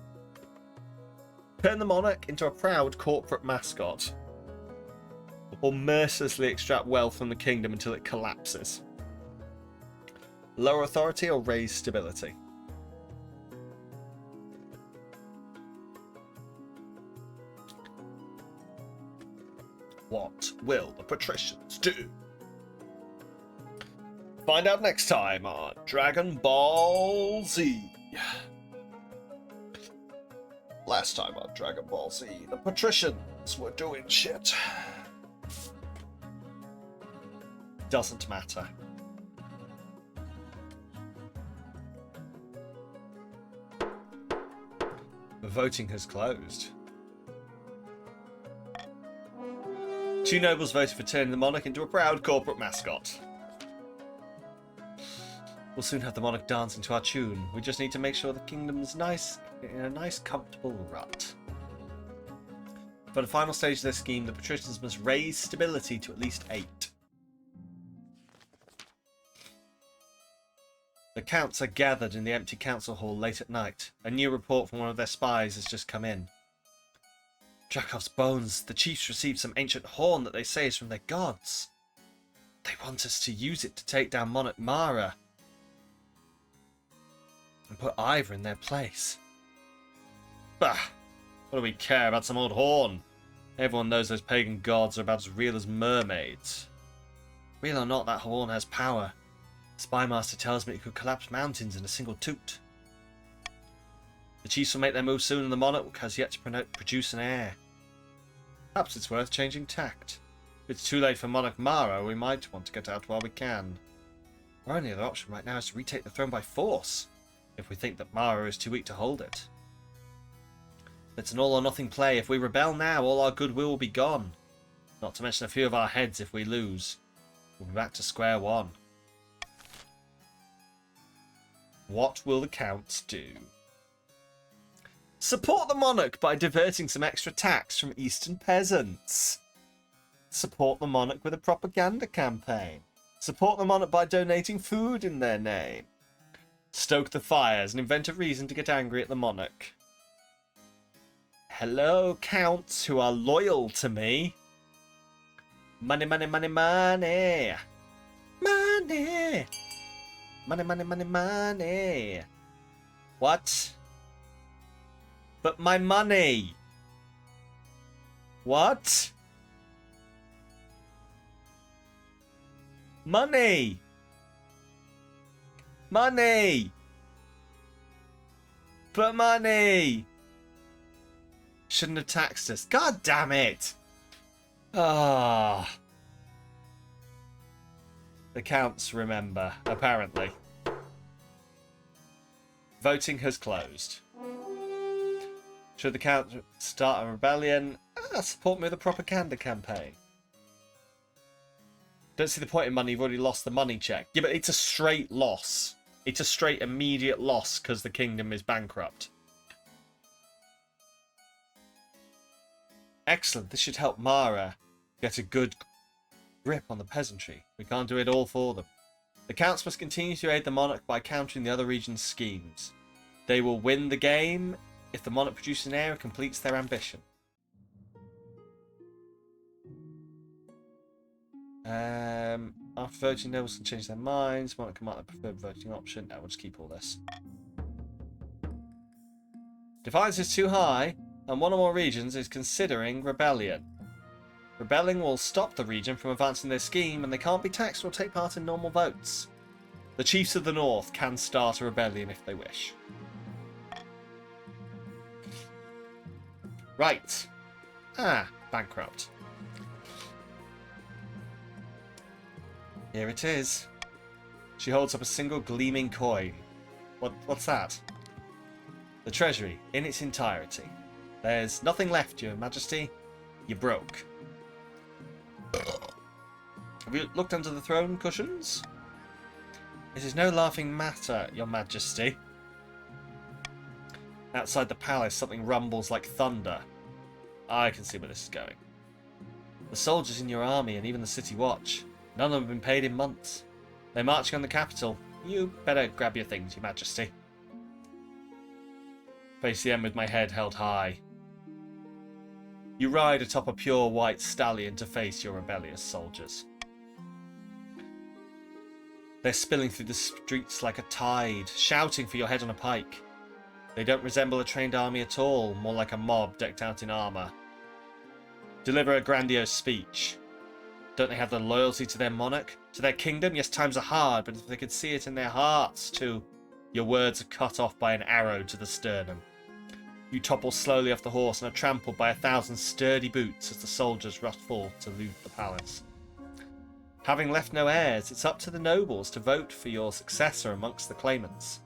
Turn the monarch into a proud corporate mascot. Or mercilessly extract wealth from the kingdom until it collapses. Lower authority or raise stability? What will the patricians do? Find out next time on Dragon Ball Z. Last time on Dragon Ball Z, the patricians were doing shit. Doesn't matter. The voting has closed. 2 nobles voted for turning the monarch into a proud corporate mascot. We'll soon have the monarch dancing to our tune. We just need to make sure the kingdom's nice, in a nice, comfortable rut. For the final stage of this scheme, the patricians must raise stability to at least 8. The counts are gathered in the empty council hall late at night. A new report from one of their spies has just come in. Dracov's bones. The chiefs received some ancient horn that they say is from their gods. They want us to use it to take down Monarch Mara and put Ivor in their place. Bah! What do we care about some old horn? Everyone knows those pagan gods are about as real as mermaids. Real or not, that horn has power. The spymaster tells me it could collapse mountains in a single toot. The chiefs will make their move soon and the monarch has yet to produce an heir. Perhaps it's worth changing tact. If it's too late for Monarch Mara, we might want to get out while we can. Our only other option right now is to retake the throne by force, if we think that Mara is too weak to hold it. It's an all-or-nothing play. If we rebel now, all our goodwill will be gone. Not to mention a few of our heads if we lose. We'll be back to square one. What will the counts do? Support the monarch by diverting some extra tax from eastern peasants. Support the monarch with a propaganda campaign. Support the monarch by donating food in their name. Stoke the fires and invent a reason to get angry at the monarch. Hello, counts who are loyal to me. Money, money, money, money. Money. Money, money, money, money. What? But my money. What? Money. Money. But money. Shouldn't have taxed us. God damn it. Ah. The counts remember, apparently. Voting has closed. Should the count start a rebellion? Support me with a propaganda campaign. Don't see the point in money. You've already lost the money check. Yeah, but it's a straight loss. It's a straight immediate loss because the kingdom is bankrupt. Excellent. This should help Mara get a good grip on the peasantry. We can't do it all for them. The counts must continue to aid the monarch by countering the other region's schemes. They will win the game if the monarch produces an heir and completes their ambition. After voting, nobles can change their minds. Monarch can mark their preferred voting option. No, we'll just keep all this. Defiance is too high, and one or more regions is considering rebellion. Rebelling will stop the region from advancing their scheme, and they can't be taxed or take part in normal votes. The chiefs of the north can start a rebellion if they wish. Right. Bankrupt. Here it is. She holds up a single gleaming coin. What's that? The treasury, in its entirety. There's nothing left, Your Majesty. You're broke. Have you looked under the throne cushions? It is no laughing matter, Your Majesty. Outside the palace, something rumbles like thunder. I can see where this is going. The soldiers in your army and even the city watch, none of them have been paid in months. They're marching on the capital. You better grab your things, Your Majesty. Face the end with my head held high. You ride atop a pure white stallion to face your rebellious soldiers. They're spilling through the streets like a tide, shouting for your head on a pike. They don't resemble a trained army at all, more like a mob decked out in armour. Deliver a grandiose speech. Don't they have the loyalty to their monarch? To their kingdom? Yes, times are hard, but if they could see it in their hearts too. Your words are cut off by an arrow to the sternum. You topple slowly off the horse and are trampled by 1,000 sturdy boots as the soldiers rush forth to loot the palace. Having left no heirs, it's up to the nobles to vote for your successor amongst the claimants.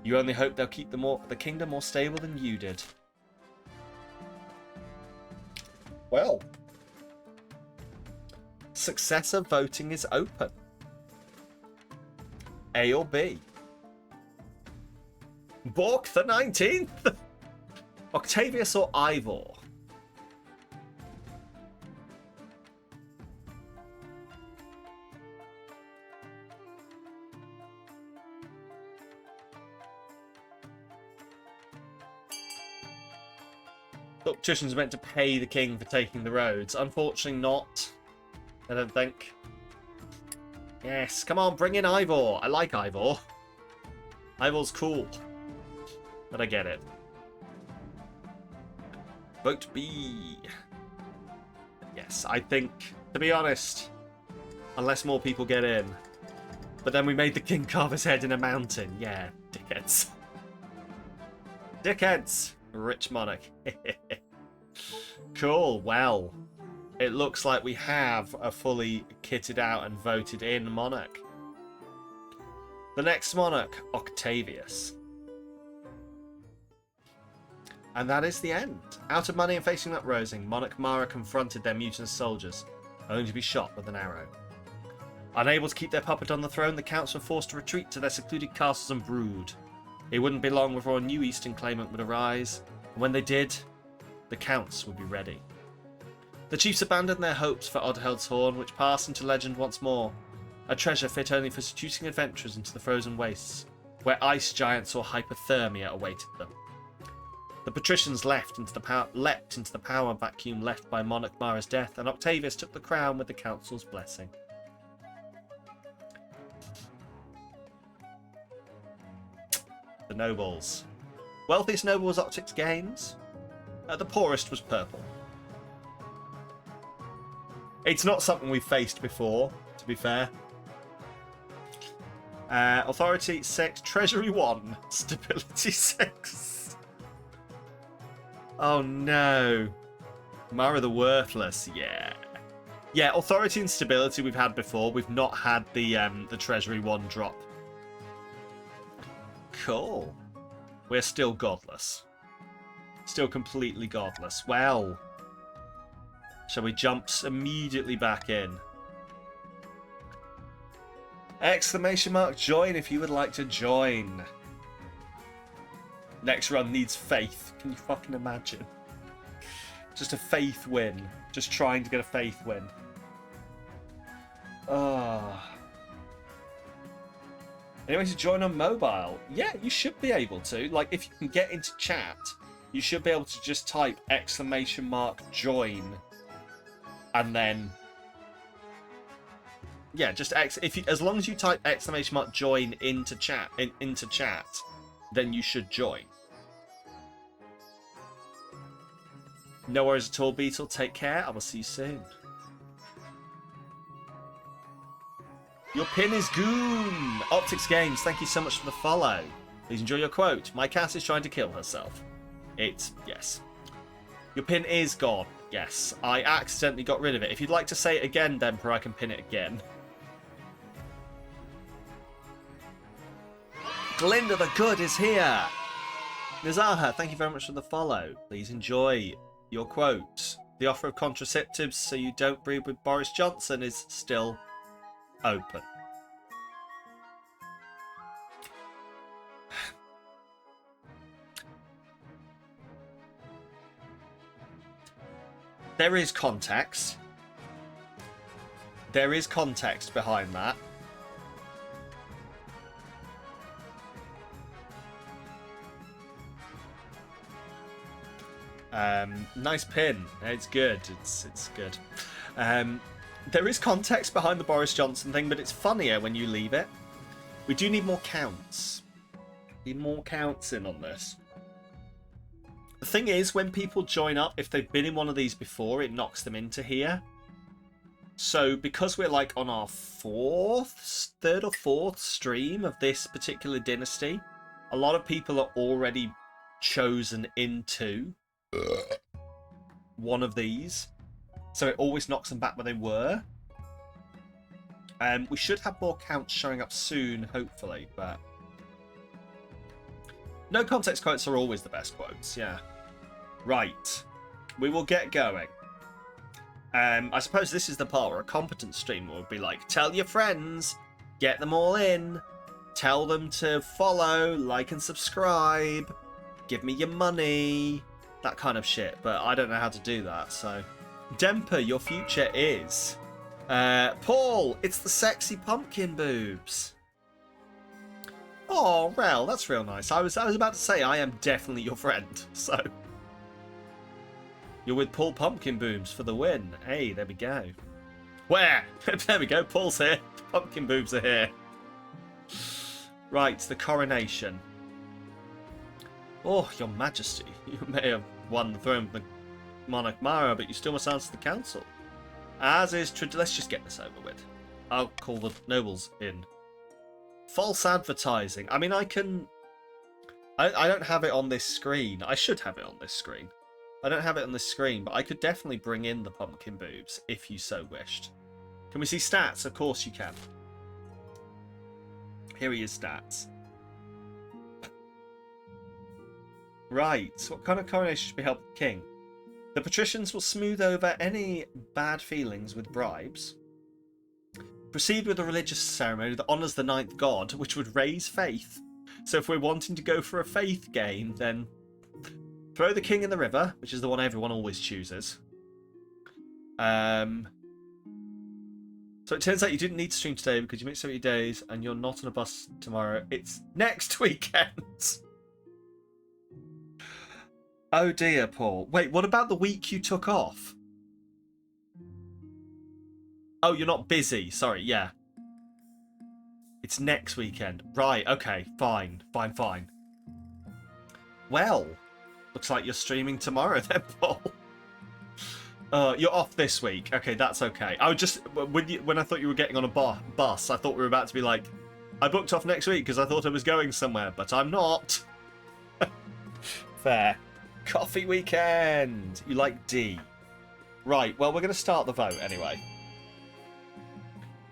You only hope they'll keep the kingdom more stable than you did. Well, successor voting is open. A or B? Bork the 19th? Octavius or Ivor? The patricians are meant to pay the king for taking the roads. Unfortunately not. I don't think. Yes, come on, bring in Ivor. I like Ivor. Ivor's cool. But I get it. Vote B. Yes, I think, to be honest, unless more people get in. But then we made the king carve his head in a mountain. Yeah, dickheads. Dickheads! Rich monarch. Cool, well, it looks like we have a fully kitted out and voted in monarch. The next monarch, Octavius. And that is the end. Out of money and facing uprosing, Monarch Mara confronted their mutinous soldiers, only to be shot with an arrow. Unable to keep their puppet on the throne, the counts were forced to retreat to their secluded castles and brood. It wouldn't be long before a new eastern claimant would arise, and when they did, the counts would be ready. The chiefs abandoned their hopes for Odheld's horn, which passed into legend once more, a treasure fit only for seducing adventurers into the frozen wastes, where ice giants or hypothermia awaited them. The patricians leapt into the power vacuum left by Monarch Mara's death, and Octavius took the crown with the council's blessing. The nobles. Wealthiest noble was Optics Games. The poorest was purple. It's not something we've faced before, to be fair. Authority 6, Treasury 1, Stability 6. Oh no. Mara the Worthless, yeah. Yeah, Authority and Stability we've had before. We've not had the Treasury 1 drop. Cool. We're still godless. Still completely godless. Well. Shall we jump immediately back in? Exclamation mark join if you would like to join. Next run needs faith. Can you fucking imagine? Just a faith win. Just trying to get a faith win. Anyway, to join on mobile. Yeah, you should be able to. Like, if you can get into chat, you should be able to just type exclamation mark join. And then... yeah, just as long as you type exclamation mark join into chat, then you should join. No worries at all, Beetle. Take care. I will see you soon. Your pin is goon. Optics Games, thank you so much for the follow. Please enjoy your quote. My cat is trying to kill herself. Yes. Your pin is gone. Yes, I accidentally got rid of it. If you'd like to say it again, Demper, I can pin it again. Glinda the Good is here. Nizaha, thank you very much for the follow. Please enjoy your quote. The offer of contraceptives so you don't breed with Boris Johnson is still open. There is context. There is context behind that. Nice pin. It's good. It's good. There is context behind the Boris Johnson thing, but it's funnier when you leave it. We do need more counts. Need more counts in on this. The thing is, when people join up, if they've been in one of these before, it knocks them into here. So because we're like on our third or fourth stream of this particular dynasty, a lot of people are already chosen into one of these. So it always knocks them back where they were. We should have more counts showing up soon, hopefully, but no context quotes are always the best quotes, yeah. Right. We will get going. I suppose this is the part where a competent streamer would be like, tell your friends, get them all in, tell them to follow, like and subscribe, give me your money, that kind of shit. But I don't know how to do that, so. Demper, your future is. Paul, it's the sexy pumpkin boobs. Oh, well, that's real nice. I was about to say I am definitely your friend, so. You're with Paul Pumpkin Boobs for the win. Hey, there we go. Where? There we go. Paul's here. Pumpkin Boobs are here. Right, the coronation. Oh, your majesty. You may have won the throne of the Monarch Mara, but you still must answer the council. As is true. Let's just get this over with. I'll call the nobles in. False advertising. I mean, I can... I don't have it on this screen. I should have it on this screen. I don't have it on the screen, but I could definitely bring in the pumpkin boobs if you so wished. Can we see stats? Of course you can. Here are your stats. Right, so what kind of coronation should be held with the king? The patricians will smooth over any bad feelings with bribes. Proceed with a religious ceremony that honours the ninth god, which would raise faith. So if we're wanting to go for a faith game, then throw the king in the river, which is the one everyone always chooses. So it turns out you didn't need to stream today because you missed so many days and you're not on a bus tomorrow. It's next weekend. Oh dear, Paul. Wait, what about the week you took off? Oh, you're not busy. Sorry, yeah. It's next weekend. Right, okay, fine. Well... looks like you're streaming tomorrow then, Paul. You're off this week. Okay, that's okay. I was just... when I thought you were getting on a bus, I thought we were about to be like, I booked off next week because I thought I was going somewhere, but I'm not. Fair. Coffee weekend. You like D. Right, well, we're going to start the vote anyway.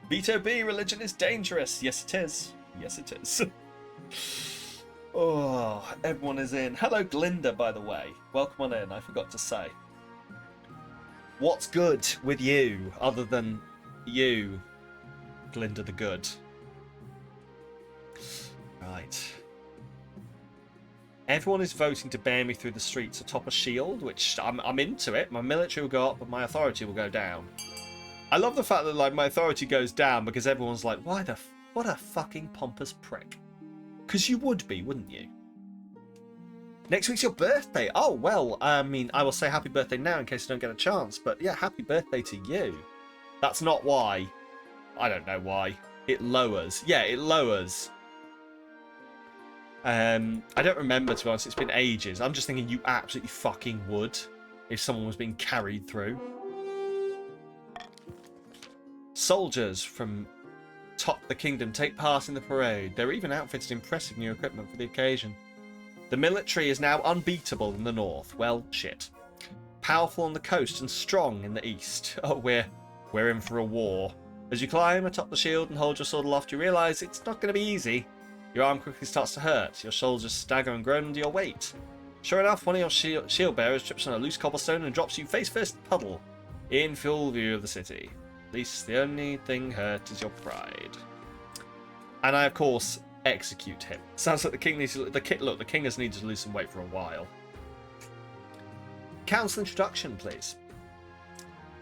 Veto B, religion is dangerous. Yes, it is. Yes, it is. Oh, everyone is in. Hello, Glinda, by the way. Welcome on in. I forgot to say. What's good with you, other than you, Glinda the Good? Right. Everyone is voting to bear me through the streets atop a shield, which I'm into it. My military will go up, but my authority will go down. I love the fact that like my authority goes down because everyone's like, what a fucking pompous prick. Because you would be, wouldn't you? Next week's your birthday. Oh, well, I mean, I will say happy birthday now in case I don't get a chance. But yeah, happy birthday to you. That's not why. I don't know why. It lowers. Yeah, it lowers. I don't remember, to be honest. It's been ages. I'm just thinking you absolutely fucking would if someone was being carried through. Soldiers from top the kingdom take part in the parade. They're even outfitted in impressive new equipment for the occasion. The military is now unbeatable in the north. Well, shit. Powerful on the coast and strong in the east. Oh, we're in for a war. As you climb atop the shield and hold your sword aloft, you realise it's not going to be easy. Your arm quickly starts to hurt. Your shoulders stagger and groan under your weight. Sure enough, one of your shield bearers trips on a loose cobblestone and drops you face first in the puddle, in full view of the city. At least the only thing hurt is your pride. And I, of course, execute him. Sounds like the king needs to... the king has needed to lose some weight for a while. Council introduction, please.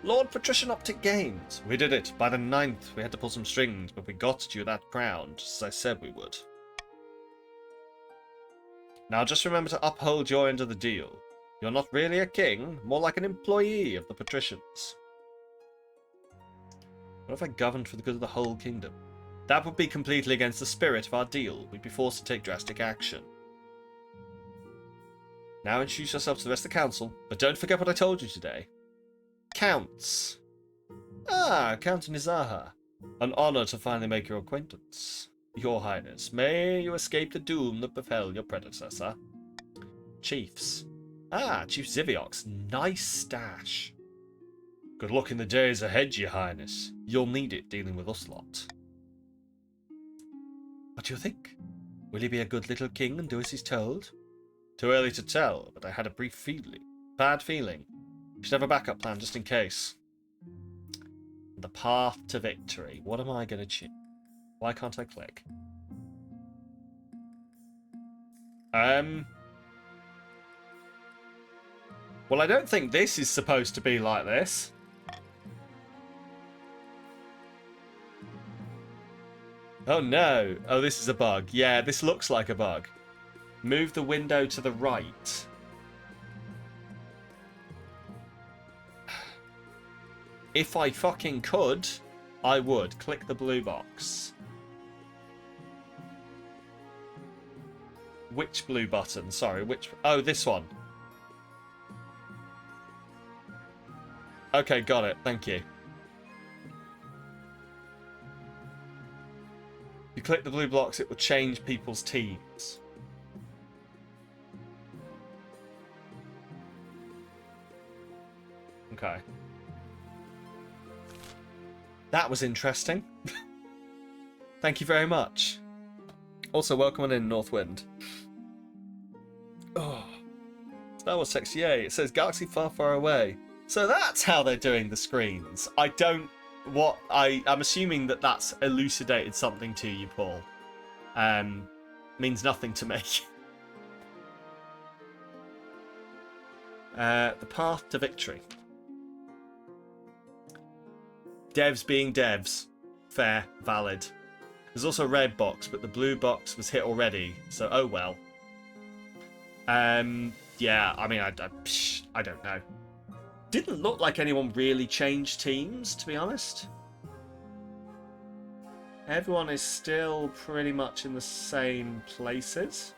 Lord Patrician Optic Games. We did it. By the 9th, we had to pull some strings, but we got you that crown, just as I said we would. Now just remember to uphold your end of the deal. You're not really a king, more like an employee of the patricians. What if I governed for the good of the whole kingdom? That would be completely against the spirit of our deal. We'd be forced to take drastic action. Now introduce yourself to the rest of the council, but don't forget what I told you today. Counts. Ah, Count Nizaha. An honor to finally make your acquaintance. Your Highness, may you escape the doom that befell your predecessor. Chiefs. Ah, Chief Ziviox. Nice stash. Good luck in the days ahead, Your Highness. You'll need it dealing with us lot. What do you think? Will he be a good little king and do as he's told? Too early to tell, but I had a bad feeling. Should have a backup plan just in case. The path to victory. What am I going to choose? Why can't I click? Well, I don't think this is supposed to be like this. Oh no. Oh, this is a bug. Yeah, this looks like a bug. Move the window to the right. If I fucking could, I would. Click the blue box. Which blue button? Sorry, which... Oh, this one. Okay, got it. Thank you. If you click the blue blocks, it will change people's teams. Okay. That was interesting. Thank you very much. Also, welcome on in, Northwind. Oh. Star Wars Text, yay. It says Galaxy Far, Far Away. So that's how they're doing the screens. I'm assuming that that's elucidated something to you, Paul. Means nothing to me. The path to victory. Devs being devs. Fair, valid. There's also a red box, but the blue box was hit already, so oh well. Yeah, I mean, I don't know. Didn't look like anyone really changed teams, to be honest. Everyone is still pretty much in the same places.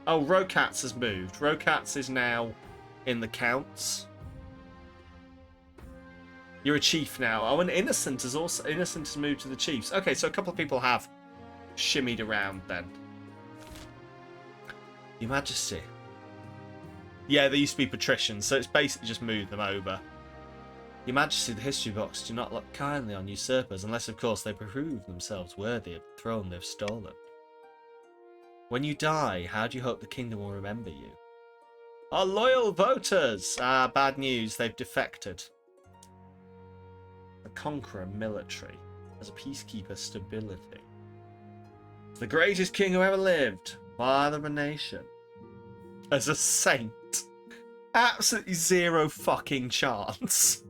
Oh, Rocats has moved. Rocats is now in the counts. You're a chief now. Oh, and Innocent has moved to the chiefs. Okay, so a couple of people have shimmied around then. Your Majesty. Yeah, they used to be patricians, so it's basically just moved them over. Your Majesty, the history books do not look kindly on usurpers, unless of course they prove themselves worthy of the throne they've stolen. When you die, how do you hope the kingdom will remember you? Our loyal voters! Ah, bad news, they've defected. A conqueror military. As a peacekeeper stability. The greatest king who ever lived. Father of a nation. As a saint. Absolutely zero fucking chance.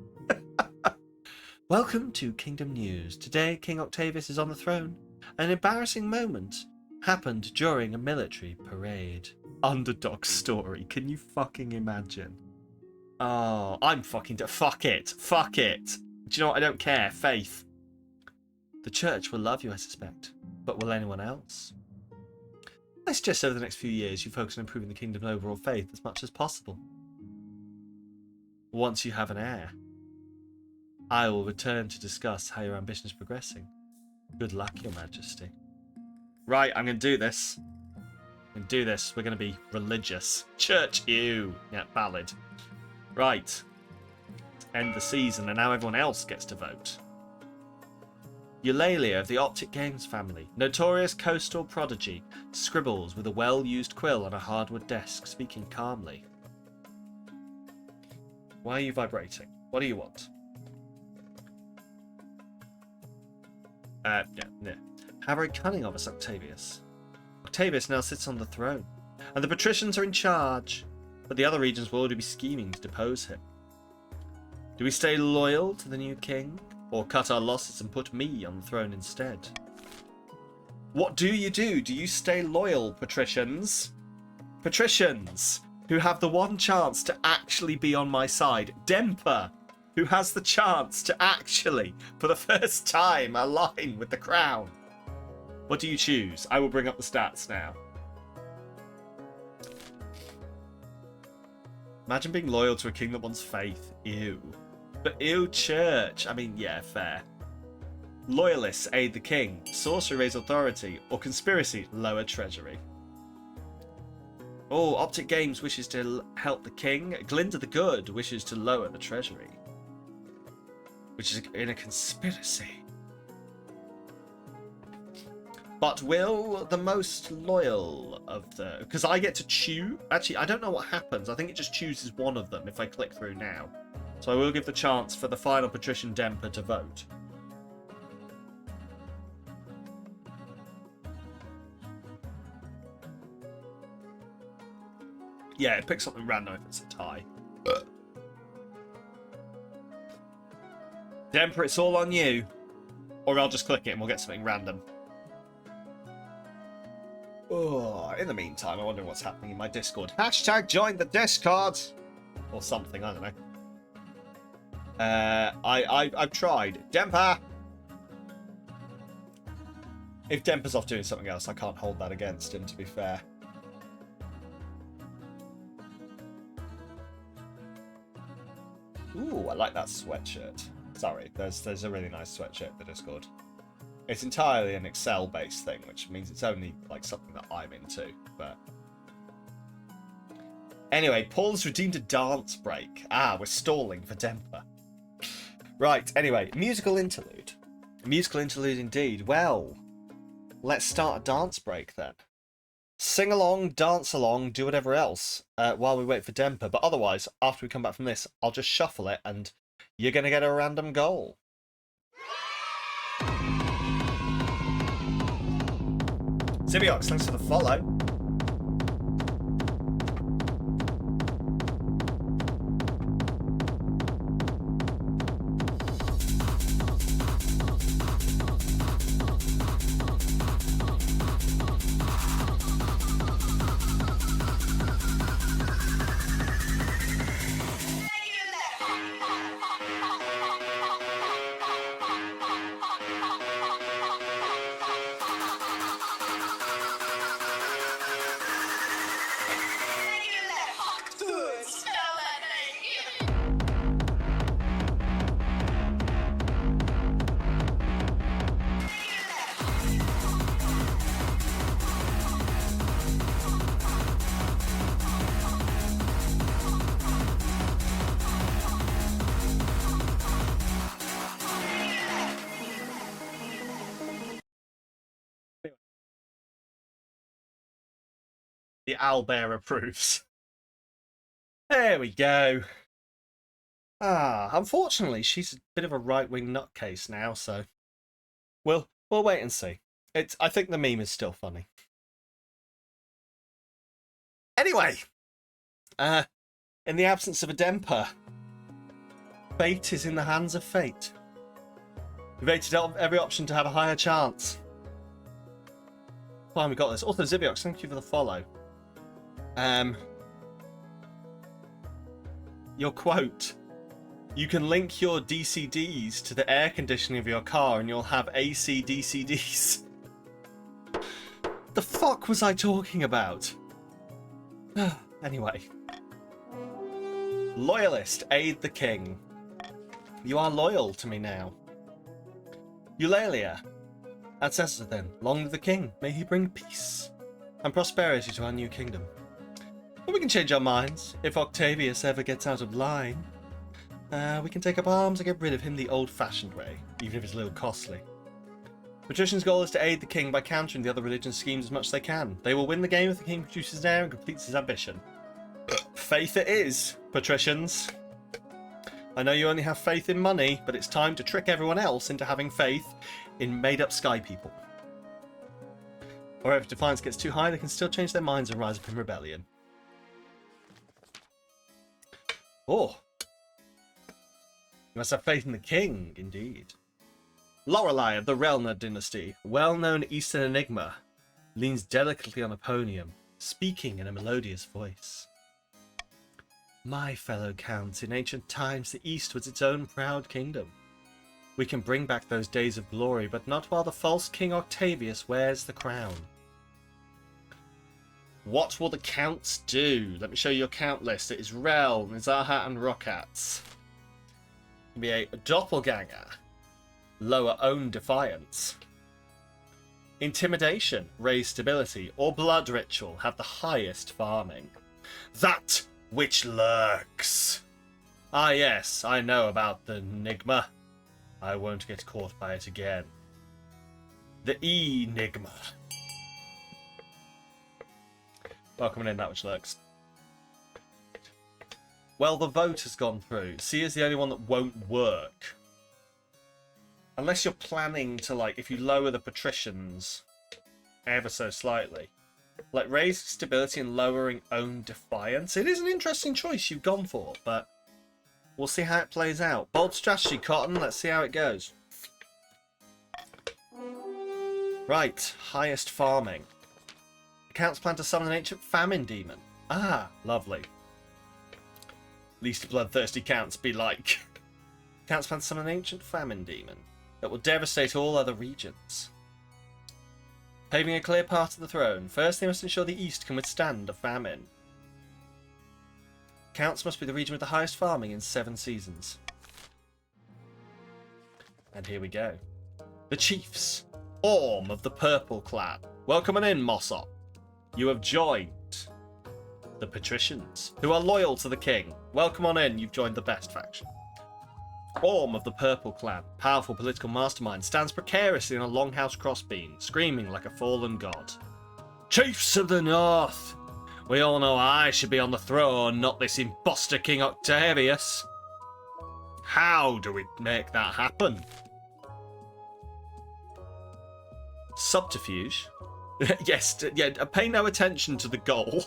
Welcome to Kingdom News. Today, King Octavius is on the throne. An embarrassing moment happened during a military parade. Underdog story. Can you fucking imagine? Oh, I'm fucking... Fuck it. Fuck it. Do you know what? I don't care. Faith. The church will love you, I suspect. But will anyone else? I suggest over the next few years you focus on improving the kingdom's overall faith as much as possible. Once you have an heir, I will return to discuss how your ambition is progressing. Good luck, Your Majesty. Right, I'm going to do this. I'm going to do this. We're going to be religious. Church, ew. Yeah, valid. Right. End the season, and now everyone else gets to vote. Eulalia of the Optic Games family, notorious coastal prodigy, scribbles with a well-used quill on a hardwood desk, speaking calmly. Why are you vibrating? What do you want? Yeah. How very cunning of us, Octavius. Octavius now sits on the throne, and the patricians are in charge, but the other regions will already be scheming to depose him. Do we stay loyal to the new king, or cut our losses and put me on the throne instead? What do? Do you stay loyal, patricians? Patricians, who have the one chance to actually be on my side. Demper, who has the chance to actually, for the first time, align with the crown. What do you choose? I will bring up the stats now. Imagine being loyal to a king that wants faith. Ew. But ew, church. I mean, yeah, fair. Loyalists aid the king. Sorcery raise authority. Or conspiracy lower treasury. Oh, Optic Games wishes to help the king. Glinda the Good wishes to lower the treasury. Which is in a conspiracy. But will the most loyal of the... Because I get to choose... Actually, I don't know what happens. I think it just chooses one of them if I click through now. So I will give the chance for the final patrician Demper to vote. Yeah, it picks something random if it's a tie. Demper, it's all on you. Or I'll just click it and we'll get something random. Oh, in the meantime, I wonder what's happening in my Discord. Hashtag join the Discord! Or something, I don't know. I've tried. Demper! If Demper's off doing something else, I can't hold that against him, to be fair. Ooh, I like that sweatshirt. Sorry, there's a really nice sweatshirt for Discord. It's entirely an Excel-based thing, which means it's only like something that I'm into, but... Anyway, Paul's redeemed a dance break. Ah, we're stalling for Demper. Right, anyway, musical interlude. A musical interlude indeed. Well, let's start a dance break then. Sing along, dance along, do whatever else while we wait for Demper. But otherwise, after we come back from this, I'll just shuffle it and you're going to get a random goal. Zibiox, thanks for the follow. The owlbear approves. There we go. Unfortunately, she's a bit of a right-wing nutcase now, so we'll wait and see. I think the meme is still funny. Anyway, in the absence of a Demper, fate is in the hands of fate. We've waited every option to have a higher chance. Fine, we got this. Also, Zibiox, thank you for the follow. Your quote. You can link your DCDs to the air conditioning of your car and you'll have AC DCDs. The fuck was I talking about? Anyway. Loyalist, aid the king. You are loyal to me now. Eulalia. That says it then. Long live the king. May he bring peace and prosperity to our new kingdom. But we can change our minds. If Octavius ever gets out of line, we can take up arms and get rid of him the old-fashioned way, even if it's a little costly. Patricians' goal is to aid the king by countering the other religion schemes as much as they can. They will win the game if the king produces an heir and completes his ambition. Faith it is, patricians. I know you only have faith in money, but it's time to trick everyone else into having faith in made-up sky people. Or if defiance gets too high, they can still change their minds and rise up in rebellion. Oh. You must have faith in the king, indeed. Lorelei of the Relna dynasty, well-known Eastern enigma, leans delicately on a podium, speaking in a melodious voice. My fellow counts, in ancient times the East was its own proud kingdom. We can bring back those days of glory, but not while the false King Octavius wears the crown. What will the counts do? Let me show you your count list. It is Rel, Mizaha, and Rokats. It can be a doppelganger. Lower own defiance. Intimidation, raise stability, or blood ritual have the highest farming. That which lurks. Ah yes, I know about the enigma. I won't get caught by it again. The enigma. Welcome in, that which lurks. Well, the vote has gone through. C is the only one that won't work. Unless you're planning to, like, if you lower the patricians ever so slightly. Like, raise stability and lowering own defiance. It is an interesting choice you've gone for, but we'll see how it plays out. Bold strategy, Cotton. Let's see how it goes. Right, highest farming. Accounts plan to summon an ancient famine demon. Ah, lovely. Least bloodthirsty counts be like. Accounts plan to summon an ancient famine demon that will devastate all other regions. Paving a clear path to the throne. First, they must ensure the East can withstand a famine. Counts must be the region with the highest farming in 7 seasons. And here we go. The Chiefs. Orm of the Purple Clan. Welcome on in, Mossop. You have joined the Patricians, who are loyal to the king. Welcome on in, you've joined the best faction. Orm of the Purple Clan, powerful political mastermind, stands precariously on a longhouse crossbeam, screaming like a fallen god. Chiefs of the North! We all know I should be on the throne, not this imposter King Octavius. How do we make that happen? Subterfuge? Yes, yeah, pay no attention to the goal.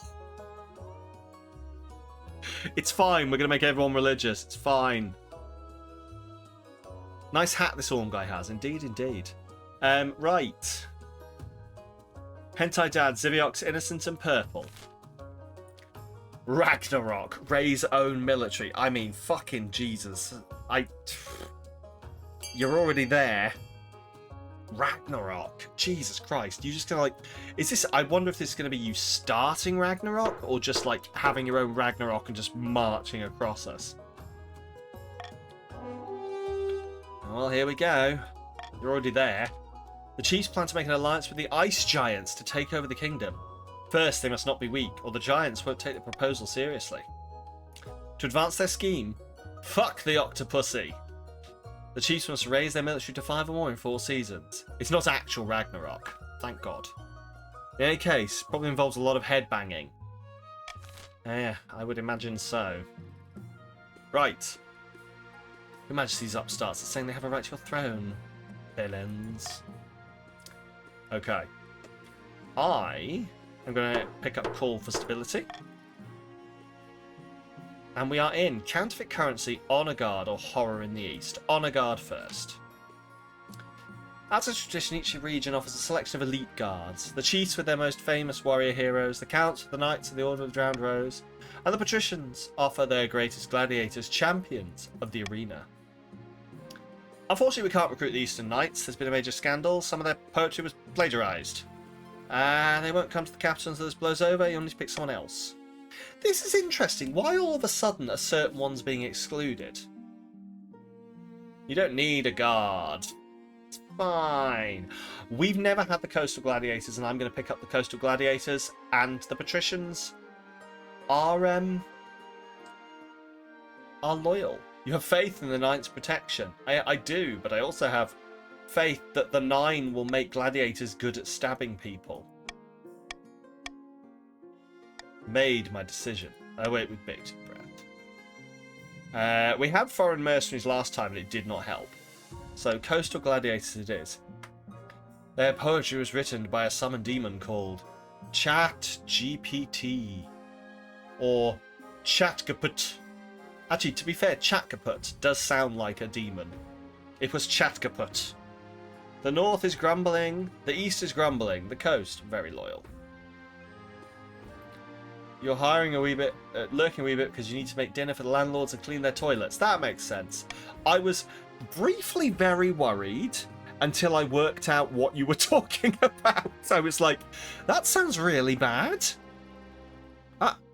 It's fine, we're going to make everyone religious, it's fine. Nice hat this Orm guy has, indeed, indeed. Right. Hentai Dad, Ziviox, Innocent and Purple. Ragnarok, raise own military. I mean, fucking Jesus. You're already there. Ragnarok. Jesus Christ. You just gonna like... Is this... I wonder if this is going to be you starting Ragnarok or just like having your own Ragnarok and just marching across us. Well, here we go. You're already there. The Chiefs plan to make an alliance with the Ice Giants to take over the kingdom. First, they must not be weak, or the Giants won't take the proposal seriously. To advance their scheme, fuck the Octopussy. The Chiefs must raise their military to 5 or more in 4 seasons. It's not actual Ragnarok, thank God. In any case, probably involves a lot of headbanging. Yeah, I would imagine so. Right. Your Majesty's upstarts are saying they have a right to your throne. Villains. Okay. I am going to pick up Call for Stability. And we are in Counterfeit Currency, Honor Guard, or Horror in the East. Honor Guard first. As a tradition, each region offers a selection of elite guards. The chiefs with their most famous warrior heroes, the counts with the knights of the Order of the Drowned Rose, and the patricians offer their greatest gladiators, champions of the arena. Unfortunately, we can't recruit the Eastern Knights. There's been a major scandal. Some of their poetry was plagiarised. They won't come to the capital until this blows over. You'll need to pick someone else. This is interesting. Why all of a sudden are certain ones being excluded? You don't need a guard. It's fine. We've never had the Coastal Gladiators, and I'm going to pick up the Coastal Gladiators, and the Patricians are loyal. You have faith in the Knight's protection. I do, but I also have faith that the 9 will make gladiators good at stabbing people. Made my decision. I wait with bated breath. We had foreign mercenaries last time and it did not help. So coastal gladiators it is. Their poetry was written by a summoned demon called Chat GPT. Or Chatkaput. Actually, to be fair, Chatkaput does sound like a demon. It was Chatkaput. The north is grumbling, the east is grumbling, the coast, very loyal. You're hiring a wee bit, lurking a wee bit because you need to make dinner for the landlords and clean their toilets. That makes sense. I was briefly very worried until I worked out what you were talking about. I was like, that sounds really bad.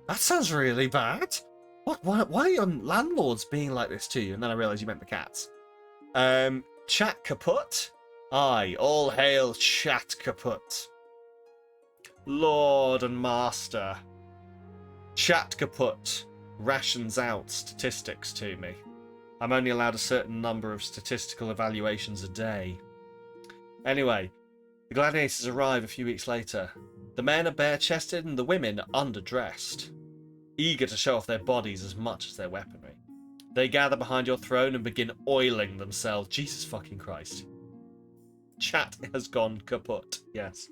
That sounds really bad. What? Why are landlords being like this to you? And then I realised you meant the cats. Chat kaput. Aye, all hail Chat kaput. Lord and master. Chat kaput rations out statistics to me. I'm only allowed a certain number of statistical evaluations a day. Anyway, the gladiators arrive a few weeks later. The men are bare-chested and the women underdressed, eager to show off their bodies as much as their weaponry. They gather behind your throne and begin oiling themselves. Jesus fucking Christ. Chat has gone kaput. Yes.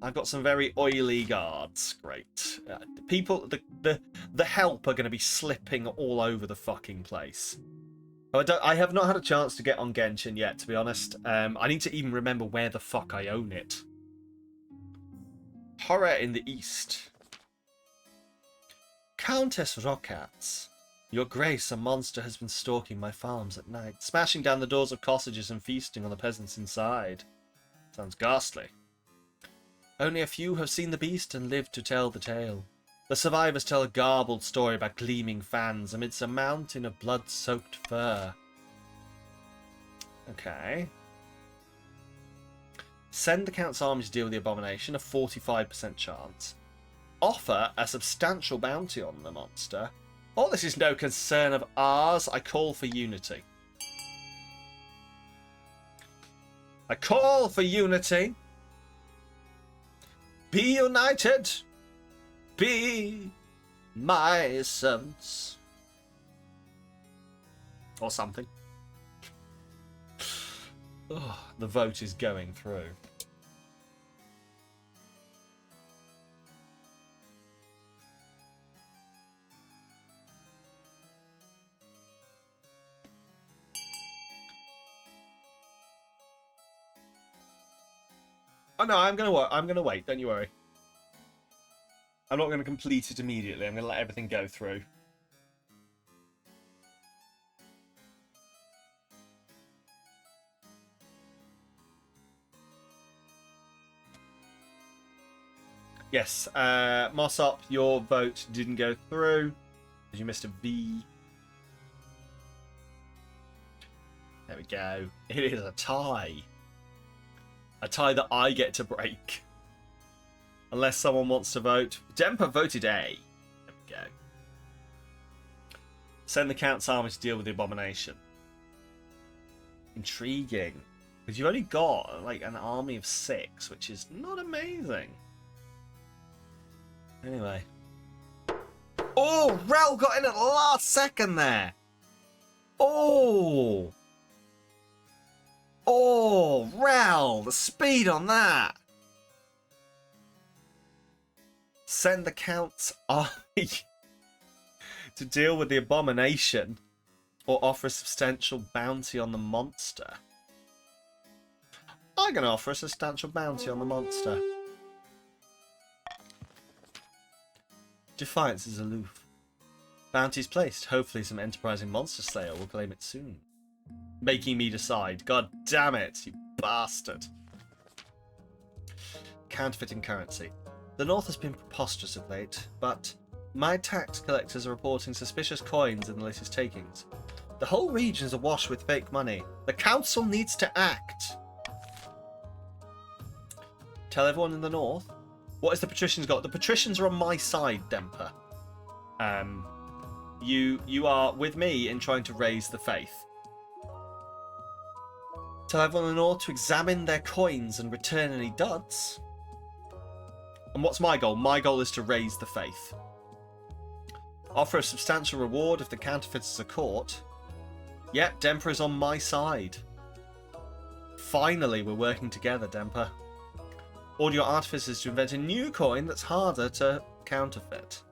I've got some very oily guards. Great. People, the help are going to be slipping all over the fucking place. I have not had a chance to get on Genshin yet, to be honest. I need to even remember where the fuck I own it. Horror in the East. Countess Rockats. Your grace, a monster has been stalking my farms at night, smashing down the doors of cottages and feasting on the peasants inside. Sounds ghastly. Only a few have seen the beast and lived to tell the tale. The survivors tell a garbled story about gleaming fans amidst a mountain of blood-soaked fur. Okay. Send the Count's army to deal with the abomination, a 45% chance. Offer a substantial bounty on the monster. Oh, this is no concern of ours. I call for unity. I call for unity. Be united. Be my servants. Or something. Oh, the vote is going through. Oh no, I'm gonna wait. Don't you worry. I'm not going to complete it immediately. I'm going to let everything go through. Yes, Mossop, your vote didn't go through because you missed a V. There we go. It is a tie. A tie that I get to break. Unless someone wants to vote. Dempa voted A. There we go. Send the Count's army to deal with the abomination. Intriguing. Because you've only got like an army of 6, which is not amazing. Anyway. Oh, Rel got in at the last second there. Oh. Oh, Rel, the speed on that. Send the Count's army to deal with the abomination or offer a substantial bounty on the monster. I'm going to offer a substantial bounty on the monster. Defiance is aloof. Bounty's placed. Hopefully some enterprising monster slayer will claim it soon. Making me decide. God damn it, you bastard. Counterfeiting currency. The North has been preposterous of late, but my tax collectors are reporting suspicious coins in the latest takings. The whole region is awash with fake money. The council needs to act. Tell everyone in the North. What has the patricians got? The patricians are on my side, Dempa. You are with me in trying to raise the faith. Tell everyone in the North to examine their coins and return any duds. And what's my goal? My goal is to raise the faith. Offer a substantial reward if the counterfeiters are caught. Yep, Demper is on my side. Finally, we're working together, Demper. Order your artificers to invent a new coin that's harder to counterfeit.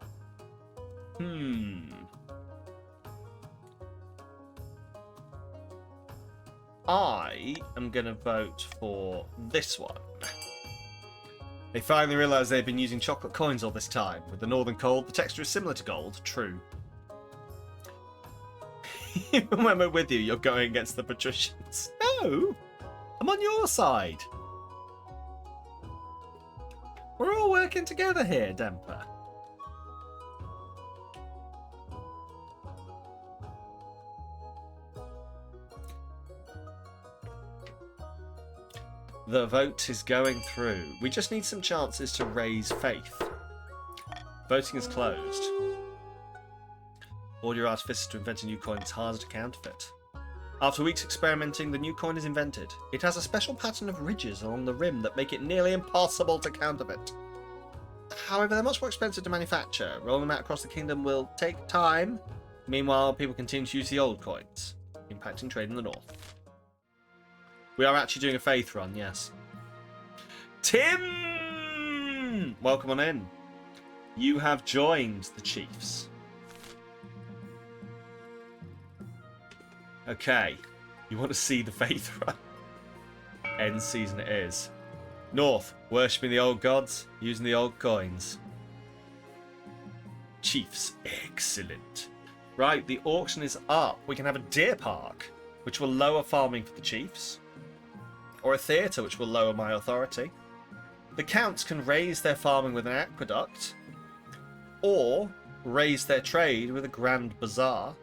I am going to vote for this one. They finally realised they've been using chocolate coins all this time. With the northern cold, the texture is similar to gold. True. Even when we're with you, you're going against the patricians. No! I'm on your side. We're all working together here, Demper. The vote is going through. We just need some chances to raise faith. Voting is closed. Order your artificers to invent a new coin that's harder to counterfeit. After weeks experimenting, the new coin is invented. It has a special pattern of ridges along the rim that make it nearly impossible to counterfeit. However, they're much more expensive to manufacture. Rolling them out across the kingdom will take time. Meanwhile, people continue to use the old coins, impacting trade in the north. We are actually doing a faith run, yes. Tim! Welcome on in. You have joined the Chiefs. Okay. You want to see the faith run? End season it is. North, worshipping the old gods, using the old coins. Chiefs, excellent. Right, the auction is up. We can have a deer park, which will lower farming for the Chiefs. Or a theatre, which will lower my authority. The counts can raise their farming with an aqueduct, or raise their trade with a grand bazaar.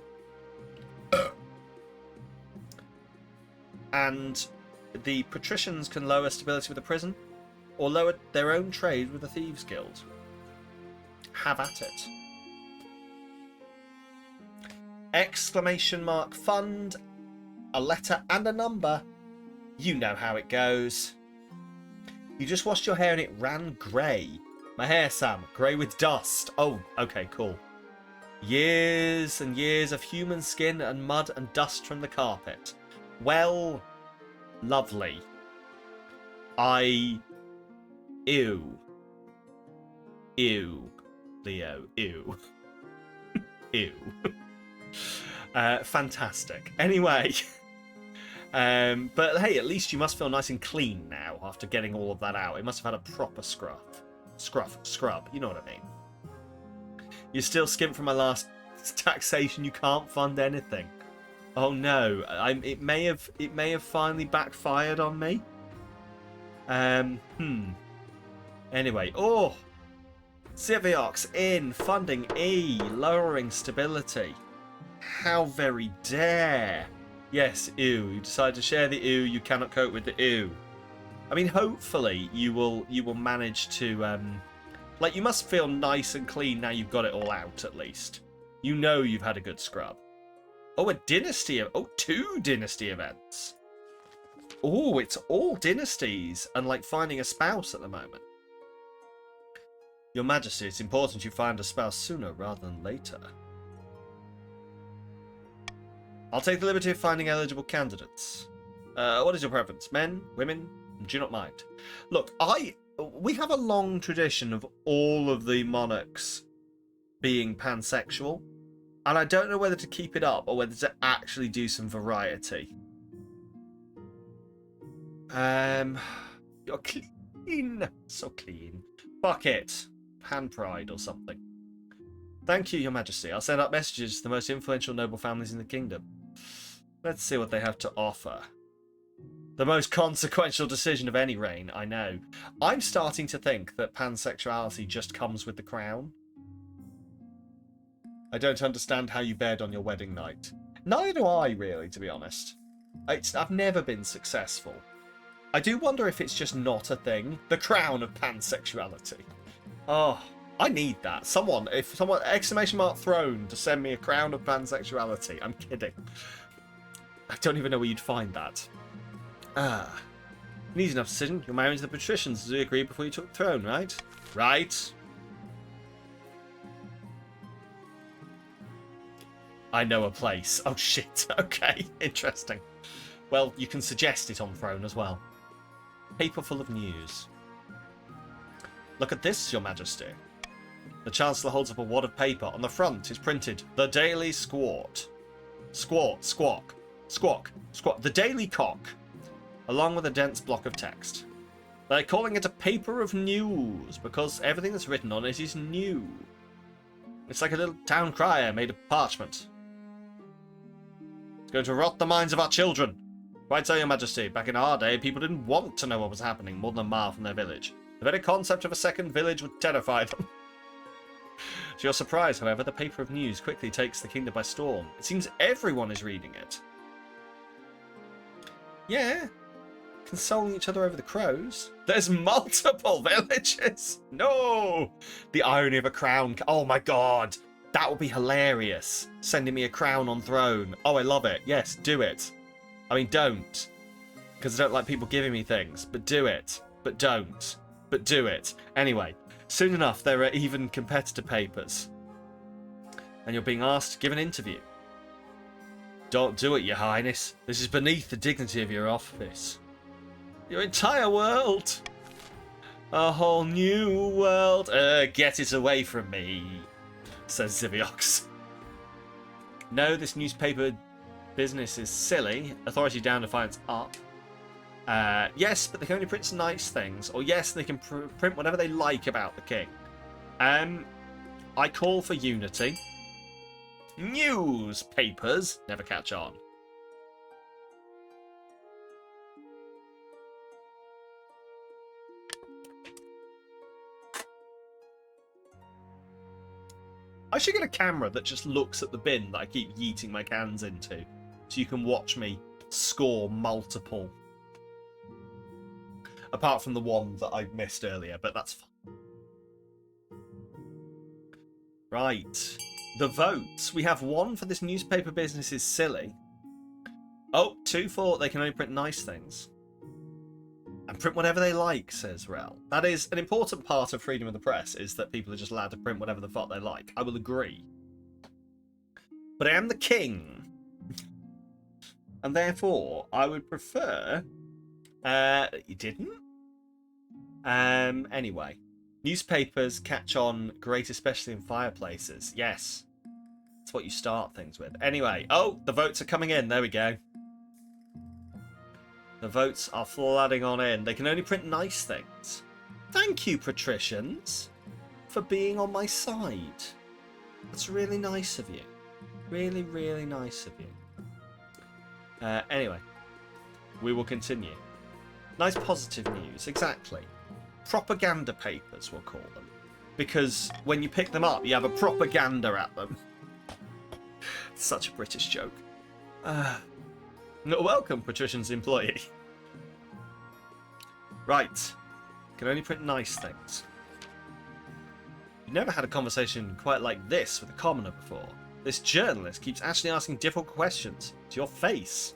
And the patricians can lower stability with a prison, or lower their own trade with a thieves' guild. Have at it. Exclamation mark fund, a letter and a number. You know how it goes. You just washed your hair and it ran grey. My hair, Sam. Grey with dust. Oh, okay, cool. Years and years of human skin and mud and dust from the carpet. Well, lovely. Ew. Ew. Leo. Ew. Ew. Fantastic. Anyway. But hey, at least you must feel nice and clean now after getting all of that out. It must have had a proper scrub. You know what I mean. You're still skimp from my last taxation. You can't fund anything. Oh no, it may have finally backfired on me. Anyway, Civiox in, funding E, lowering stability. How very dare. Yes, ew. You decide to share the ew. You cannot cope with the ew. I mean, hopefully you will manage to like, you must feel nice and clean now you've got it all out at least. You know you've had a good scrub. Oh, a dynasty. Oh, 2 dynasty events. Oh, it's all dynasties and like finding a spouse at the moment. Your Majesty, it's important you find a spouse sooner rather than later. I'll take the liberty of finding eligible candidates. What is your preference? Men? Women? Do you not mind? Look, we have a long tradition of all of the monarchs being pansexual, and I don't know whether to keep it up or whether to actually do some variety. You're clean. So clean. Fuck it. Pan pride or something. Thank you, Your Majesty. I'll send out messages to the most influential noble families in the kingdom. Let's see what they have to offer. The most consequential decision of any reign, I know. I'm starting to think that pansexuality just comes with the crown. I don't understand how you bed on your wedding night. Neither do I, really, to be honest. I've never been successful. I do wonder if it's just not a thing. The crown of pansexuality. Oh, I need that. If someone, exclamation mark throne, to send me a crown of pansexuality. I'm kidding. I don't even know where you'd find that. Ah. An easy enough decision. You're marrying to the patricians as we agreed before you took the throne, right? Right. I know a place. Oh shit. Okay. Interesting. Well, you can suggest it on throne as well. Paper full of news. Look at this, Your Majesty. The Chancellor holds up a wad of paper. On the front is printed, The Daily Squawk. Squawk. The Daily Cock. Along with a dense block of text. They're calling it a paper of news because everything that's written on it is new. It's like a little town crier made of parchment. It's going to rot the minds of our children. Quite so, Your Majesty. Back in our day, people didn't want to know what was happening more than a mile from their village. The very concept of a second village would terrify them. To your surprise, however, the paper of news quickly takes the kingdom by storm. It seems everyone is reading it. Yeah. Consoling each other over the crows. There's multiple villages. No. The irony of a crown. Oh my god. That would be hilarious. Sending me a crown on throne. Oh, I love it. Yes, do it. I mean, don't. Because I don't like people giving me things. But do it. But don't. But do it. Anyway, soon enough, there are even competitor papers. And you're being asked to give an interview. Don't do it, Your Highness. This is beneath the dignity of your office. Your entire world. A whole new world. Get it away from me, says Ziviox. No, this newspaper business is silly. Authority down, defiance up. Yes, but they can only print nice things. Or yes, they can print whatever they like about the king. I call for unity. Newspapers never catch on. I should get a camera that just looks at the bin that I keep yeeting my cans into, so you can watch me score multiple. Apart from the one that I missed earlier, but that's fine. Right. The votes. We have one for this newspaper business is silly. Oh, 2 for they can only print nice things. And print whatever they like, says Rel. That is an important part of freedom of the press, is that people are just allowed to print whatever the fuck they like. I will agree. But I am the king. And therefore, I would prefer... you didn't? Anyway. Newspapers catch on great, especially in fireplaces. Yes. That's what you start things with. Anyway. Oh, the votes are coming in. There we go. The votes are flooding on in. They can only print nice things. Thank you, patricians, for being on my side. That's really nice of you. Really, really nice of you. Anyway, we will continue. Nice positive news, exactly. Propaganda papers, we'll call them. Because when you pick them up, you have a propaganda at them. Such a British joke. Welcome, patrician's employee. Right. Can only print nice things. You've never had a conversation quite like this with a commoner before. This journalist keeps actually asking difficult questions to your face.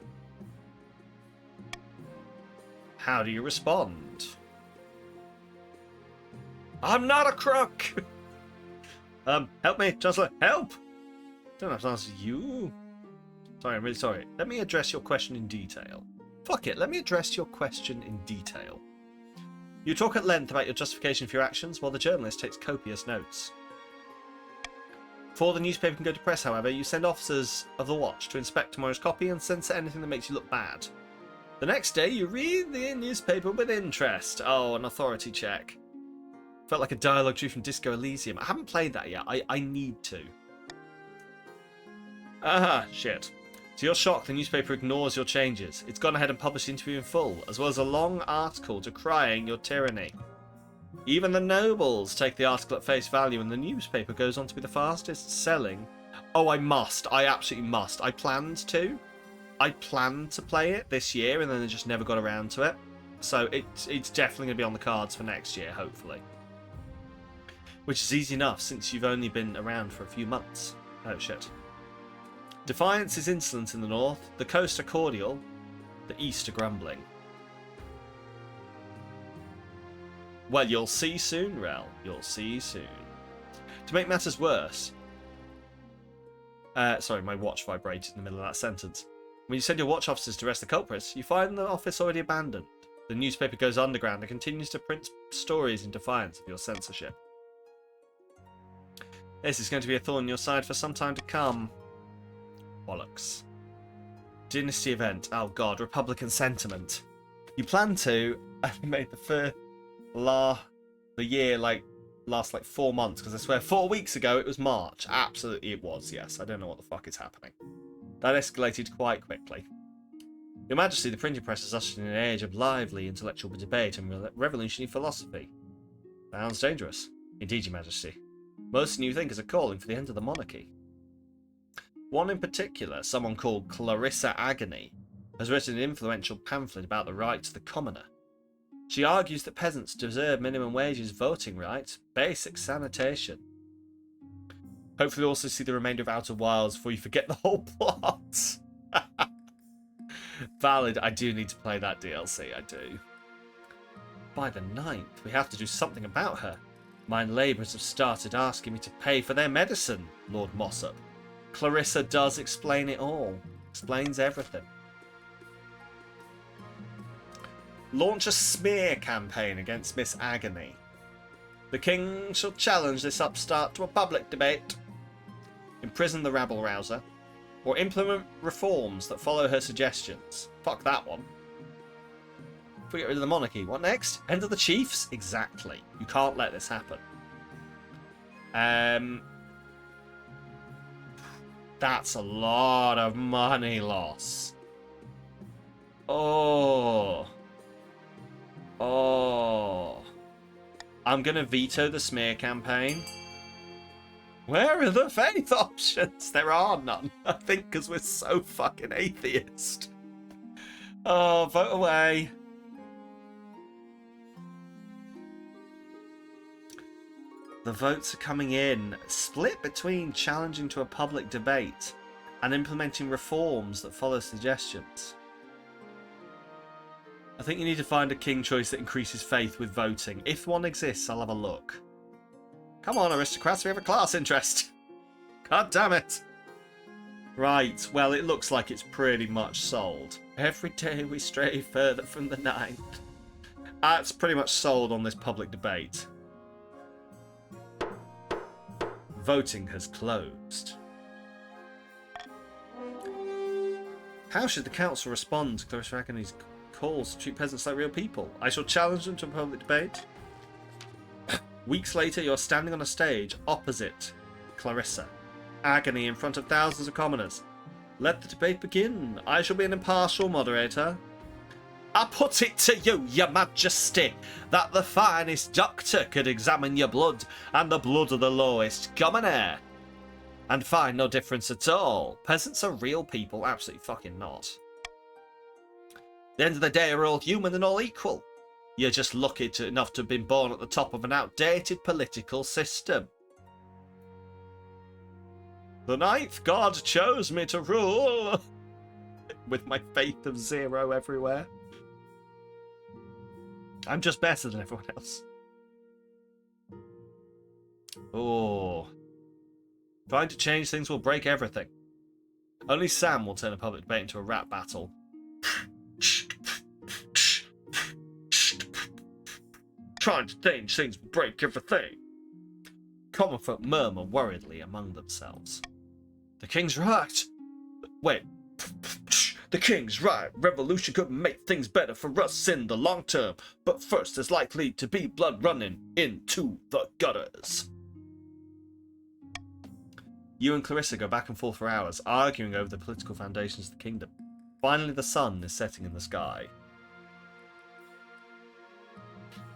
How do you respond? I'm not a crook! Help me, Chancellor, help! Don't have to answer you. Sorry, I'm really sorry. Let me address your question in detail. Fuck it, let me address your question in detail. You talk at length about your justification for your actions, while the journalist takes copious notes. Before the newspaper can go to press, however, you send officers of the watch to inspect tomorrow's copy and censor anything that makes you look bad. The next day, you read the newspaper with interest. Oh, an authority check. Felt like a dialogue tree from Disco Elysium. I haven't played that yet. I need to. Aha, shit. To your shock, the newspaper ignores your changes. It's gone ahead and published the interview in full, as well as a long article decrying your tyranny. Even the nobles take the article at face value, and the newspaper goes on to be the fastest selling. Oh, I must. I absolutely must. I planned to. I planned to play it this year, and then I just never got around to it. So it's definitely going to be on the cards for next year, hopefully. Which is easy enough, since you've only been around for a few months. Oh, shit. Defiance is insolent in the north, the coast are cordial, the east are grumbling. Well, you'll see soon, Rel. You'll see soon. To make matters worse... sorry, my watch vibrated in the middle of that sentence. When you send your watch officers to arrest the culprits, you find the office already abandoned. The newspaper goes underground and continues to print stories in defiance of your censorship. This is going to be a thorn in your side for some time to come. Bollocks. Dynasty event. Oh god, Republican sentiment. You plan to made the year last 4 months, because I swear 4 weeks ago it was March. Absolutely it was, yes. I don't know what the fuck is happening. That escalated quite quickly. Your Majesty, the printing press has ushered in an age of lively intellectual debate and revolutionary philosophy. Sounds dangerous. Indeed, Your Majesty. Most new thinkers are calling for the end of the monarchy. One in particular, someone called Clarissa Agony, has written an influential pamphlet about the rights of the commoner. She argues that peasants deserve minimum wages, voting rights, basic sanitation. Hopefully also see the remainder of Outer Wilds before you forget the whole plot. Valid, I do need to play that DLC, I do. By the 9th, we have to do something about her. Mine labourers have started asking me to pay for their medicine, Lord Mossop. Clarissa does explain it all. Explains everything. Launch a smear campaign against Miss Agony. The king shall challenge this upstart to a public debate. Imprison the rabble-rouser. Or implement reforms that follow her suggestions. Fuck that one. If we get rid of the monarchy, what next? End of the chiefs? Exactly. You can't let this happen. That's a lot of money loss. Oh. I'm going to veto the smear campaign. Where are the faith options? There are none. I think because we're so fucking atheist. Oh, vote away. The votes are coming in. Split between challenging to a public debate and implementing reforms that follow suggestions. I think you need to find a king choice that increases faith with voting. If one exists, I'll have a look. Come on, aristocrats, we have a class interest. God damn it. Right, well, it looks like it's pretty much sold. Every day we stray further from the 9th. It's pretty much sold on this public debate. Voting has closed. How should the council respond to Clarissa Agony's calls to treat peasants like real people? I shall challenge them to a public debate. Weeks later, you're standing on a stage opposite Clarissa Agony in front of thousands of commoners. Let the debate begin. I shall be an impartial moderator. I put it to you, your majesty, that the finest doctor could examine your blood and the blood of the lowest commoner and find no difference at all. Peasants are real people, absolutely fucking not. At the end of the day, we're all human and all equal. You're just lucky enough to have been born at the top of an outdated political system. The 9th God chose me to rule. With my faith of 0 everywhere. I'm just better than everyone else. Oh. Trying to change things will break everything. Only Sam will turn a public debate into a rap battle. Trying to change things will break everything. Common folk murmur worriedly among themselves. The king's right. Wait. The king's right. Revolution could make things better for us in the long term. But first there's likely to be blood running into the gutters. You and Clarissa go back and forth for hours, arguing over the political foundations of the kingdom. Finally the sun is setting in the sky.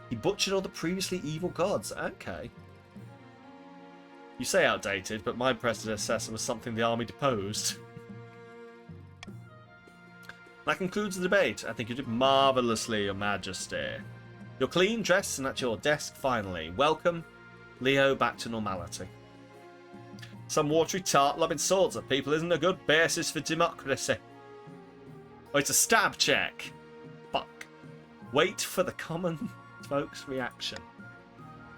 He butchered all the previously evil gods. Okay. You say outdated, but my predecessor was something the army deposed. That concludes the debate. I think you did marvellously, Your Majesty. You're clean, dressed, and at your desk finally. Welcome, Leo, back to normality. Some watery tart lobbing swords at people isn't a good basis for democracy. Oh, it's a stab check. Fuck. Wait for the common folks' reaction.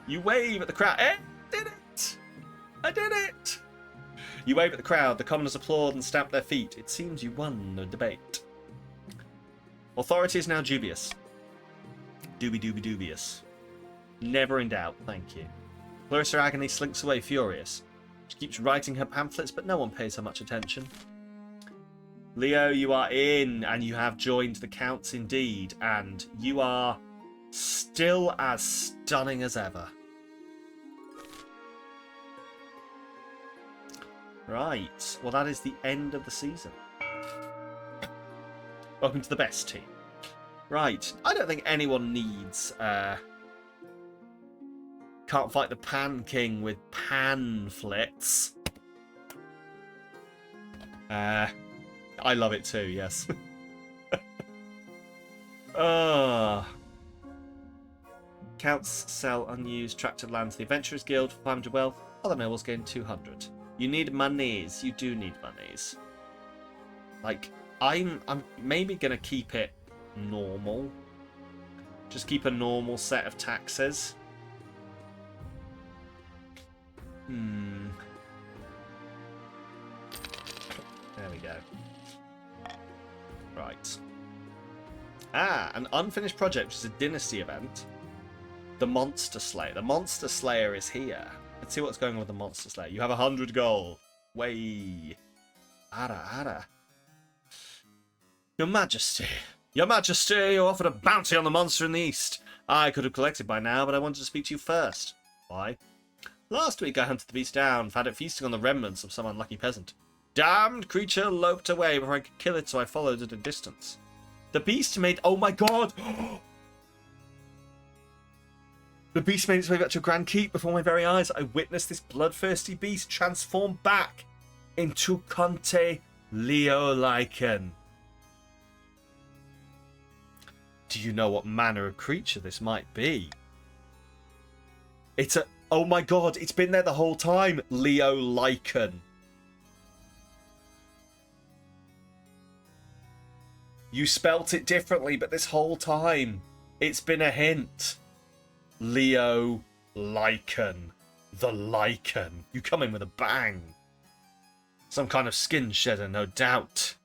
You wave at the crowd. I did it! I did it! You wave at the crowd. The commoners applaud and stamp their feet. It seems you won the debate. Authority is now dubious. Dubious. Never in doubt, thank you. Clarissa Agony slinks away furious. She keeps writing her pamphlets, but no one pays her much attention. Leo, you are in, and you have joined the Counts indeed, and you are still as stunning as ever. Right, well that is the end of the season. Welcome to the best team. Right, I don't think anyone needs... Can't fight the Pan King with pamphlets. I love it too, yes. Counts sell unused tracted land to the Adventurers Guild for 500 wealth. Other nobles gain 200. You need monies. You do need monies. Like, I'm maybe going to keep it normal. Just keep a normal set of taxes. There we go. Right. An unfinished project, which is a dynasty event. The Monster Slayer. The Monster Slayer is here. Let's see what's going on with the Monster Slayer. You have 100 gold. Way. Ara. Your Majesty. Your Majesty, you offered a bounty on the monster in the east. I could have collected by now, but I wanted to speak to you first. Why? Last week I hunted the beast down, found it feasting on the remnants of some unlucky peasant. Damned creature loped away before I could kill it, so I followed at a distance. The beast made... Oh my god! The beast made its way back to Grand Keep before my very eyes. I witnessed this bloodthirsty beast transform back into Conte Leolycan. Do you know what manner of creature this might be? It's a... Oh my god, it's been there the whole time. Leolycan. You spelt it differently, but this whole time, it's been a hint. Leolycan. The Lycan. You come in with a bang. Some kind of skin shedder, no doubt.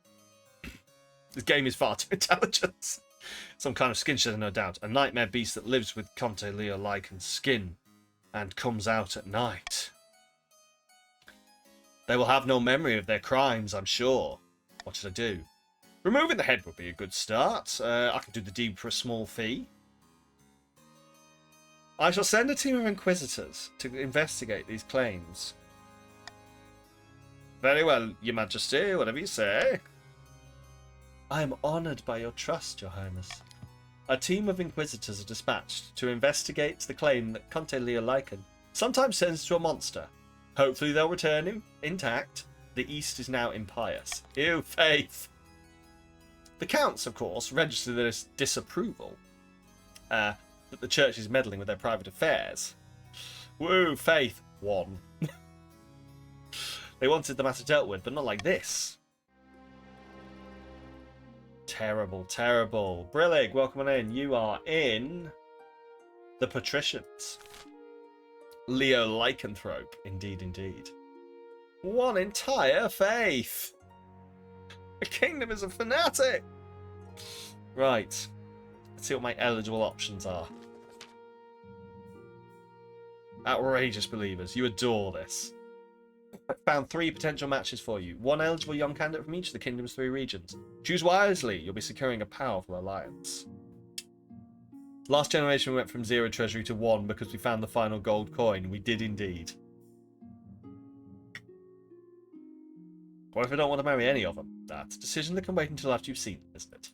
This game is far too intelligent. Some kind of skin shedder, no doubt. A nightmare beast that lives with Conte Leolycan's skin and comes out at night. They will have no memory of their crimes, I'm sure. What should I do? Removing the head would be a good start. I could do the deed for a small fee. I shall send a team of inquisitors to investigate these claims. Very well, Your Majesty, whatever you say. I am honoured by your trust, Your Highness. A team of inquisitors are dispatched to investigate the claim that Conte Leolycan sometimes turns into a monster. Hopefully they'll return intact. The East is now impious. Ew, faith! The Counts, of course, register their disapproval that the Church is meddling with their private affairs. Woo, faith! One. They wanted the matter dealt with, but not like this. Terrible, terrible. Brillig, welcome on in. You are in the Patricians. Leo Lycanthrope. Indeed, indeed. One entire faith. A kingdom is a fanatic. Right. Let's see what my eligible options are. Outrageous believers. You adore this. I found 3 potential matches for you. 1 eligible young candidate from each of the kingdom's 3 regions. Choose wisely. You'll be securing a powerful alliance. Last generation we went from 0 treasury to 1 because we found the final gold coin. We did indeed. What if I don't want to marry any of them? That's a decision that can wait until after you've seen them, isn't it?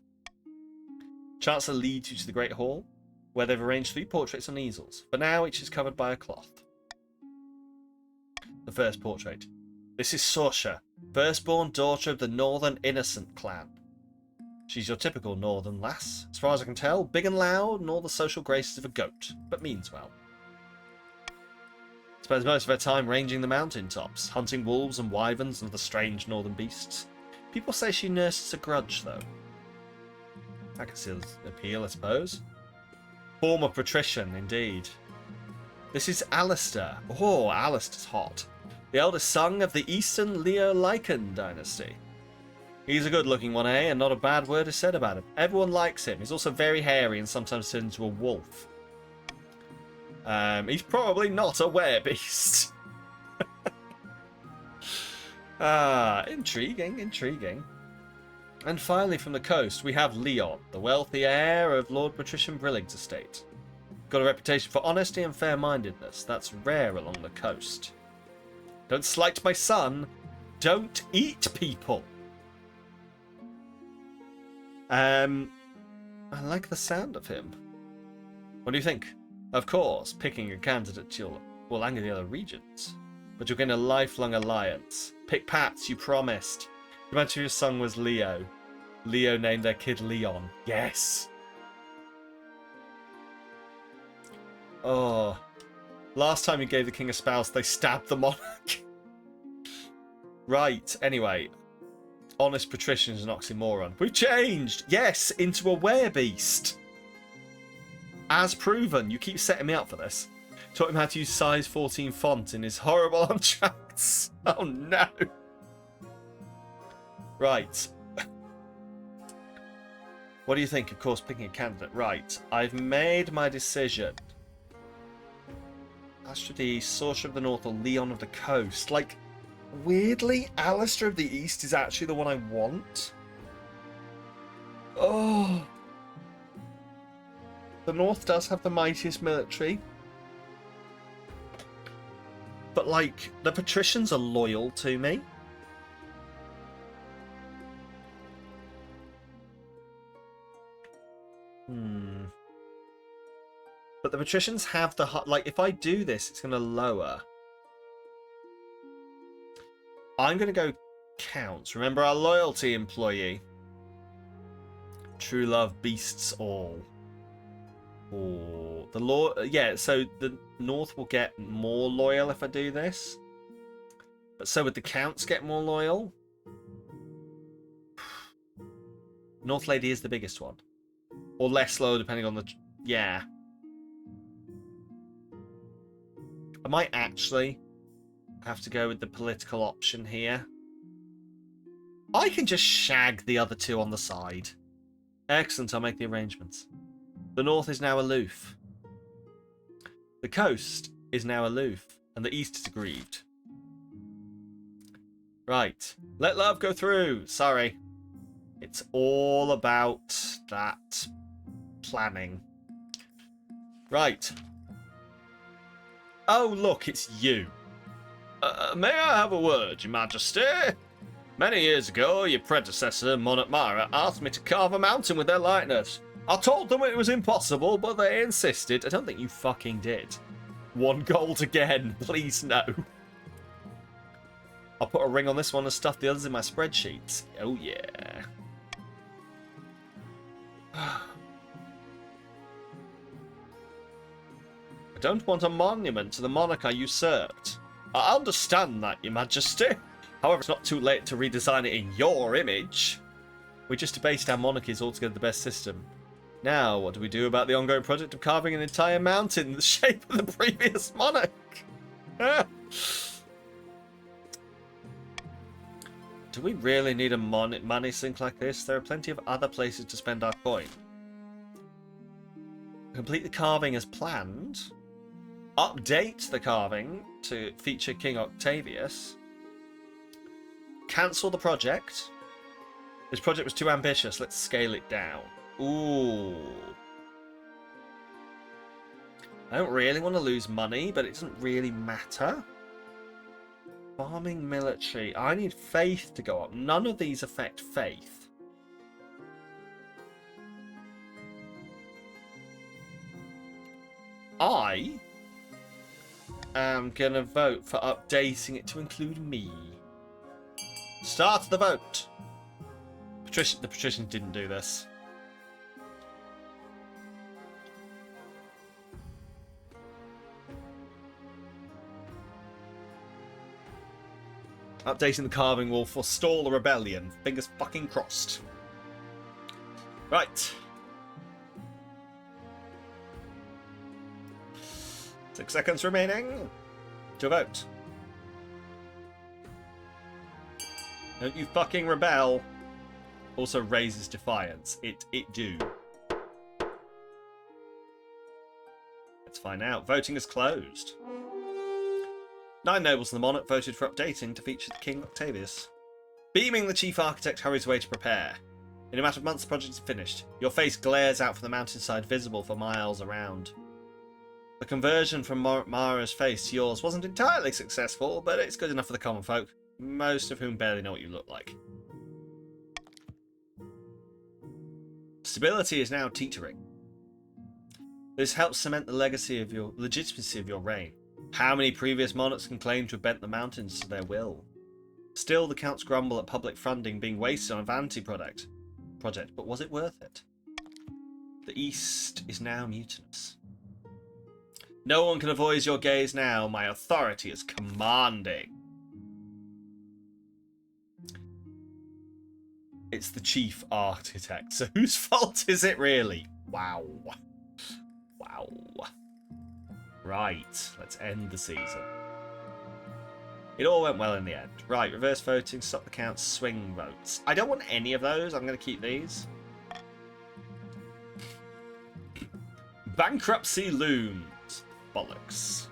Chancellor leads you to the Great Hall, where they've arranged 3 portraits on easels. For now, each is covered by a cloth. The first portrait. This is Sorsha, firstborn daughter of the Northern Innocent clan. She's your typical northern lass. As far as I can tell, big and loud and all the social graces of a goat, but means well. Spends most of her time ranging the mountain tops, hunting wolves and wyverns and other strange northern beasts. People say she nurses a grudge, though. That conceals appeal, I suppose. Former patrician, indeed. This is Alistair. Oh, Alistair's hot. The eldest son of the Eastern Leo-Lycan dynasty. He's a good-looking one, eh? And not a bad word is said about him. Everyone likes him. He's also very hairy and sometimes turns into a wolf. He's probably not a werebeast. Intriguing, intriguing. And finally from the coast, we have Leon, the wealthy heir of Lord Patrician Brilling's estate. Got a reputation for honesty and fair-mindedness. That's rare along the coast. Don't slight my son. Don't eat people. I like the sound of him. What do you think? Of course, picking a candidate will anger the other regions. But you'll gain a lifelong alliance. Pick Pats, you promised. Imagine your son was Leo. Leo named their kid Leon. Yes! Oh. Last time you gave the king a spouse, they stabbed the monarch. Right, anyway. Honest patrician is an oxymoron. We've changed! Yes, into a werebeast! As proven. You keep setting me up for this. Taught him how to use size 14 font in his horrible contracts. Oh no! Right. What do you think? Of course, picking a candidate. Right. I've made my decision. Alistair of the East, Sorcerer of the North, or Leon of the Coast. Like, weirdly, Alistair of the East is actually the one I want. Oh. The North does have the mightiest military. But, like, the patricians are loyal to me. But the patricians have the... Like, if I do this, it's going to lower. I'm going to go counts. Remember our loyalty, employee. True love beasts all. Oh, the law... Yeah, so the North will get more loyal if I do this. But so would the counts get more loyal? North Lady is the biggest one. Or less loyal, depending on the... Yeah. I might actually have to go with the political option here. I can just shag the other two on the side. Excellent, I'll make the arrangements. The North is now aloof. The coast is now aloof, and the East is aggrieved. Right. Let love go through. Sorry. It's all about that planning. Right. Oh, look, it's you. May I have a word, Your Majesty? Many years ago, your predecessor, Monarch Myra, asked me to carve a mountain with their likeness. I told them it was impossible, but they insisted. I don't think you fucking did. 1 gold again, please no. I'll put a ring on this one and stuff the others in my spreadsheets. Oh yeah. I don't want a monument to the monarch I usurped. I understand that, Your Majesty. However, it's not too late to redesign it in your image. We just debased our monarchy is altogether the best system. Now, what do we do about the ongoing project of carving an entire mountain in the shape of the previous monarch? Do we really need a money sink like this? There are plenty of other places to spend our coin. Complete the carving as planned. Update the carving to feature King Octavius. Cancel the project. This project was too ambitious. Let's scale it down. Ooh. I don't really want to lose money, but it doesn't really matter. Farming military. I need faith to go up. None of these affect faith. I am going to vote for updating it to include me. Start the vote. The patrician didn't do this. Updating the carving will forestall the rebellion. Fingers fucking crossed. Right. 6 seconds remaining to vote. Don't you fucking rebel. Also raises defiance. It do. Let's find out. Voting is closed. 9 nobles in the monarch voted for updating to feature King Octavius. Beaming, the chief architect hurries away to prepare. In a matter of months, the project is finished. Your face glares out from the mountainside, visible for miles around. The conversion from Mara's face to yours wasn't entirely successful, but it's good enough for the common folk, most of whom barely know what you look like. Stability is now teetering. This helps cement the legitimacy of your reign. How many previous monarchs can claim to have bent the mountains to their will? Still, the counts grumble at public funding being wasted on a vanity project, but was it worth it? The East is now mutinous. No one can avoid your gaze now. My authority is commanding. It's the chief architect, so whose fault is it really? Wow. Wow. Right, let's end the season. It all went well in the end. Right, reverse voting, stop the count, swing votes. I don't want any of those. I'm going to keep these. Bankruptcy looms. Bollocks.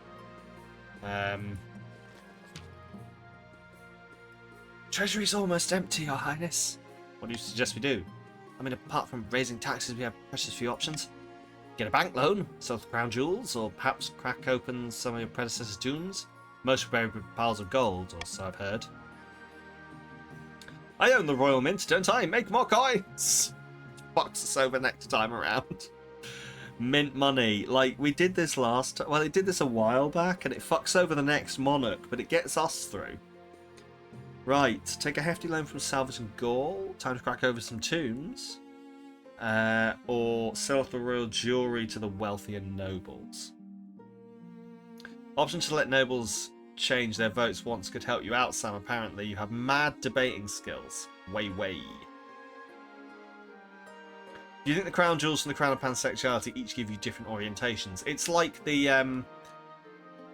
Treasury's almost empty, Your Highness. What do you suggest we do? I mean, apart from raising taxes, we have precious few options. Get a bank loan, sell the crown jewels, or perhaps crack open some of your predecessors' tombs. Most were buried with piles of gold, or so I've heard. I own the Royal Mint, don't I? Make more coins! Fucks us over next time around. Mint money. Like, we did this last... Well, it did this a while back, and it fucks over the next monarch, but it gets us through. Right, take a hefty loan from Salvage and Gaul. Time to crack over some tombs. Or sell off the royal jewellery to the wealthier nobles. Option to let nobles change their votes once could help you out, Sam. Apparently, you have mad debating skills. Way. Do you think the crown jewels from the crown of pansexuality each give you different orientations? It's like the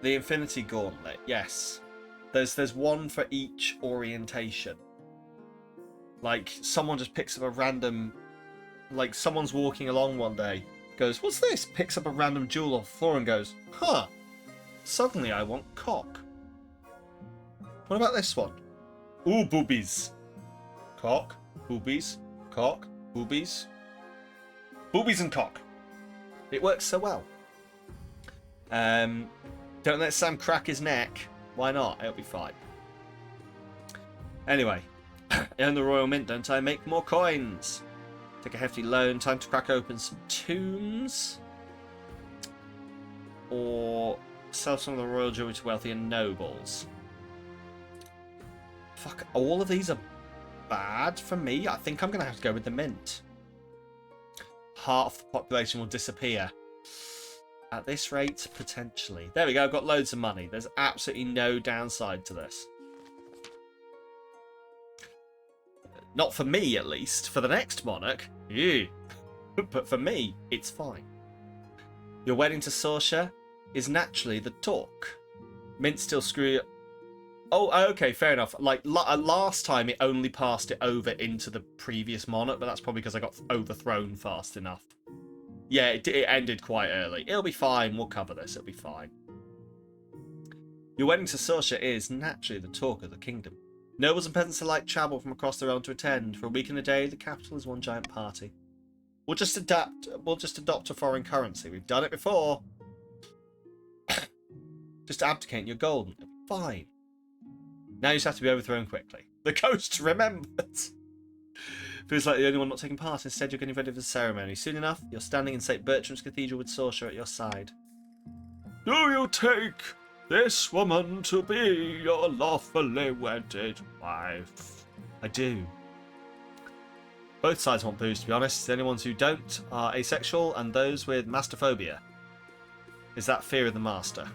Infinity Gauntlet. Yes, there's one for each orientation. Like someone just picks up a random, like someone's walking along one day, goes, "What's this?" Picks up a random jewel off the floor and goes, "Huh. Suddenly I want cock." What about this one? Ooh, boobies. Cock, boobies, cock, boobies. Boobies and cock. It works so well. Don't let Sam crack his neck. Why not? It'll be fine. Anyway, I own the Royal Mint, don't I? Make more coins. Take a hefty loan. Time to crack open some tombs. Or sell some of the royal jewelry to wealthier nobles. Fuck, all of these are bad for me. I think I'm going to have to go with the Mint. Half the population will disappear. At this rate, potentially. There we go, I've got loads of money. There's absolutely no downside to this. Not for me, at least. For the next monarch, ew. But for me, it's fine. Your wedding to Sorsha is naturally the talk. Mint still screw... Oh, okay, fair enough. Like, last time it only passed it over into the previous monarch, but that's probably because I got overthrown fast enough. Yeah, it ended quite early. It'll be fine. We'll cover this. It'll be fine. Your wedding to Sorsha is naturally the talk of the kingdom. Nobles and peasants alike travel from across the realm to attend. For a week and a day, the capital is one giant party. We'll just adopt a foreign currency. We've done it before. Just abdicate your gold and it'll be fine. Now you just have to be overthrown quickly. The ghost remembered. Feels like the only one not taking part. Instead, you're getting ready for the ceremony. Soon enough, you're standing in St. Bertram's Cathedral with Sorsha at your side. Do you take this woman to be your lawfully wedded wife? I do. Both sides want booze, to be honest. The only ones who don't are asexual and those with mastophobia. Is that fear of the master?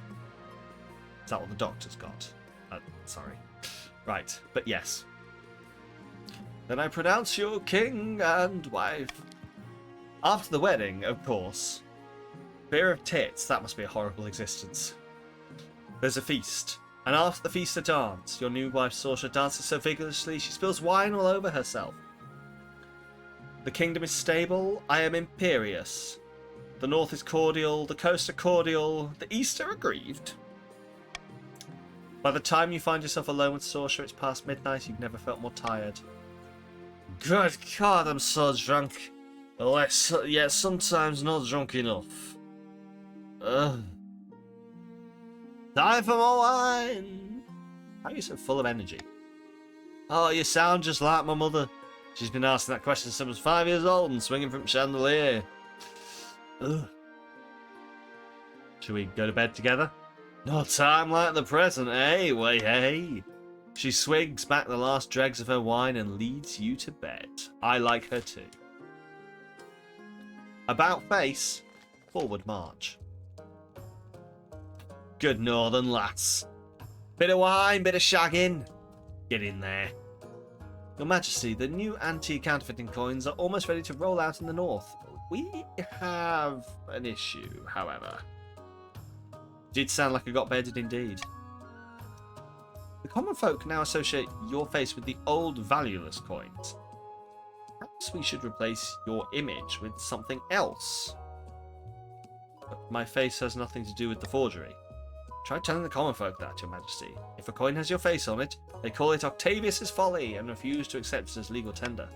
Is that what the doctor's got? Sorry. Right, but yes. Then I pronounce you king and wife. After the wedding, of course, Beer of tits, that must be a horrible existence. There's a feast, and after the feast a dance. Your new wife Saoirse dances so vigorously she spills wine all over herself. The kingdom is stable, I am imperious. The north is cordial, the coast are cordial, the east are aggrieved. By the time you find yourself alone with Saoirse, it's past midnight, you've never felt more tired. Good God, I'm so drunk. Yet sometimes not drunk enough. Ugh. Time for more wine! How are you so full of energy? Oh, you sound just like my mother. She's been asking that question since I was 5 years old and swinging from chandelier. Ugh. Should we go to bed together? No time like the present, eh? Way hey. She swigs back the last dregs of her wine and leads you to bed. I like her too. About face, forward march. Good northern lass. Bit of wine, bit of shagging. Get in there. Your Majesty, the new anti-counterfeiting coins are almost ready to roll out in the north. We have an issue, however. Did sound like I got bedded indeed. The common folk now associate your face with the old valueless coins. Perhaps we should replace your image with something else. But my face has nothing to do with the forgery. Try telling the common folk that, Your Majesty. If a coin has your face on it, they call it Octavius's folly and refuse to accept it as legal tender.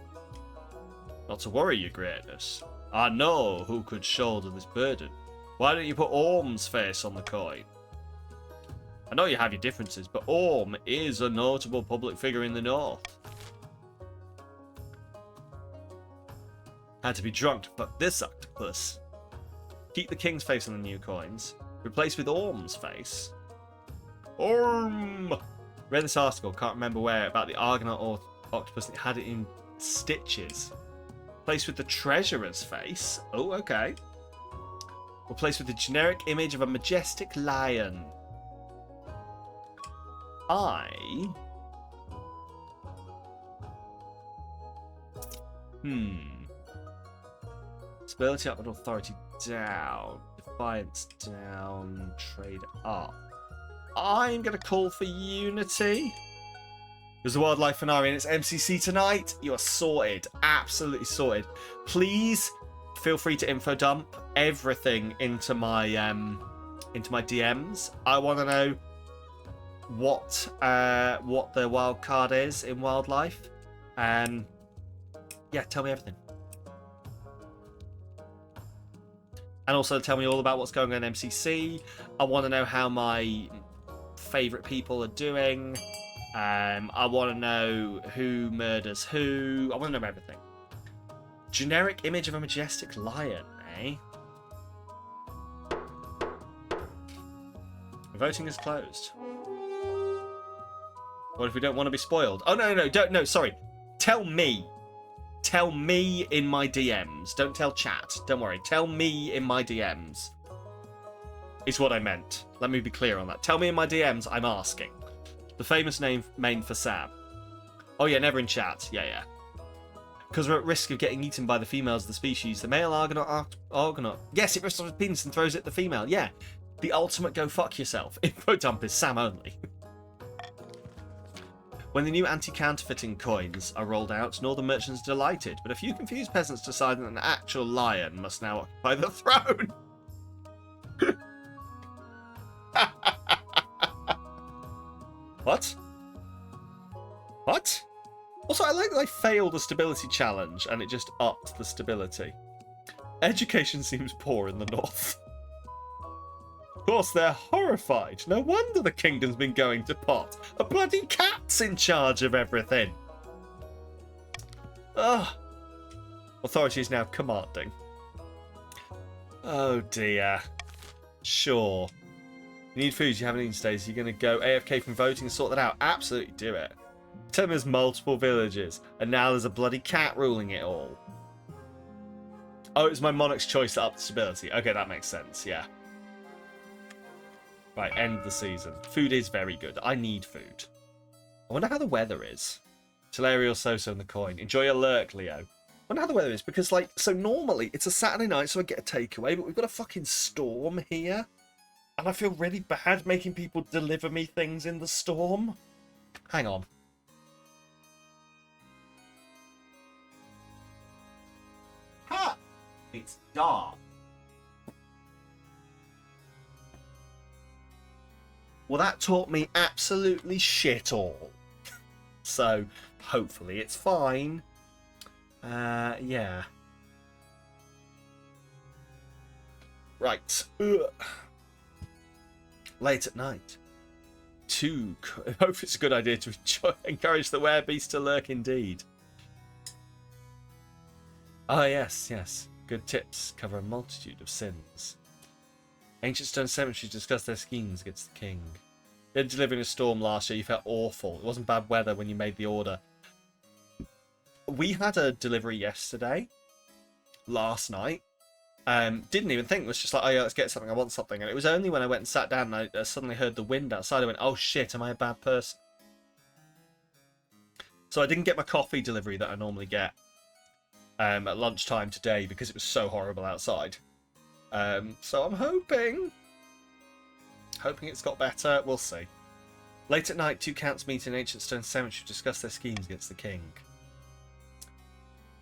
Not to worry, Your Greatness. I know who could shoulder this burden. Why don't you put Orm's face on the coin? I know you have your differences, but Orm is a notable public figure in the north. Had to be drunk to fuck this octopus. Keep the king's face on the new coins. Replace with Orm's face. Orm! Read this article, can't remember where, about the Argonaut or octopus that had it in stitches. Replace with the treasurer's face. Oh, okay. Replace with the generic image of a majestic lion. Stability up and authority down. Defiance down. Trade up. I'm going to call for unity. There's a wildlife finale and it's MCC tonight. You are sorted. Absolutely sorted. Please feel free to info dump everything into my DMs. I want to know what the wild card is in wildlife. Yeah, tell me everything. And also tell me all about what's going on in MCC. I want to know how my favourite people are doing. I want to know who murders who. I want to know everything. Generic image of a majestic lion, eh? Voting is closed. What if we don't want to be spoiled? Oh, no, don't, no, sorry. Tell me. Tell me in my DMs. Don't tell chat. Don't worry. Tell me in my DMs. Is what I meant. Let me be clear on that. Tell me in my DMs, I'm asking. The famous name for Sam. Oh yeah, never in chat. Yeah. Because we're at risk of getting eaten by the females of the species. The male Argonaut. Yes, it rests on his penis and throws it at the female. Yeah. The ultimate go fuck yourself. Info dump is Sam only. When the new anti-counterfeiting coins are rolled out, northern merchants are delighted, but a few confused peasants decide that an actual lion must now occupy the throne. What? What? Also, I like that I failed a stability challenge and it just upped the stability. Education seems poor in the north. Of course, they're horrified. No wonder the kingdom's been going to pot. A bloody cat's in charge of everything. Ugh. Authority is now commanding. Oh dear. Sure. You need food, you haven't eaten today, so you're going to go AFK from voting and sort that out. Absolutely do it. Tell me there's multiple villages, and now there's a bloody cat ruling it all. Oh, it's my monarch's choice to up the stability. Okay, that makes sense, yeah. Right, end the season. Food is very good. I need food. I wonder how the weather is. Telerio Soso and the coin. Enjoy your lurk, Leo. wonder how the weather is, because, like, so normally it's a Saturday night, so I get a takeaway, but we've got a fucking storm here. And I feel really bad making people deliver me things in the storm. Hang on. Ha! It's dark. Well, that taught me absolutely shit all. So, hopefully it's fine. Yeah. Right. Late at night. I hope it's a good idea to encourage the werebeast to lurk indeed. Ah, yes. Good tips cover a multitude of sins. Ancient stone cemeteries discuss their schemes against the king. You had delivering a storm last year, you felt awful. It wasn't bad weather when you made the order. We had a delivery yesterday, last night. Didn't even think, it was just like, oh yeah, let's get something, I want something. And it was only when I went and sat down and I suddenly heard the wind outside, I went, oh shit, am I a bad person? So I didn't get my coffee delivery that I normally get at lunchtime today because it was so horrible outside. So I'm hoping it's got better. We'll see. Late at night, 2 counts meet in Ancient Stone Cemetery to discuss their schemes against the king.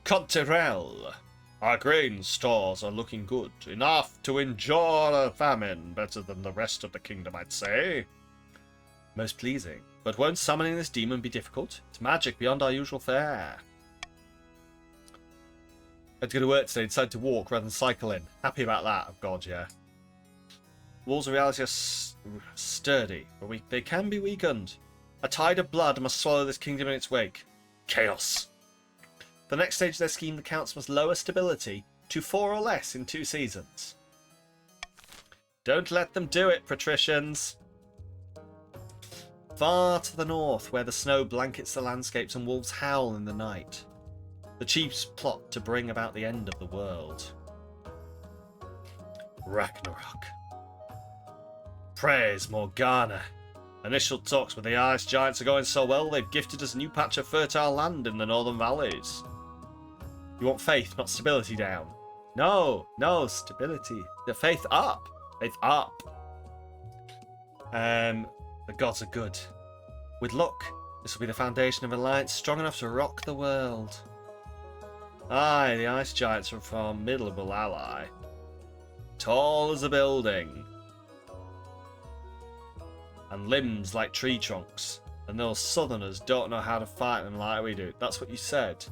Conterel, our grain stores are looking good. Enough to endure a famine. Better than the rest of the kingdom, I'd say. Most pleasing. But won't summoning this demon be difficult? It's magic beyond our usual fare. I had to go to work today, decided to walk rather than cycle in. Happy about that, oh god, yeah. Walls of reality are sturdy, but they can be weakened. A tide of blood must swallow this kingdom in its wake. Chaos. The next stage of their scheme, the counts must lower stability to 4 or less in 2 seasons. Don't let them do it, patricians. Far to the north, where the snow blankets the landscapes and wolves howl in the night. The chiefs plot to bring about the end of the world. Ragnarok. Praise Morgana. Initial talks with the ice giants are going so well they've gifted us a new patch of fertile land in the northern valleys. You want faith, not stability down. No, stability. The faith up. Faith up. The gods are good. With luck, this will be the foundation of an alliance strong enough to rock the world. Aye, the ice giants are a formidable ally. Tall as a building. And limbs like tree trunks. And those southerners don't know how to fight them like we do. That's what you said.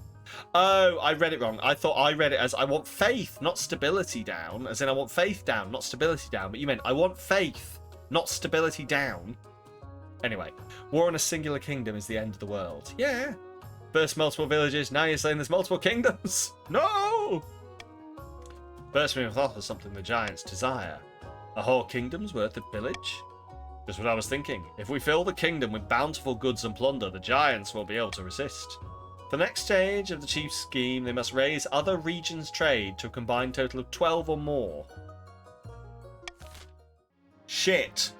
Oh, I read it wrong. I thought I read it as I want faith, not stability down. As in I want faith down, not stability down. But you meant I want faith, not stability down. Anyway, war in a singular kingdom is the end of the world. Yeah. First multiple villages, now you're saying there's multiple kingdoms. No! Bursting with thought is something the giants desire. A whole kingdom's worth of pillage? Just what I was thinking. If we fill the kingdom with bountiful goods and plunder, the giants won't be able to resist. For the next stage of the chief's scheme, they must raise other regions' trade to a combined total of 12 or more. Shit.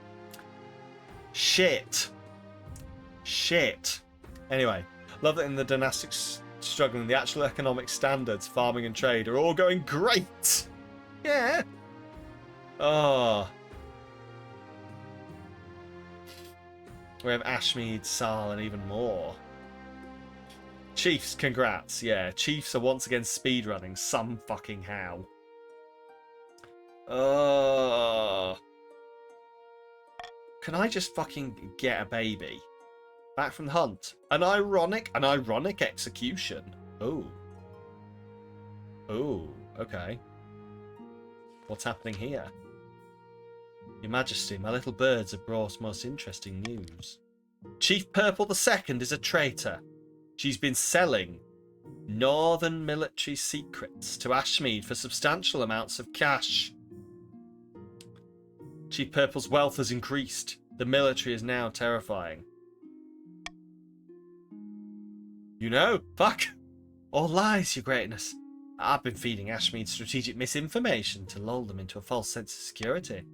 Anyway, love that in the dynastics struggling, the actual economic standards, farming and trade are all going great. Yeah. Oh. We have Ashmead, Sal, and even more. Chiefs, congrats. Yeah, Chiefs are once again speedrunning some fucking how. Can I just fucking get a baby? Back from the hunt. An ironic execution. Oh. Oh, okay. What's happening here? Your Majesty, my little birds have brought most interesting news. Chief Purple II is a traitor. She's been selling northern military secrets to Ashmead for substantial amounts of cash. Chief Purple's wealth has increased. The military is now terrifying. You know, fuck. All lies, your greatness. I've been feeding Ashmead strategic misinformation to lull them into a false sense of security.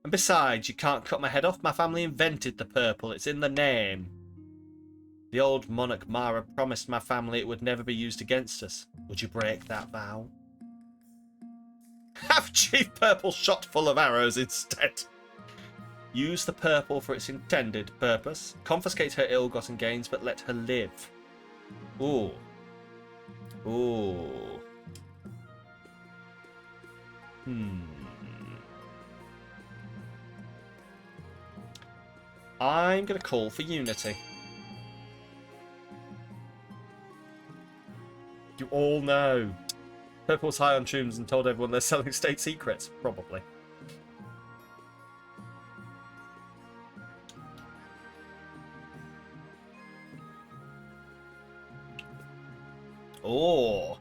And besides, you can't cut my head off. My family invented the purple. It's in the name. The old monarch Mara promised my family it would never be used against us. Would you break that vow? Have Chief Purple shot full of arrows instead. Use the purple for its intended purpose. Confiscate her ill-gotten gains, but let her live. Ooh. Ooh. I'm going to call for unity. You all know. Purple was high on shrooms and told everyone they're selling state secrets. Probably. Oh.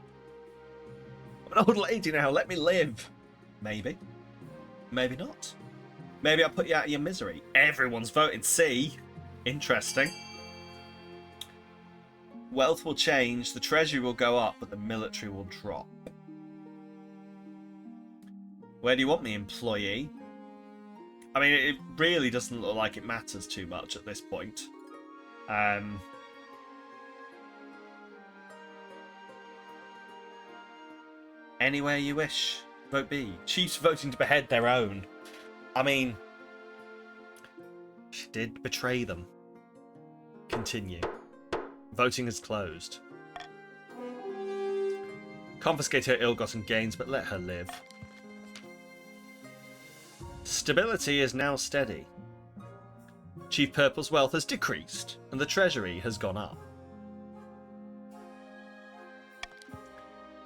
I'm an old lady now. Let me live. Maybe. Maybe not. Maybe I'll put you out of your misery. Everyone's voting C. Interesting. Wealth will change, the treasury will go up, but the military will drop. Where do you want me, employee? I mean, it really doesn't look like it matters too much at this point. Anywhere you wish. Vote B. Chiefs voting to behead their own. I mean, she did betray them. Continue. Voting is closed. Confiscate her ill-gotten gains, but let her live. Stability is now steady. Chief Purple's wealth has decreased, and the treasury has gone up.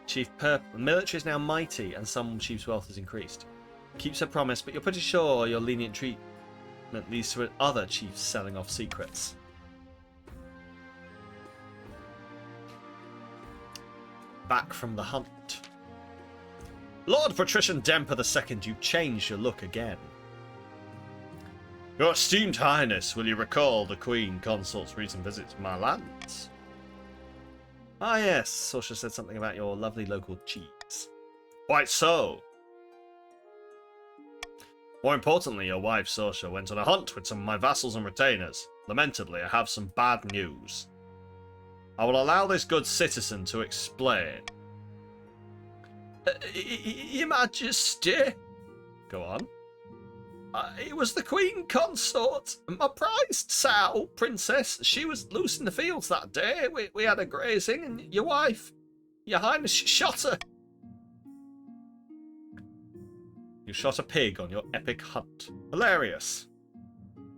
Chief Purple, the military is now mighty, and some chief's wealth has increased. Keeps her promise, but you're pretty sure your lenient treatment leads to other chiefs selling off secrets. Back from the hunt. Lord Patrician Demper II, you've changed your look again. Your esteemed highness, will you recall the Queen Consort's recent visit to my lands? Ah yes, Sorsha said something about your lovely local cheese. Quite so. More importantly, your wife Sorsha went on a hunt with some of my vassals and retainers. Lamentably, I have some bad news. I will allow this good citizen to explain. Your Majesty. Go on. It was the Queen Consort, my prized sow, princess. She was loose in the fields that day. We had her grazing, and your wife, your highness, shot her. You shot a pig on your epic hunt. Hilarious.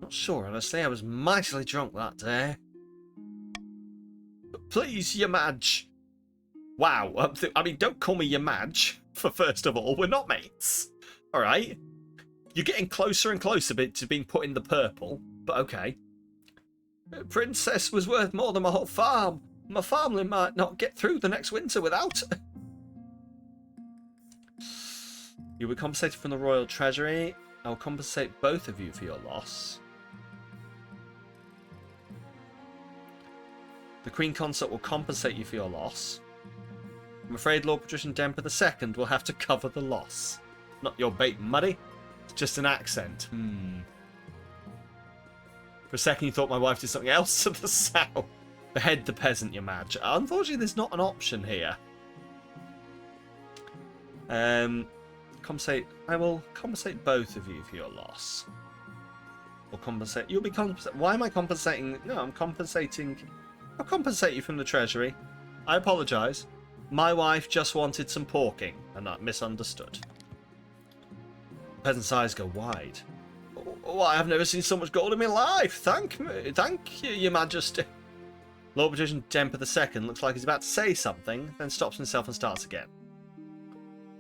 Not sure, honestly. I was mightily drunk that day. Please, your Madge. Wow. I mean, don't call me your Madge, for first of all. We're not mates. All right? You're getting closer and closer to being put in the purple, but okay. Princess was worth more than my whole farm. My family might not get through the next winter without her. You were compensated from the royal treasury. I will compensate both of you for your loss. The Queen Consort will compensate you for your loss. I'm afraid Lord Patrician Demper II will have to cover the loss. Not your bait, muddy. It's just an accent. For a second you thought my wife did something else to the sow. Behead the peasant, your Madge. Unfortunately, there's not an option here. Compensate. I will compensate both of you for your loss. Or compensate. You'll be compensated. Why am I compensating? No, I'm compensating. I'll compensate you from the treasury. I apologise. My wife just wanted some porking, and I misunderstood. The peasant's eyes go wide. Oh, I have never seen so much gold in my life. Thank you, your Majesty. Lord Patrician Demper II looks like he's about to say something, then stops himself and starts again.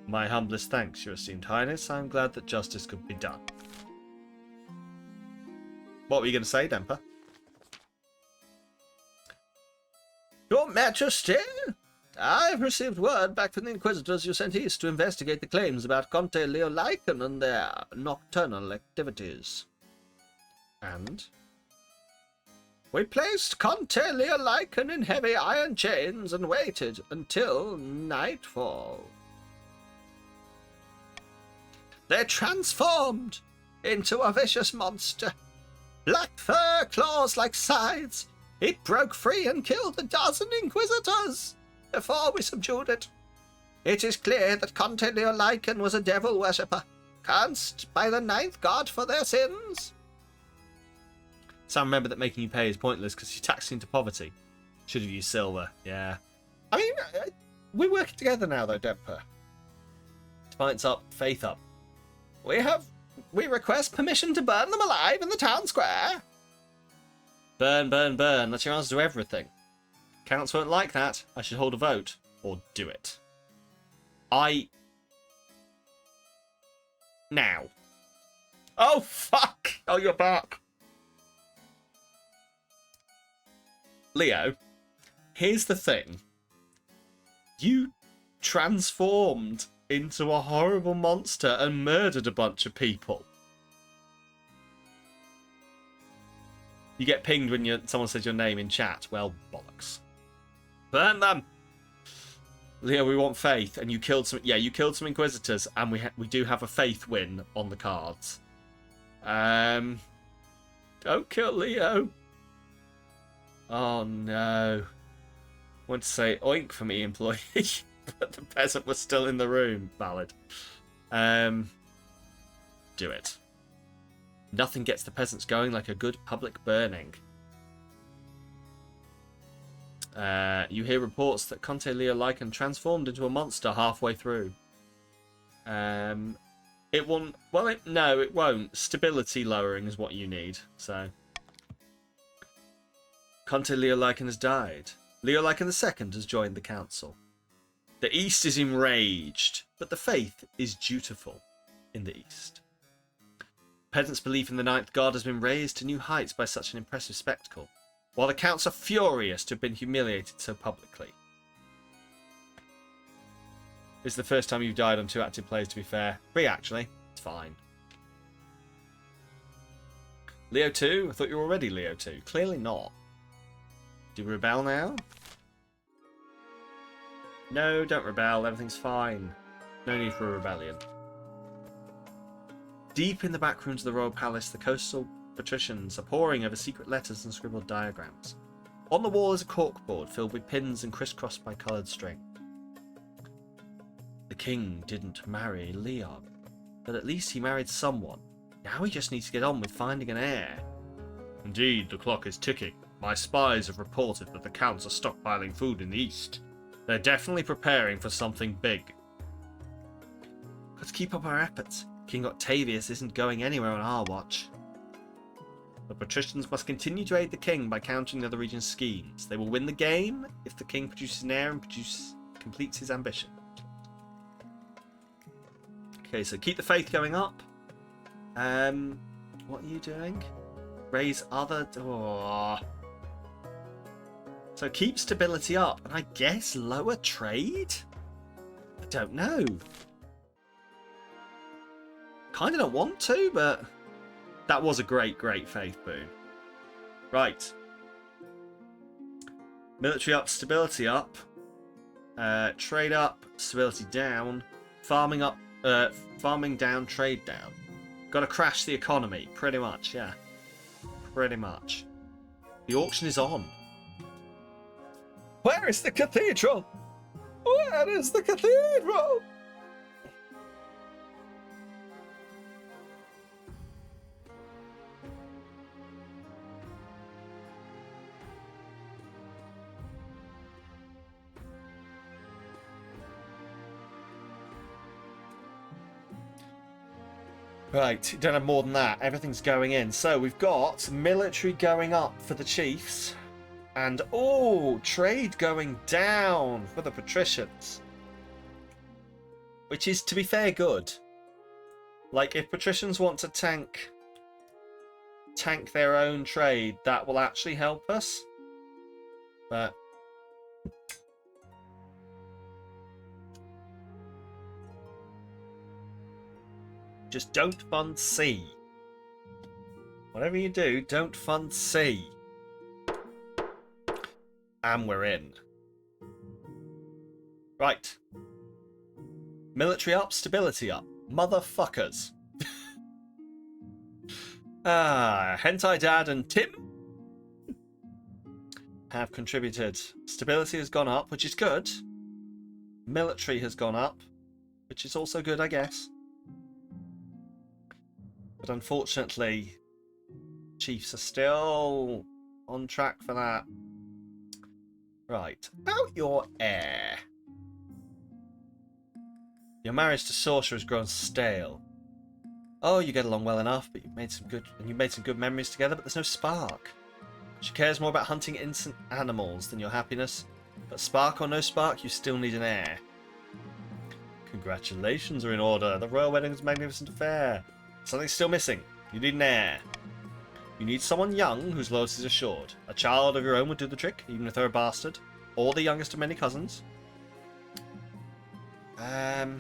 My humblest thanks, your esteemed highness. I am glad that justice could be done. What were you going to say, Demper? Your Majesty, I have received word back from the Inquisitors you sent east to investigate the claims about Conte Leolycon and their nocturnal activities. And? We placed Conte Leolycon in heavy iron chains and waited until nightfall. They transformed into a vicious monster. Black fur, claws like scythes, It broke free and killed a dozen inquisitors before we subdued it. It is clear that Conte Leolycan was a devil worshipper, cursed by the ninth god for their sins. Sam, remember that making you pay is pointless because you taxed into poverty. Should have used silver, yeah. I mean, we're working together now, though, Depper. Defiance up, faith up. We request permission to burn them alive in the town square. Burn, burn, burn. That's your answer to everything. Counts won't like that. I should hold a vote. Or do it. Now. Oh, fuck! Oh, you're back. Leo, here's the thing. You transformed into a horrible monster and murdered a bunch of people. You get pinged when someone says your name in chat. Well, bollocks. Burn them! Leo, we want faith, and you killed some. Yeah, you killed some inquisitors, and we do have a faith win on the cards. Don't kill Leo. Oh no. I want to say oink for me, employee, but the peasant was still in the room. Valid. Do it. Nothing gets the peasants going like a good public burning. You hear reports that Conte Leolycan transformed into a monster halfway through. It won't. Well, no, it won't. Stability lowering is what you need. So, Conte Leolycan has died. Leolycan II has joined the council. The East is enraged, but the faith is dutiful in the East. Peasants' belief in the ninth god has been raised to new heights by such an impressive spectacle, while the counts are furious to have been humiliated so publicly. This is the first time you've died on 2 active players, to be fair. 3, actually. It's fine. Leo 2? I thought you were already Leo 2. Clearly not. Do we rebel now? No, don't rebel. Everything's fine. No need for a rebellion. Deep in the back rooms of the royal palace, the coastal patricians are poring over secret letters and scribbled diagrams. On the wall is a corkboard filled with pins and crisscrossed by coloured string. The king didn't marry Leon, but at least he married someone. Now he just needs to get on with finding an heir. Indeed, the clock is ticking. My spies have reported that the counts are stockpiling food in the east. They're definitely preparing for something big. Let's keep up our efforts. King Octavius isn't going anywhere on our watch. The patricians must continue to aid the king by countering the other region's schemes. They will win the game if the king produces an heir and completes his ambition. Okay, so keep the faith going up. What are you doing? Raise other... Oh. So keep stability up, and I guess lower trade? I don't know. Kind of don't want to, but that was a great, great faith boon. Right. Military up, stability up. Trade up, stability down. Farming up, farming down, trade down. Got to crash the economy, pretty much, yeah. Pretty much. The auction is on. Where is the cathedral? Where is the cathedral? Right, don't have more than that. Everything's going in. So we've got military going up for the chiefs. And, oh, trade going down for the patricians. Which is, to be fair, good. Like, if patricians want to tank their own trade, that will actually help us. But... just don't fund C. Whatever you do, don't fund C. And we're in. Right. Military up, stability up. Motherfuckers. Hentai Dad and Tim. have contributed. Stability has gone up, which is good. Military has gone up, which is also good, I guess. But unfortunately, chiefs are still on track for that. Right, about your heir. Your marriage to Sorcerer has grown stale. Oh, you get along well enough, but you've made some good memories together, but there's no spark. She cares more about hunting innocent animals than your happiness. But spark or no spark, you still need an heir. Congratulations are in order. The royal wedding is a magnificent affair. Something's still missing. You need an heir. You need someone young whose loyalty is assured. A child of your own would do the trick, even if they're a bastard. Or the youngest of many cousins. I'll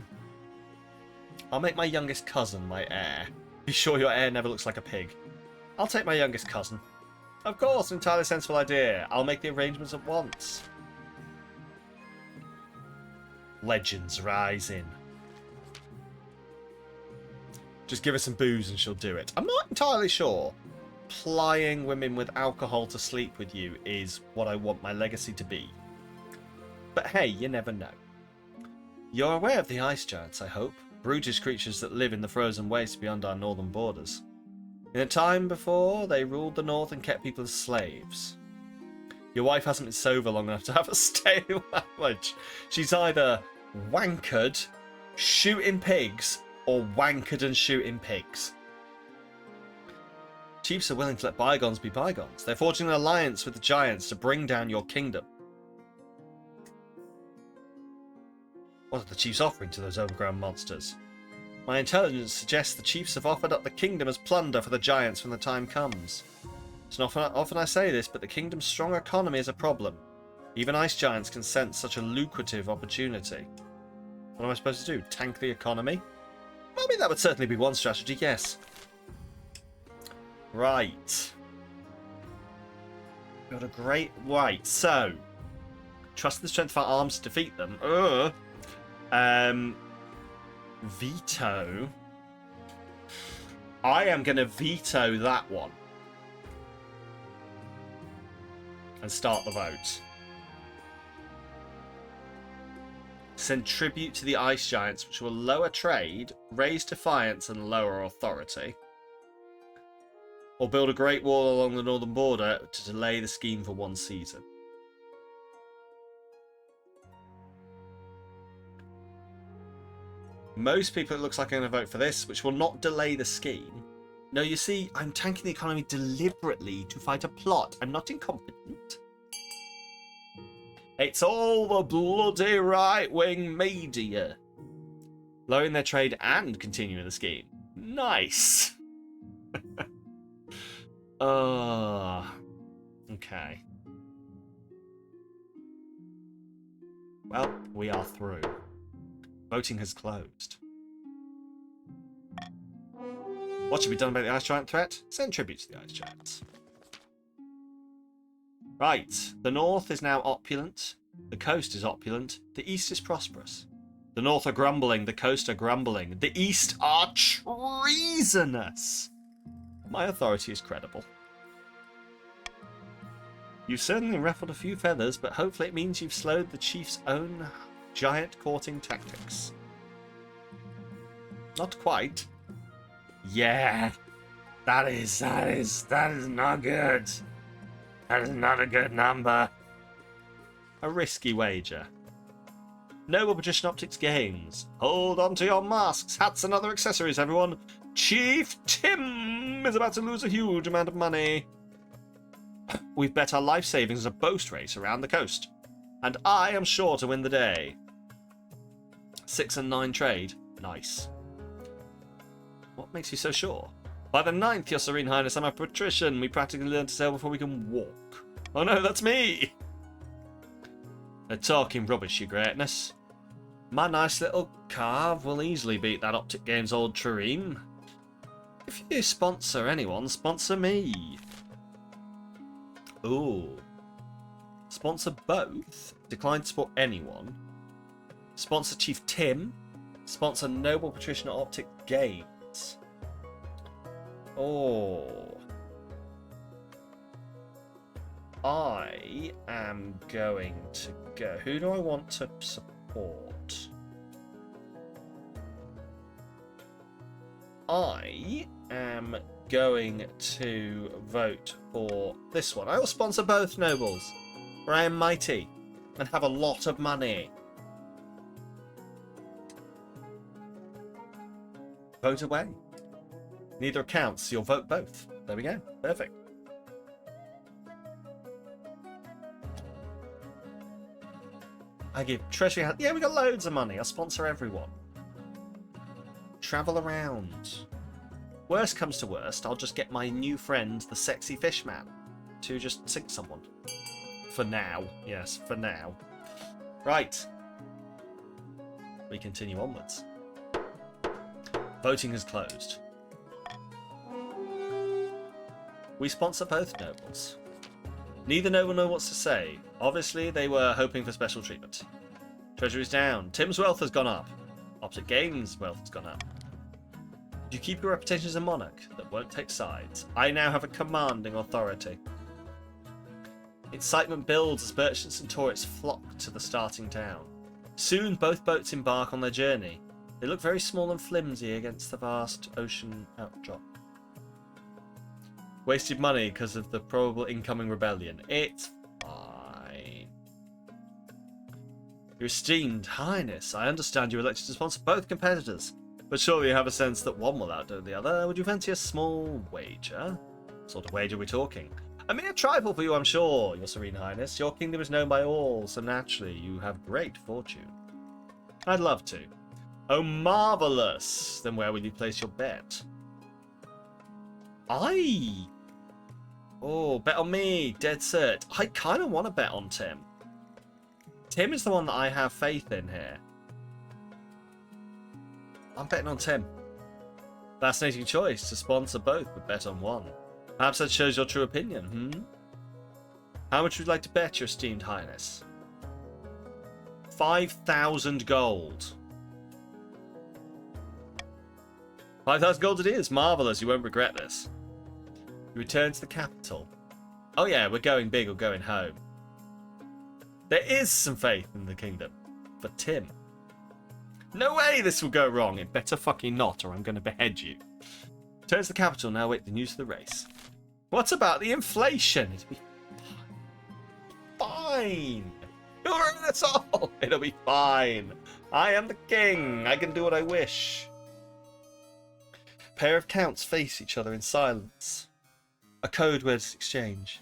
make my youngest cousin my heir. Be sure your heir never looks like a pig. I'll take my youngest cousin. Of course, an entirely sensible idea. I'll make the arrangements at once. Legends rising. Just give her some booze and she'll do it. I'm not entirely sure. Plying women with alcohol to sleep with you is what I want my legacy to be. But hey, you never know. You're aware of the ice giants, I hope. Brutish creatures that live in the frozen wastes beyond our northern borders. In a time before, they ruled the north and kept people as slaves. Your wife hasn't been sober long enough to have a stale language. She's either wankered, shooting pigs, or wankered and shooting pigs. Chiefs are willing to let bygones be bygones. They're forging an alliance with the giants to bring down your kingdom. What are the chiefs offering to those overgrown monsters? My intelligence suggests the chiefs have offered up the kingdom as plunder for the giants when the time comes. It's not often I say this, but the kingdom's strong economy is a problem. Even ice giants can sense such a lucrative opportunity. What am I supposed to do? Tank the economy? I mean, that would certainly be one strategy, yes. Right. Got a great... Right, so... Trust the strength of our arms to defeat them. Veto. I am going to veto that one. And start the vote. Send tribute to the ice giants, which will lower trade, raise defiance, and lower authority. Or build a great wall along the northern border to delay the scheme for one season. Most people, it looks like, are going to vote for this, which will not delay the scheme. No, you see, I'm tanking the economy deliberately to fight a plot. I'm not incompetent. It's all the bloody right-wing media. Lowering their trade and continuing the scheme. Nice. Okay. Well, we are through. Voting has closed. What should be done about the ice giant threat? Send tribute to the ice giants. Right. The north is now opulent. The coast is opulent. The east is prosperous. The north are grumbling. The coast are grumbling. The east are treasonous. My authority is credible. You've certainly ruffled a few feathers, but hopefully it means you've slowed the chief's own giant courting tactics. Not quite. Yeah. That is not good. That is not a good number. A risky wager. Noble Patrician Optics Games. Hold on to your masks, hats, and other accessories, everyone. Chief Tim is about to lose a huge amount of money. We've bet our life savings as a boat race around the coast. And I am sure to win the day. 6 and 9 trade. Nice. What makes you so sure? By the 9th, Your Serene Highness, I'm a patrician. We practically learn to sail before we can walk. Oh no, that's me! They're talking rubbish, Your Greatness. My nice little carve will easily beat that Optic Games old Tureen. If you sponsor anyone, sponsor me. Ooh. Sponsor both. Decline to support anyone. Sponsor Chief Tim. Sponsor Noble Patrician Optic Games. Oh. I am going to go... Who do I want to support? I am going to vote for this one. I will sponsor both nobles, for I am mighty and have a lot of money. Vote away. Neither counts, you'll vote both. There we go. Perfect. I give treasury... Yeah, we got loads of money. I'll sponsor everyone. Travel around. Worst comes to worst, I'll just get my new friend, the sexy fishman, to just sink someone. For now. Yes, for now. Right. We continue onwards. Voting is closed. We sponsor both nobles. Neither noble know what to say. Obviously, they were hoping for special treatment. Treasury's down. Tim's wealth has gone up. Opposite Gaines' wealth has gone up. You keep your reputation as a monarch that won't take sides. I now have a commanding authority. Excitement builds as merchants and tourists flock to the starting town. Soon both boats embark on their journey. They look very small and flimsy against the vast ocean outdrop. Wasted money because of the probable incoming rebellion. It's fine. Your esteemed highness, I understand you elected to sponsor both competitors, but surely you have a sense that one will outdo the other. Would you fancy a small wager? What sort of wager are we talking? A mere trifle for you, I'm sure, your serene highness. Your kingdom is known by all, so naturally you have great fortune. I'd love to. Oh, marvellous! Then where will you place your bet? Oh, bet on me, dead cert. I kind of want to bet on Tim. Tim is the one that I have faith in here. I'm betting on Tim. Fascinating choice to sponsor both, but bet on one. Perhaps that shows your true opinion, How much would you like to bet, your esteemed highness? 5,000 gold. 5,000 gold it is. Marvellous. You won't regret this. You return to the capital. Oh yeah, we're going big or going home. There is some faith in the kingdom. For Tim. No way this will go wrong. It better fucking not, or I'm going to behead you. Return to the capital. Now wait the news of the race. What about the inflation? It'll be fine. You'll ruin us all. It'll be fine. I am the king. I can do what I wish. Pair of counts face each other in silence. A code words exchange.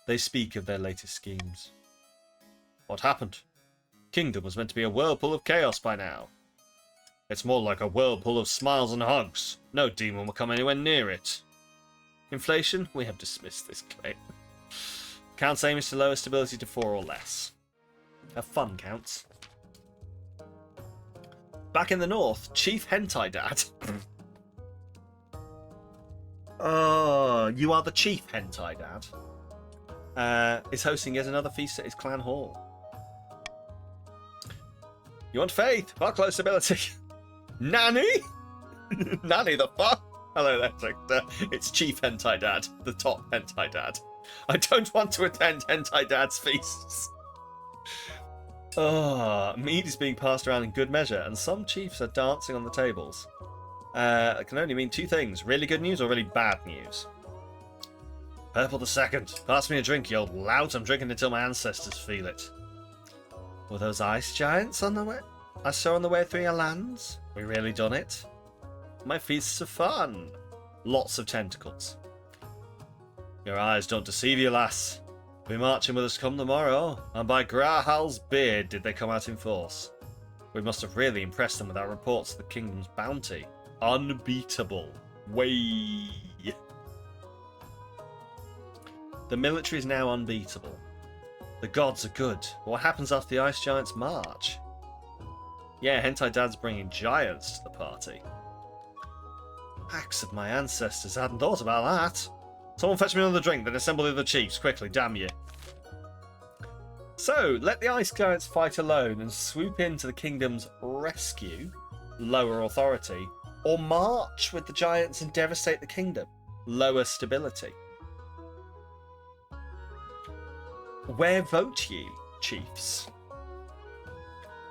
They speak of their latest schemes. What happened? Kingdom was meant to be a whirlpool of chaos by now. It's more like a whirlpool of smiles and hugs. No demon will come anywhere near it. Inflation? We have dismissed this claim. Count's aim is to lower stability to 4 or less. Have fun, Counts. Back in the north, Chief Hentai Dad. Oh, you are the Chief Hentai Dad. Is hosting yet another feast at his clan hall. You want faith? Fuck low stability. Nanny? Nanny the fuck? Hello there, Victor. It's Chief Hentai Dad, the top Hentai Dad. I don't want to attend Hentai Dad's feasts. Oh, mead is being passed around in good measure, and some chiefs are dancing on the tables. It can only mean two things, really good news or really bad news. Purple the Second. Pass me a drink, you old lout. I'm drinking until my ancestors feel it. Were those ice giants on the way? I saw on the way through your lands? We really done it? My feasts are fun. Lots of tentacles. Your eyes don't deceive you, lass. Be marching with us come tomorrow, and by Grahal's beard did they come out in force. We must have really impressed them with our reports of the kingdom's bounty. Unbeatable. Way. The military is now unbeatable. The gods are good. What happens after the ice giants march? Yeah, Hentai Dad's bringing giants to the party. Acts of my ancestors, I hadn't thought about that. Someone fetch me another drink, then assemble the other chiefs, quickly, damn you. So, let the ice giants fight alone and swoop into the kingdom's rescue, lower authority, or march with the giants and devastate the kingdom, lower stability. Where vote ye, chiefs?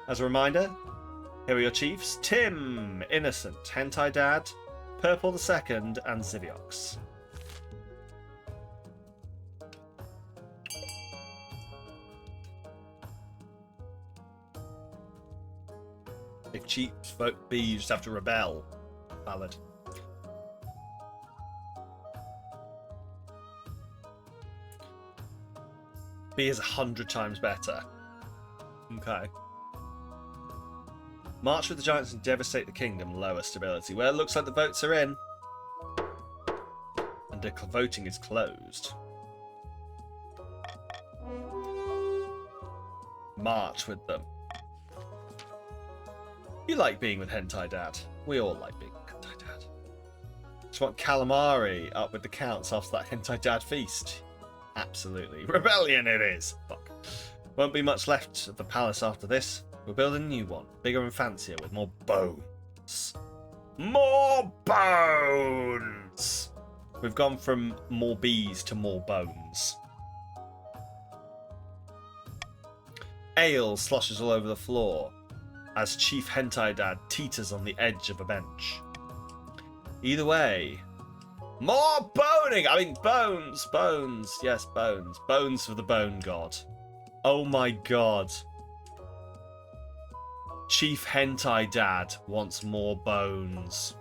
As a reminder, here are your chiefs. Tim, Innocent, Hentai Dad, Purple the Second, and Ziviox. If chiefs vote B, you just have to rebel. Valid. B is 100 times better. Okay. March with the Giants and devastate the kingdom. Lower stability. Well, it looks like the votes are in. And the voting is closed. March with them. You like being with Hentai Dad. We all like being with Hentai Dad. Just want calamari up with the counts after that Hentai Dad feast. Absolutely. Rebellion it is. Fuck. Won't be much left of the palace after this. We're building a new one. Bigger and fancier with more bones. More bones! We've gone from more bees to more bones. Ale sloshes all over the floor as Chief Hentai Dad teeters on the edge of a bench. Either way, more boning! I mean, bones, bones. Yes, bones. Bones for the bone god. Oh my god. Chief Hentai Dad wants more bones.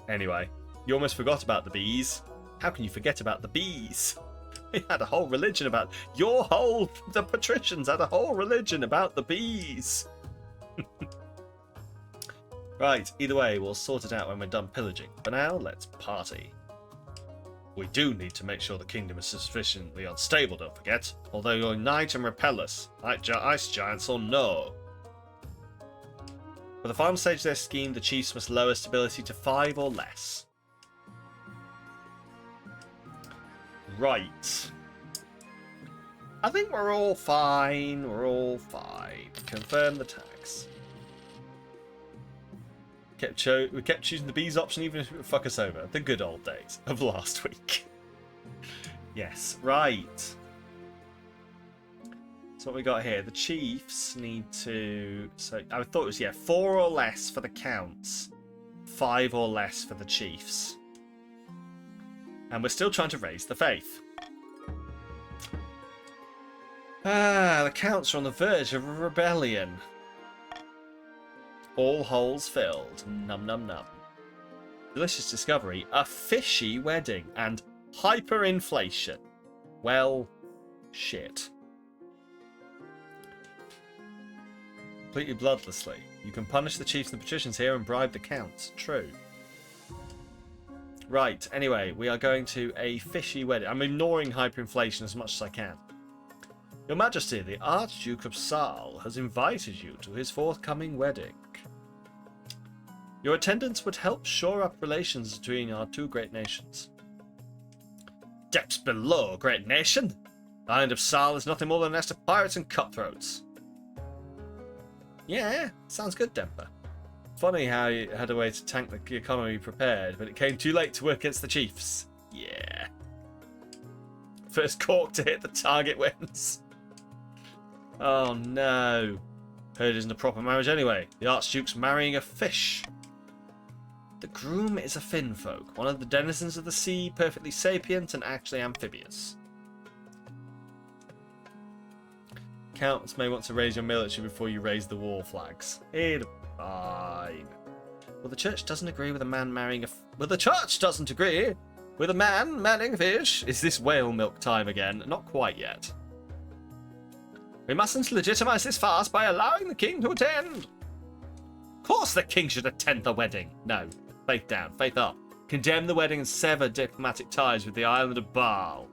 Anyway, you almost forgot about the bees. How can you forget about the bees? We had a whole religion about... The patricians had a whole religion about the bees. Right, either way, we'll sort it out when we're done pillaging. For now, let's party. We do need to make sure the kingdom is sufficiently unstable, don't forget. Although you'll ignite and repel us, like ice giants or no. For the final stage of their scheme, the chiefs must lower stability to 5 or less. Right. I think we're all fine. We're all fine. Confirm the tax. We kept choosing the bees option even if it would fuck us over. The good old days of last week. Yes, right. So what we got here, the chiefs need to... So I thought it was, 4 or less for the counts. 5 or less for the chiefs. And we're still trying to raise the faith. The counts are on the verge of a rebellion. All holes filled. Num num num. Delicious discovery. A fishy wedding. And hyperinflation. Well, shit. Completely bloodlessly. You can punish the chiefs and the patricians here and bribe the counts. True. Right, anyway, we are going to a fishy wedding. I'm ignoring hyperinflation as much as I can. Your Majesty, the Archduke of Saal has invited you to his forthcoming wedding. Your attendance would help shore up relations between our two great nations. Depths below, great nation! The island of Saal is nothing more than a nest of pirates and cutthroats. Yeah, sounds good, Demper. Funny how you had a way to tank the economy prepared, but it came too late to work against the chiefs. Yeah. First cork to hit the target wins. Oh no. Heard it isn't a proper marriage anyway. The Archduke's marrying a fish. The groom is a fin folk, one of the denizens of the sea, perfectly sapient and actually amphibious. Counts may want to raise your military before you raise the war flags. It's fine. Well, the church doesn't agree with a man marrying a... Well, the church doesn't agree with a man marrying a fish. Is this whale milk time again? Not quite yet. We mustn't legitimize this fast by allowing the king to attend. Of course the king should attend the wedding. No. Faith down. Faith up. Condemn the wedding and sever diplomatic ties with the island of Baal.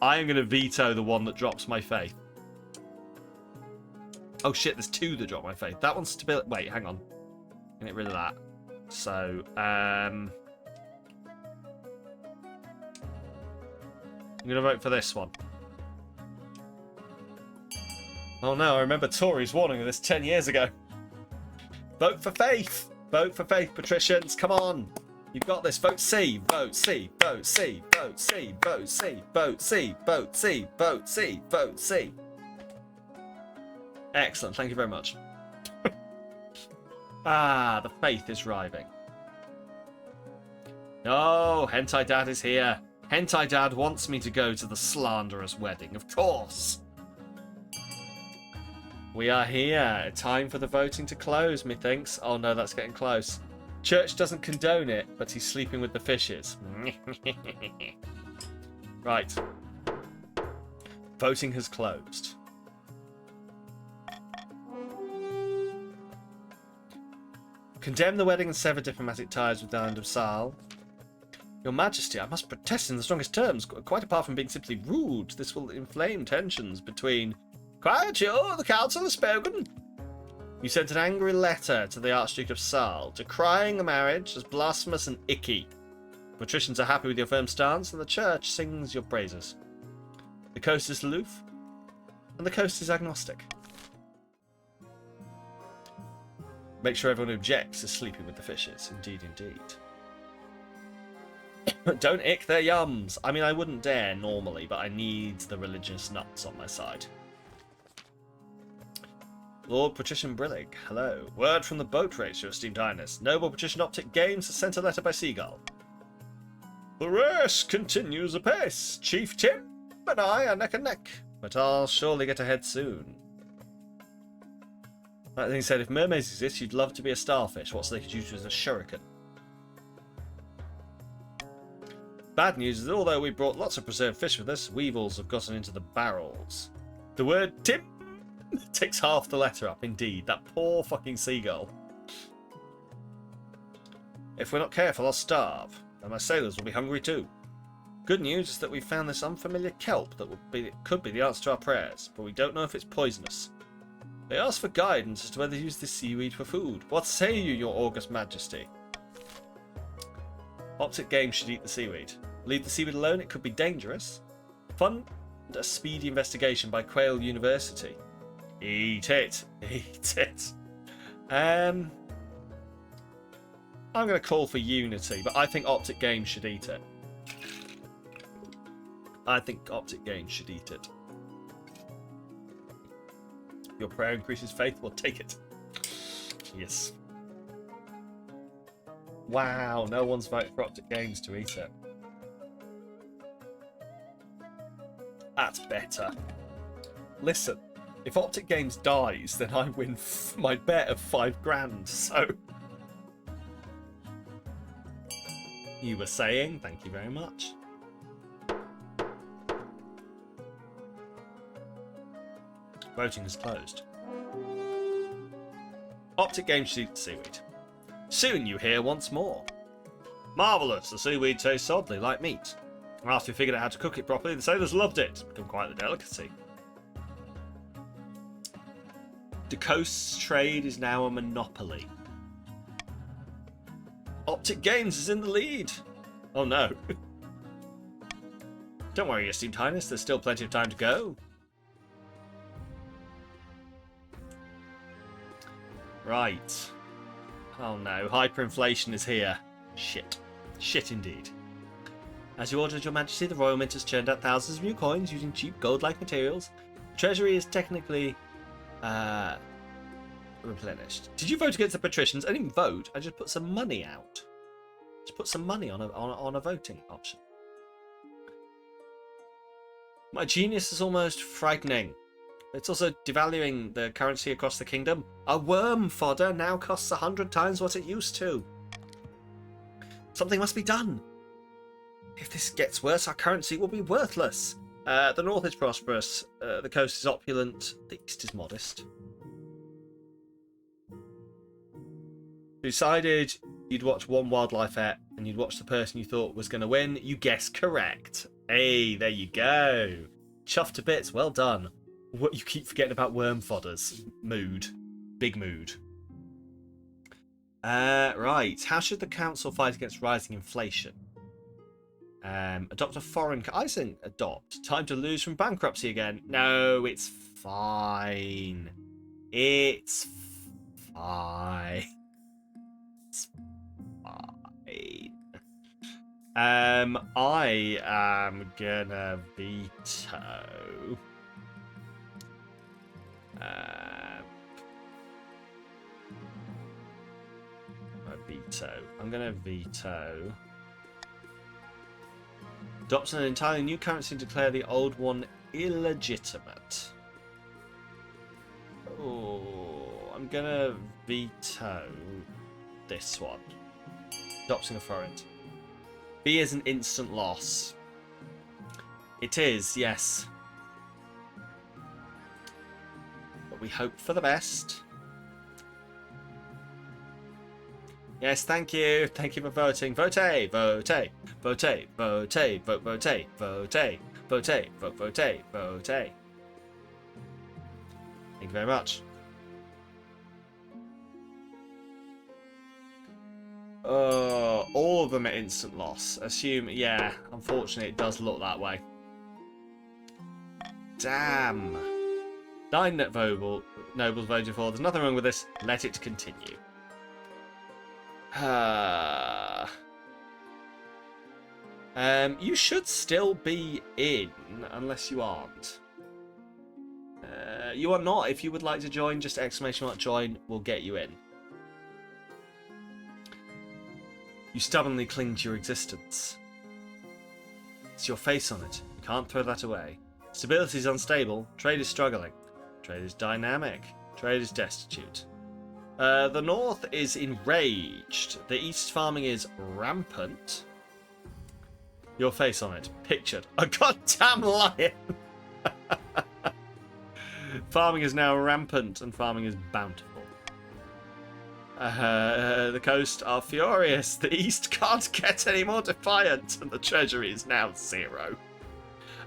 I am going to veto the one that drops my faith. Oh shit, there's 2 that drop my faith. That one's stability. Wait, hang on. Get rid of that. So, I'm going to vote for this one. Oh no, I remember Tories warning of this 10 years ago. Vote for faith! Vote for faith, patricians, come on! You've got this. Vote C, vote C, vote C, vote vote C, vote C, vote C, vote C, vote C, vote C. Excellent, thank you very much. Ah, the faith is riving. Oh, Hentai Dad is here. Hentai Dad wants me to go to the slanderer's wedding, of course. We are here. Time for the voting to close, methinks. Oh no, that's getting close. Church doesn't condone it, but he's sleeping with the fishes. Right. Voting has closed. Condemn the wedding and sever diplomatic ties with the Island of Sal. Your Majesty, I must protest in the strongest terms. Quite apart from being simply rude, this will inflame tensions between... Quiet you! The council has spoken! You sent an angry letter to the Archduke of Sal, decrying the marriage as blasphemous and icky. Patricians are happy with your firm stance, and the church sings your praises. The coast is aloof, and the coast is agnostic. Make sure everyone who objects is sleeping with the fishes. Indeed, indeed. Don't ick their yums. I mean, I wouldn't dare normally, but I need the religious nuts on my side. Lord Patrician Brillig, hello. Word from the boat race, your esteemed highness. Noble Patrician Optic Games has sent a letter by Seagull. The race continues apace. Chief Tim and I are neck and neck, but I'll surely get ahead soon. That thing said, if mermaids exist, you'd love to be a starfish. What so they could use you as a shuriken. Bad news is that although we brought lots of preserved fish with us, weevils have gotten into the barrels. The word Tim takes half the letter up, indeed. That poor fucking seagull. If we're not careful, I'll starve, and my sailors will be hungry too. Good news is that we found this unfamiliar kelp that could be the answer to our prayers, but we don't know if it's poisonous. They asked for guidance as to whether to use this seaweed for food. What say you, your august majesty? Optic Games should eat the seaweed. Leave the seaweed alone, it could be dangerous. Fund a speedy investigation by Quail University. Eat it. Eat it. I'm going to call for Unity, but I think Optic Games should eat it. I think Optic Games should eat it. Your prayer increases faith, we'll take it. Yes. Wow, no one's voted for Optic Games to eat it. That's better. Listen, if Optic Games dies, then I win my bet of $5,000, so... You were saying, thank you very much. Voting is closed. Optic Games should eat the seaweed. Soon you hear once more. Marvellous, the seaweed tastes oddly like meat. After we figured out how to cook it properly, the sailors loved it. It's become quite the delicacy. The coast's trade is now a monopoly. Optic Games is in the lead. Oh no. Don't worry, your esteemed highness, there's still plenty of time to go. Right. Oh no, hyperinflation is here. Shit. Shit indeed. As you ordered, your majesty, the royal mint has churned out thousands of new coins using cheap gold-like materials. The treasury is technically replenished. Did you vote against the patricians? I didn't vote, I just put some money out. Just put some money on a voting option. My genius is almost frightening. It's also devaluing the currency across the kingdom. A worm fodder now costs 100 times what it used to. Something must be done. If this gets worse, our currency will be worthless. The north is prosperous, the coast is opulent, the east is modest. You decided you'd watch one wildlife ep and you'd watch the person you thought was going to win. You guessed correct. Hey, there you go. Chuffed to bits, well done. What you keep forgetting about worm fodders. Mood. Big mood. Right. How should the council fight against rising inflation? Adopt a foreign... I think adopt. Time to lose from bankruptcy again. No, it's fine. It's fine. It's fine. I am gonna veto. I'm gonna veto. Adopts an entirely new currency and declare the old one illegitimate. Oh, I'm gonna veto this one. Adopting a foreign. B is an instant loss. It is, yes. But we hope for the best. Yes, thank you. Thank you for voting. Vote A, vote A, vote A, vote A, vote vote A, vote A, vote A, vote vote A, vote A. Thank you very much. All of them are instant loss. Assume, yeah, unfortunately it does look that way. Damn. 9 nobles voted for. There's nothing wrong with this. Let it continue. You should still be in, unless you aren't. You are not. If you would like to join, just exclamation mark join will get you in. You stubbornly cling to your existence. It's your face on it. You can't throw that away. Stability is unstable. Trade is struggling. Trade is dynamic. Trade is destitute. The north is enraged. The east farming is rampant. Your face on it. Pictured. A goddamn lion! Farming is now rampant and farming is bountiful. The coast are furious. The east can't get any more defiant and the treasury is now 0.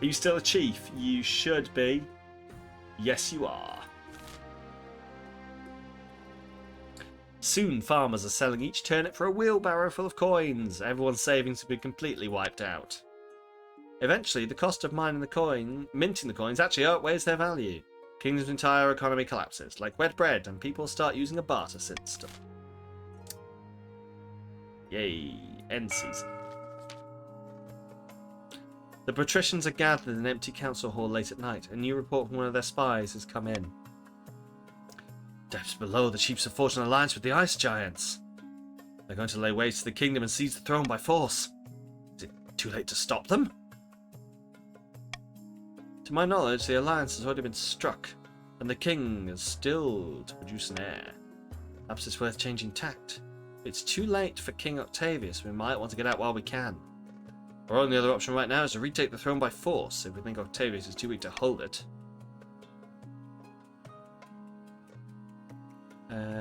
Are you still a chief? You should be. Yes, you are. Soon farmers are selling each turnip for a wheelbarrow full of coins. Everyone's savings have been completely wiped out. Eventually, the cost of minting the coins actually outweighs their value. Kingdom's entire economy collapses, like wet bread, and people start using a barter system. Yay, end season. The patricians are gathered in an empty council hall late at night. A new report from one of their spies has come in. Depths below, the chiefs have forged an alliance with the ice giants. They're going to lay waste to the kingdom and seize the throne by force. Is it too late to stop them? To my knowledge, the alliance has already been struck, and the king is still to produce an heir. Perhaps it's worth changing tact. It's too late for King Octavius. We might want to get out while we can. Our only other option right now is to retake the throne by force, if we think Octavius is too weak to hold it.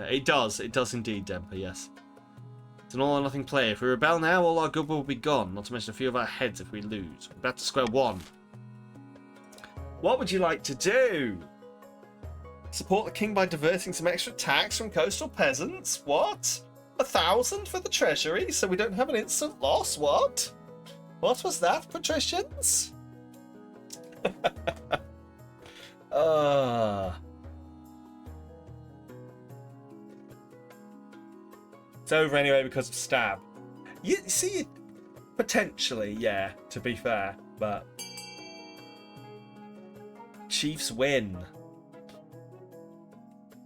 It does indeed, Demper, yes. It's an all-or-nothing play. If we rebel now, all our goodwill will be gone, not to mention a few of our heads if we lose. We're back to square one. What would you like to do? Support the king by diverting some extra tax from coastal peasants? What? 1,000 for the treasury, so we don't have an instant loss? What? What was that, patricians? It's over anyway because of stab. You see, potentially, yeah, to be fair, but Chiefs win.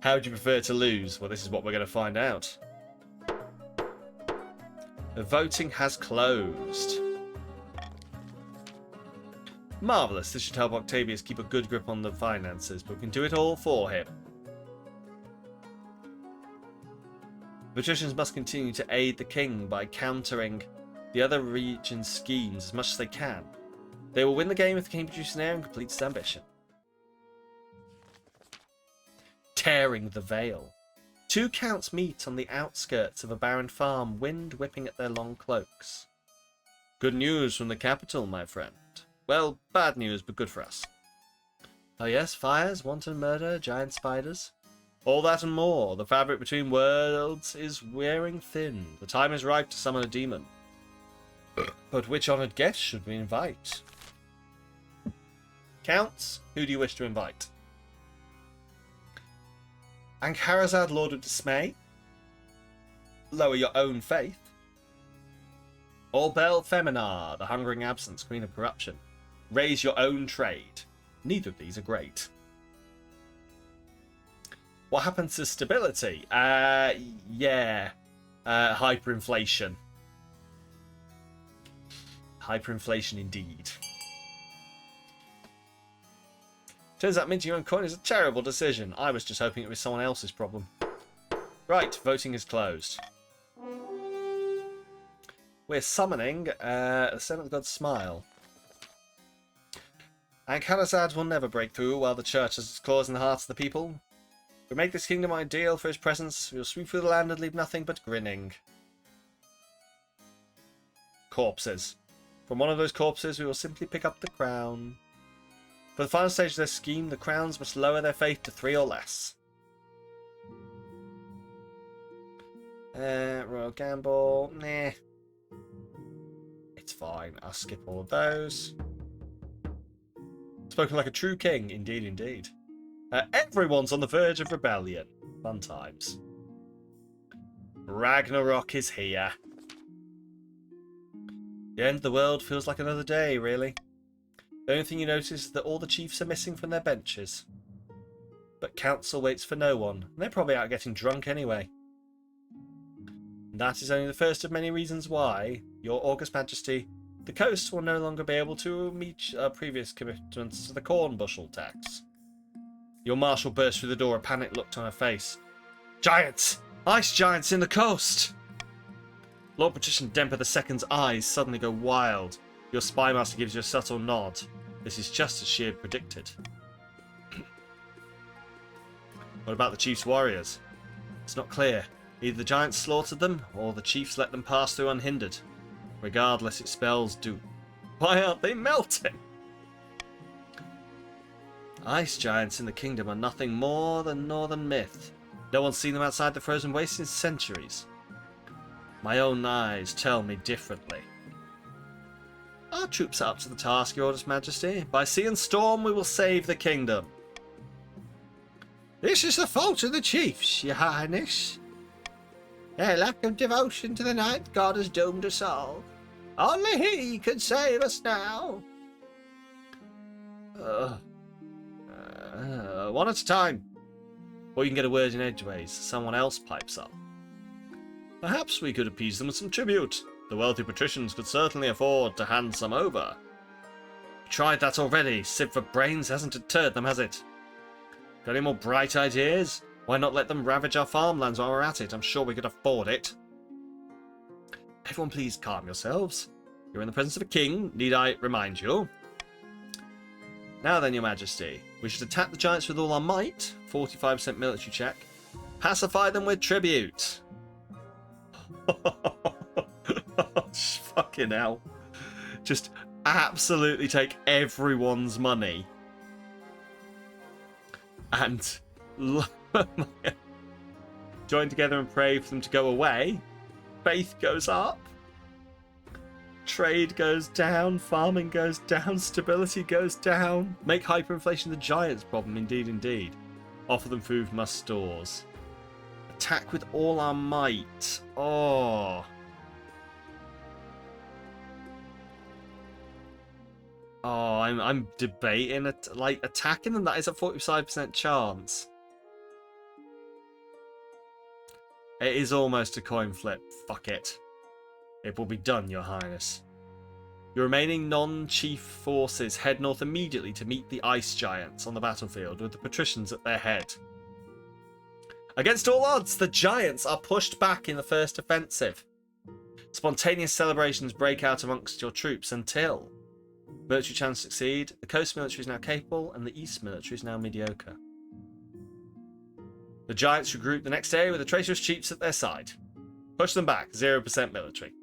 How would you prefer to lose? Well, this is what we're going to find out. The voting has closed. Marvellous. This should help Octavius keep a good grip on the finances, but we can do it all for him. Patricians must continue to aid the king by countering the other region's schemes as much as they can. They will win the game if the king produces an heir and completes his ambition. Tearing the veil. 2 counts meet on the outskirts of a barren farm, wind whipping at their long cloaks. Good news from the capital, my friend. Well, bad news, but good for us. Oh yes, fires, wanton murder, giant spiders. All that and more. The fabric between worlds is wearing thin. The time is ripe to summon a demon. But which honoured guest should we invite? Counts, who do you wish to invite? Angharazad, Lord of Dismay? Lower your own faith? All Bell Femina, the hungering absence, queen of corruption. Raise your own trade. Neither of these are great. What happens to stability? Yeah. Hyperinflation. Hyperinflation indeed. Turns out minting your own coin is a terrible decision. I was just hoping it was someone else's problem. Right, voting is closed. We're summoning the Seventh God Smile. And Khalazad will never break through while the church has its claws in the hearts of the people. We make this kingdom ideal for his presence. We will sweep through the land and leave nothing but grinning. Corpses. From one of those corpses, we will simply pick up the crown. For the final stage of their scheme, the crowns must lower their faith to 3 or less. Royal Gamble. Nah. It's fine. I'll skip all of those. Spoken like a true king. Indeed, indeed. Everyone's on the verge of rebellion. Fun times. Ragnarok is here. The end of the world feels like another day, really. The only thing you notice is that all the chiefs are missing from their benches. But council waits for no one, and they're probably out getting drunk anyway. And that is only the first of many reasons why, Your August Majesty, the coast will no longer be able to meet previous commitments to the corn bushel tax. Your marshal burst through the door, a panicked look on her face. Giants! Ice giants in the coast! Lord Patrician Demper II's eyes suddenly go wild. Your spymaster gives you a subtle nod. This is just as she had predicted. What about the chief's warriors? It's not clear. Either the giants slaughtered them, or the chiefs let them pass through unhindered. Regardless, it spells doom. Why aren't they melting? Ice giants in the kingdom are nothing more than northern myth. No one's seen them outside the frozen waste in centuries. My own eyes tell me differently. Our troops are up to the task, Your August Majesty. By sea and storm, we will save the kingdom. This is the fault of the chiefs, Your Highness. Their lack of devotion to the night god has doomed us all. Only he could save us now. One at a time. Or you can get a word in edgeways. Someone else pipes up. Perhaps we could appease them with some tribute. The wealthy patricians could certainly afford to hand some over. Tried that already. Sieve for brains hasn't deterred them, has it? Got any more bright ideas? Why not let them ravage our farmlands while we're at it? I'm sure we could afford it. Everyone please calm yourselves. You're in the presence of a king, need I remind you? Now then, Your Majesty, we should attack the giants with all our might. 45% military check. Pacify them with tribute. Fucking hell. Just absolutely take everyone's money. And join together and pray for them to go away. Faith goes up. Trade goes down. Farming goes down. Stability goes down. Make hyperinflation the giants' problem. Indeed, indeed. Offer them food from our stores. Attack with all our might. Oh. Oh, I'm debating it. Like, attacking them, that is a 45% chance. It is almost a coin flip. Fuck it. It will be done, Your Highness. Your remaining non-chief forces head north immediately to meet the ice giants on the battlefield with the patricians at their head. Against all odds, the giants are pushed back in the first offensive. Spontaneous celebrations break out amongst your troops until military chance succeed. The coast military is now capable, and the east military is now mediocre. The giants regroup the next day with the traitorous chiefs at their side. Push them back, 0% military.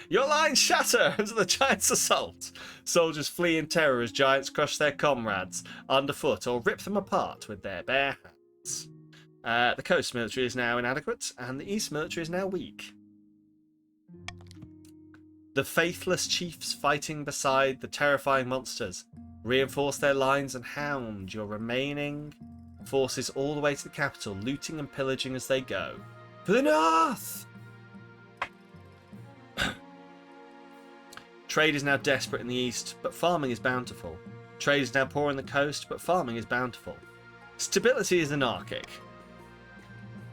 Your lines shatter under the giants' assault. Soldiers flee in terror as giants crush their comrades underfoot or rip them apart with their bare hands. The coast military is now inadequate, and the east military is now weak. The faithless chiefs fighting beside the terrifying monsters reinforce their lines and hound your remaining forces all the way to the capital, looting and pillaging as they go. For the north! Trade is now desperate in the east, but farming is bountiful. Trade is now poor in the coast, but farming is bountiful. Stability is anarchic.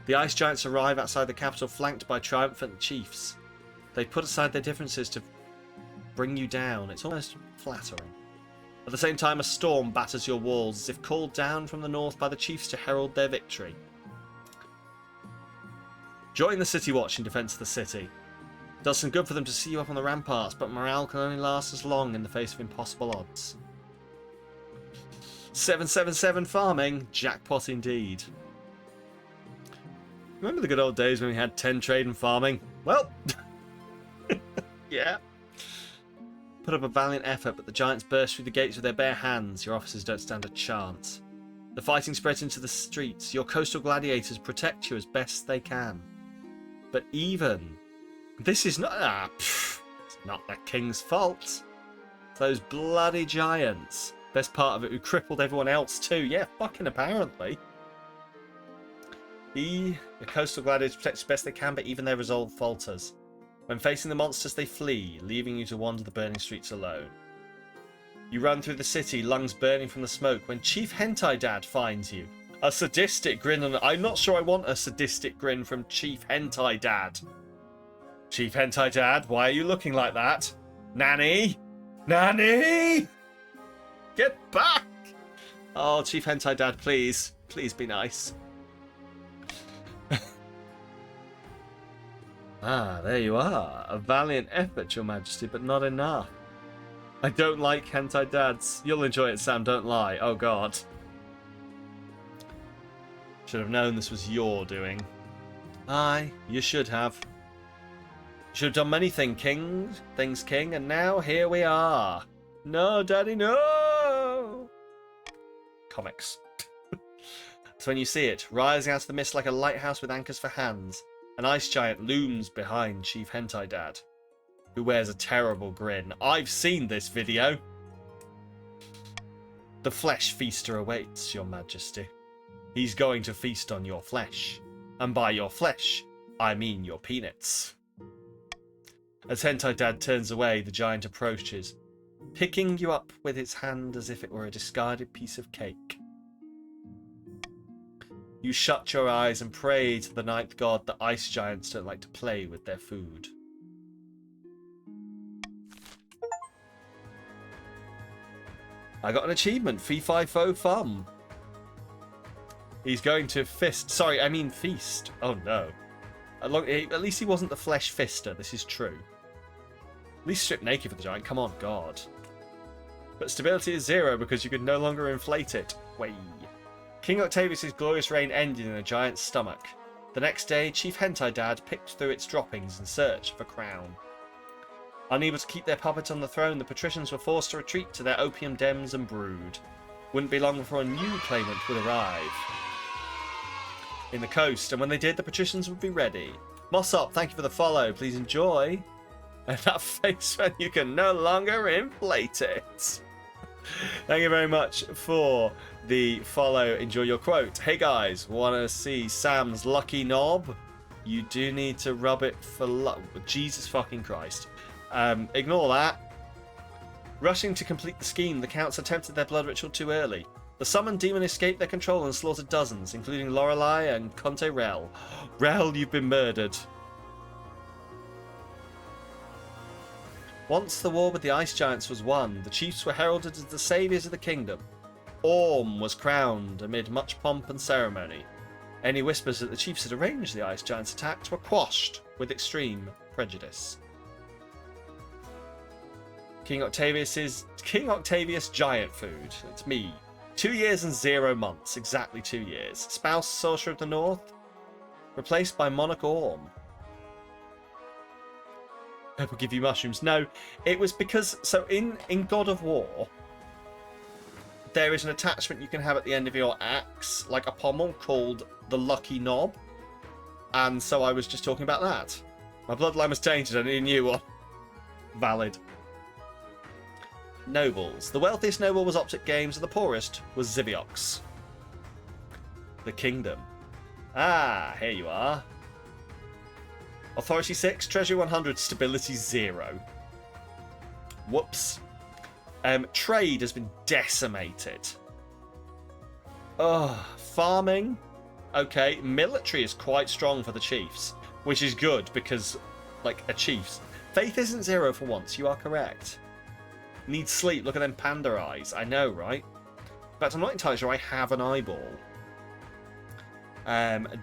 The ice giants arrive outside the capital flanked by triumphant chiefs. They put aside their differences to bring you down. It's almost flattering. At the same time, a storm batters your walls as if called down from the north by the chiefs to herald their victory. Join the City Watch in defence of the city. It does some good for them to see you up on the ramparts, but morale can only last as long in the face of impossible odds. 777 farming, jackpot indeed. Remember the good old days when we had 10 trade and farming? Well, yeah. Put up a valiant effort, but the giants burst through the gates with their bare hands. Your officers don't stand a chance. The fighting spreads into the streets. Your coastal gladiators protect you as best they can. But even... This is not... it's not the king's fault. Those bloody giants. Best part of it, who crippled everyone else too. Yeah, fucking apparently. The coastal gladiators protect as best they can, but even their resolve falters. When facing the monsters, they flee, leaving you to wander the burning streets alone. You run through the city, lungs burning from the smoke, when Chief Hentai Dad finds you. A sadistic grin, and I'm not sure I want a sadistic grin from Chief Hentai Dad. Chief Hentai Dad, why are you looking like that? Nanny? Nanny? Get back! Oh, Chief Hentai Dad, please. Please be nice. Ah, there you are. A valiant effort, Your Majesty, but not enough. I don't like hentai dads. You'll enjoy it, Sam, don't lie. Oh, God. Should have known this was your doing. Aye, you should have. You should have done many things, King, and now here we are. No, Daddy, no! Comics. So when you see it, rising out of the mist like a lighthouse with anchors for hands, an ice giant looms behind Chief Hentai Dad, who wears a terrible grin. I've seen this video. The flesh feaster awaits, Your Majesty. He's going to feast on your flesh. And by your flesh, I mean your peanuts. As Hentai Dad turns away, the giant approaches, picking you up with its hand as if it were a discarded piece of cake. You shut your eyes and pray to the ninth god that ice giants don't like to play with their food. I got an achievement, Fee Fi Fo Fum. He's going to feast. Oh no. At least he wasn't the flesh fister, this is true. At least strip naked for the giant, come on, God. But stability is 0 because you can no longer inflate it. Way. King Octavius' glorious reign ended in a giant's stomach. The next day, Chief Hentai Dad picked through its droppings in search of a crown. Unable to keep their puppet on the throne, the patricians were forced to retreat to their opium dens and brood. Wouldn't be long before a new claimant would arrive in the coast, and when they did, the patricians would be ready. Mossop, thank you for the follow. Please enjoy. And that face when you can no longer inflate it. Thank you very much for the follow. Enjoy your quote. Hey guys, want to see Sam's lucky knob? You do need to rub it for luck. Jesus fucking Christ. Ignore that. Rushing to complete the scheme, the counts attempted their blood ritual too early. The summoned demon escaped their control and slaughtered dozens, including Lorelei and Conte Rel. Rel, you've been murdered. Once the war with the ice giants was won, the chiefs were heralded as the saviours of the kingdom. Orm was crowned amid much pomp and ceremony. Any whispers that the chiefs had arranged the ice giants' attacks were quashed with extreme prejudice. King Octavius giant food. It's me. 2 years and 0 months. Exactly 2 years. Spouse Sorcerer of the North. Replaced by Monarch Orm. Hope will give you mushrooms. No, it was because... So in God of War, there is an attachment you can have at the end of your axe, like a pommel, called the Lucky Knob. And so I was just talking about that. My bloodline was tainted. I need a new one. Valid. Nobles. The wealthiest noble was Optic Games, and the poorest was Ziviox. The Kingdom. Ah, here you are. Authority 6, Treasury 100, Stability 0. Whoops. Trade has been decimated. Oh, farming. Okay, military is quite strong for the Chiefs, which is good because, like, a Chiefs. Faith isn't 0 for once, you are correct. Need sleep, look at them panda eyes. I know, right? In fact, I'm not entirely sure I have an eyeball.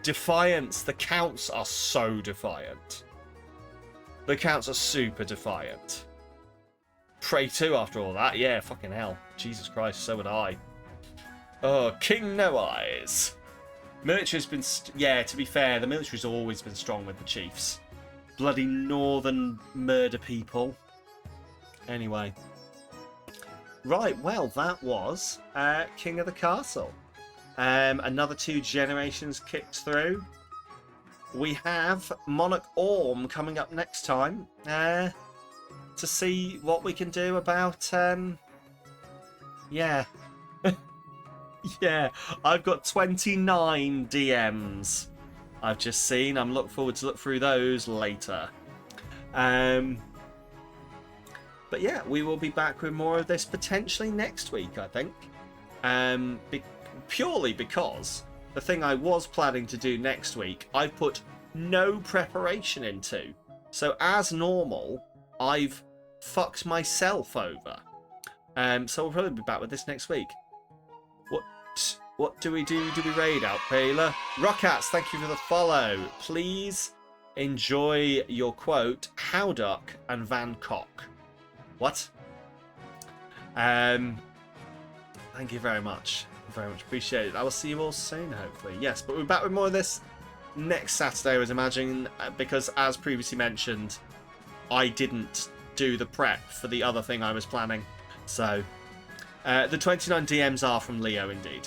Defiance, the Counts are so defiant. The Counts are super defiant. Prey 2 after all that, yeah, fucking hell. Jesus Christ, so would I. Oh, King No Eyes. Military's been... yeah, to be fair, the military's always been strong with the Chiefs. Bloody northern murder people. Anyway. Right, well, that was King of the Castle. Another 2 generations kicked through. We have Monarch Orm coming up next time to see what we can do about... yeah. Yeah, I've got 29 DMs I've just seen. I'm looking forward to look through those later. But yeah, we will be back with more of this potentially next week, I think. Purely because the thing I was planning to do next week, I put no preparation into. So as normal, I've fucked myself over. So we'll probably be back with this next week. What do we do? Do we raid out, Paler? Rockats, thank you for the follow. Please enjoy your quote, Howduck and Van Cock. What? Thank you very much. Very much appreciate it. I will see you all soon, hopefully. Yes, but we're back with more of this next Saturday, I was imagining, because as previously mentioned, I didn't do the prep for the other thing I was planning. So, the 29 DMs are from Leo, indeed.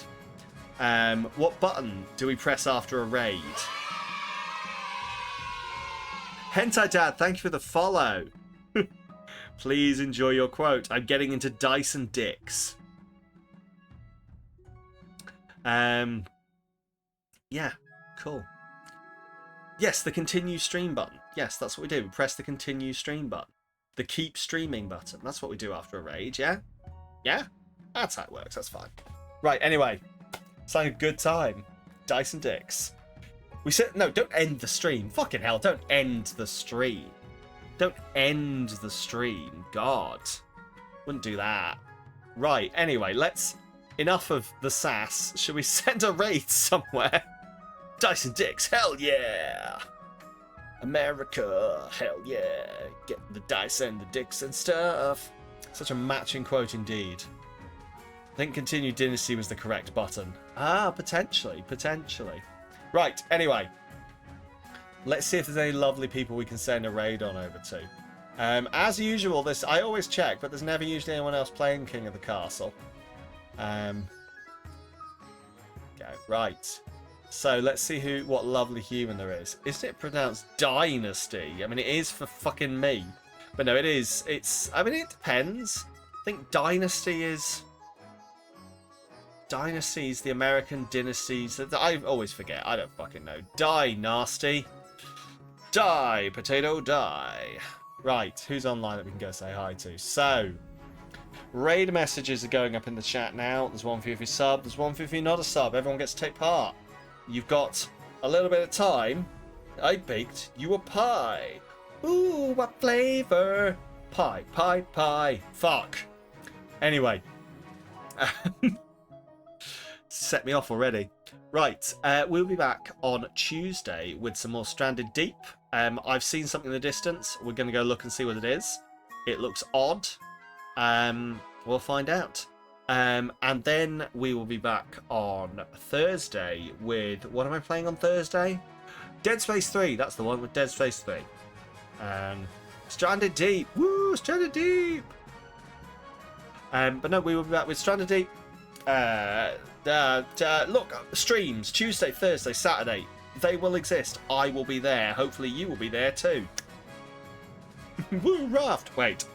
What button do we press after a raid? Hentai Dad, thank you for the follow. Please enjoy your quote. I'm getting into Dyson dicks. Yeah, cool. Yes, the continue stream button. Yes, that's what we do. We press the continue stream button. The keep streaming button. That's what we do after a raid, yeah? Yeah? That's how it works. That's fine. Right, anyway. It's like a good time. Dyson dicks. We said, no, don't end the stream. Fucking hell, don't end the stream. Don't end the stream. God. Wouldn't do that. Right, anyway, let's... Enough of the sass. Should we send a raid somewhere? Dyson dicks, hell yeah! America, hell yeah! Get the dice and the dicks and stuff. Such a matching quote indeed. I think continue dynasty was the correct button. Ah, potentially. Right, anyway. Let's see if there's any lovely people we can send a raid on over to. As usual, I always check, but there's never usually anyone else playing King of the Castle. Okay, right. So let's see what lovely human there is. Isn't it pronounced Dynasty? I mean, it is for fucking me. But no, it is. I mean, it depends. I think Dynasty is the American dynasties. I always forget. I don't fucking know. Die, nasty. Die, potato, die. Right, who's online that we can go say hi to? So, raid messages are going up in the chat now. There's one for you if you're sub. There's one for you if you're not a sub. Everyone gets to take part. You've got a little bit of time. I baked you a pie. Ooh, what flavor? Pie, pie, pie. Fuck. Anyway. Set me off already. Right, we'll be back on Tuesday with some more Stranded Deep. I've seen something in the distance. We're going to go look and see what it is. It looks odd. We'll find out. And then we will be back on Thursday with... What am I playing on Thursday? Dead Space 3. That's the one with Dead Space 3. Stranded Deep. Woo! Stranded Deep! But no, we will be back with Stranded Deep. Look, streams. Tuesday, Thursday, Saturday. They will exist. I will be there. Hopefully you will be there too. Woo, raft. Wait.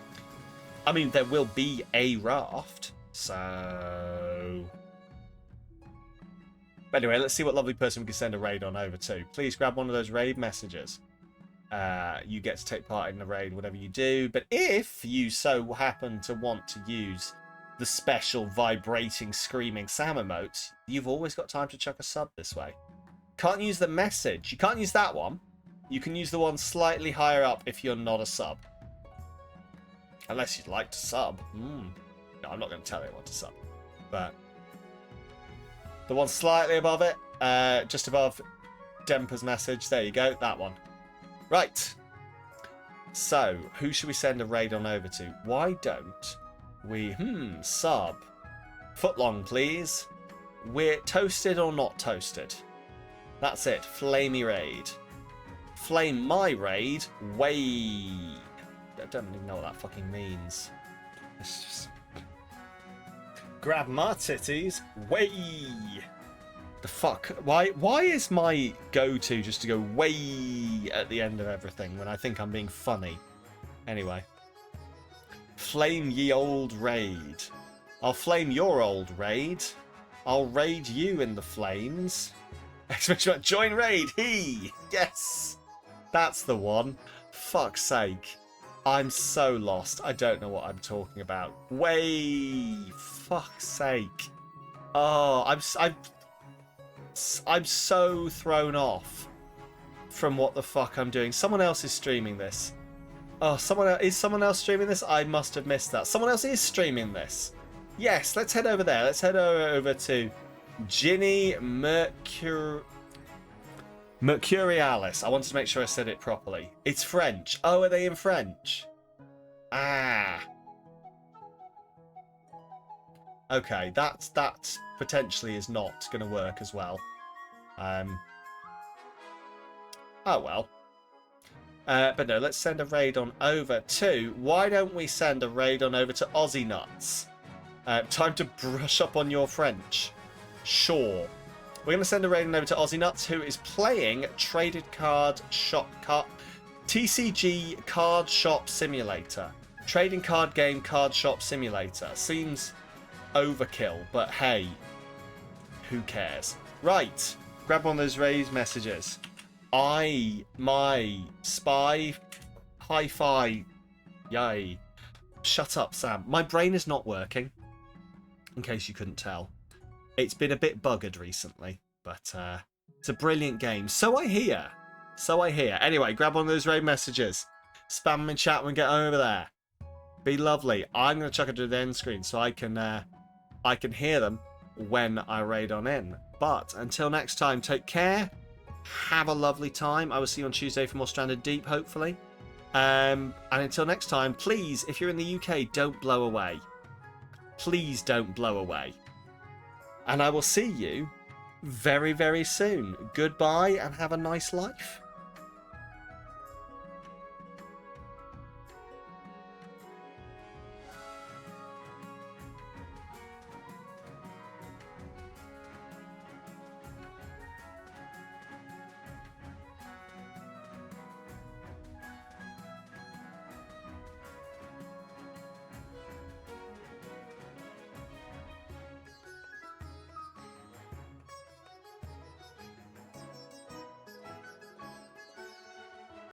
I mean, there will be a raft. So... But anyway, let's see what lovely person we can send a raid on over to. Please grab one of those raid messages. you get to take part in the raid, whatever you do. But if you so happen to want to use the special vibrating, screaming Sam emote, you've always got time to chuck a sub this way. Can't use the message. You can't use that one. You can use the one slightly higher up if you're not a sub. Unless you'd like to sub. No, I'm not going to tell anyone to sub. But the one slightly above it, just above Demper's message. There you go, that one. Right. So, who should we send a raid on over to? Why don't we, sub. Footlong, please. We're toasted or not toasted? That's it. Flamey raid. Flame my raid. Way. I don't even know what that fucking means. It's just... Grab my titties. Way. The fuck? Why is my go-to just to go way at the end of everything when I think I'm being funny? Anyway. Flame ye old raid. I'll flame your old raid. I'll raid you in the flames. Join raid. Yes. That's the one. Fuck's sake. I'm so lost. I don't know what I'm talking about. Way. Fuck's sake. Oh, I'm so thrown off from what the fuck I'm doing. Someone else is streaming this. Oh, is someone else streaming this? I must have missed that. Someone else is streaming this. Yes, let's head over there. Let's head over to Ginny Mercurialis. I wanted to make sure I said it properly. It's French. Oh, are they in French? Ah. Okay, that potentially is not going to work as well. Oh well. But no, let's send a raid on over to... Why don't we send a raid on over to Aussie Nuts? Time to brush up on your French. Sure. We're going to send a raid on over to Aussie Nuts, who is playing Traded Card Shop... TCG Card Shop Simulator. Trading card game Card Shop Simulator. Seems overkill, but hey. Who cares? Right. Grab one of those raised messages. My spy, hi-fi, yay. Shut up, Sam. My brain is not working, in case you couldn't tell. It's been a bit buggered recently, but it's a brilliant game. So I hear. Anyway, grab one of those raid messages. Spam them in chat when we get over there. Be lovely. I'm going to chuck it to the end screen so I can hear them when I raid on in. But until next time, take care. Have a lovely time. I will see you on Tuesday for more Stranded Deep, hopefully. And until next time, please, if you're in the UK, don't blow away. Please don't blow away. And I will see you very, very soon. Goodbye and have a nice life.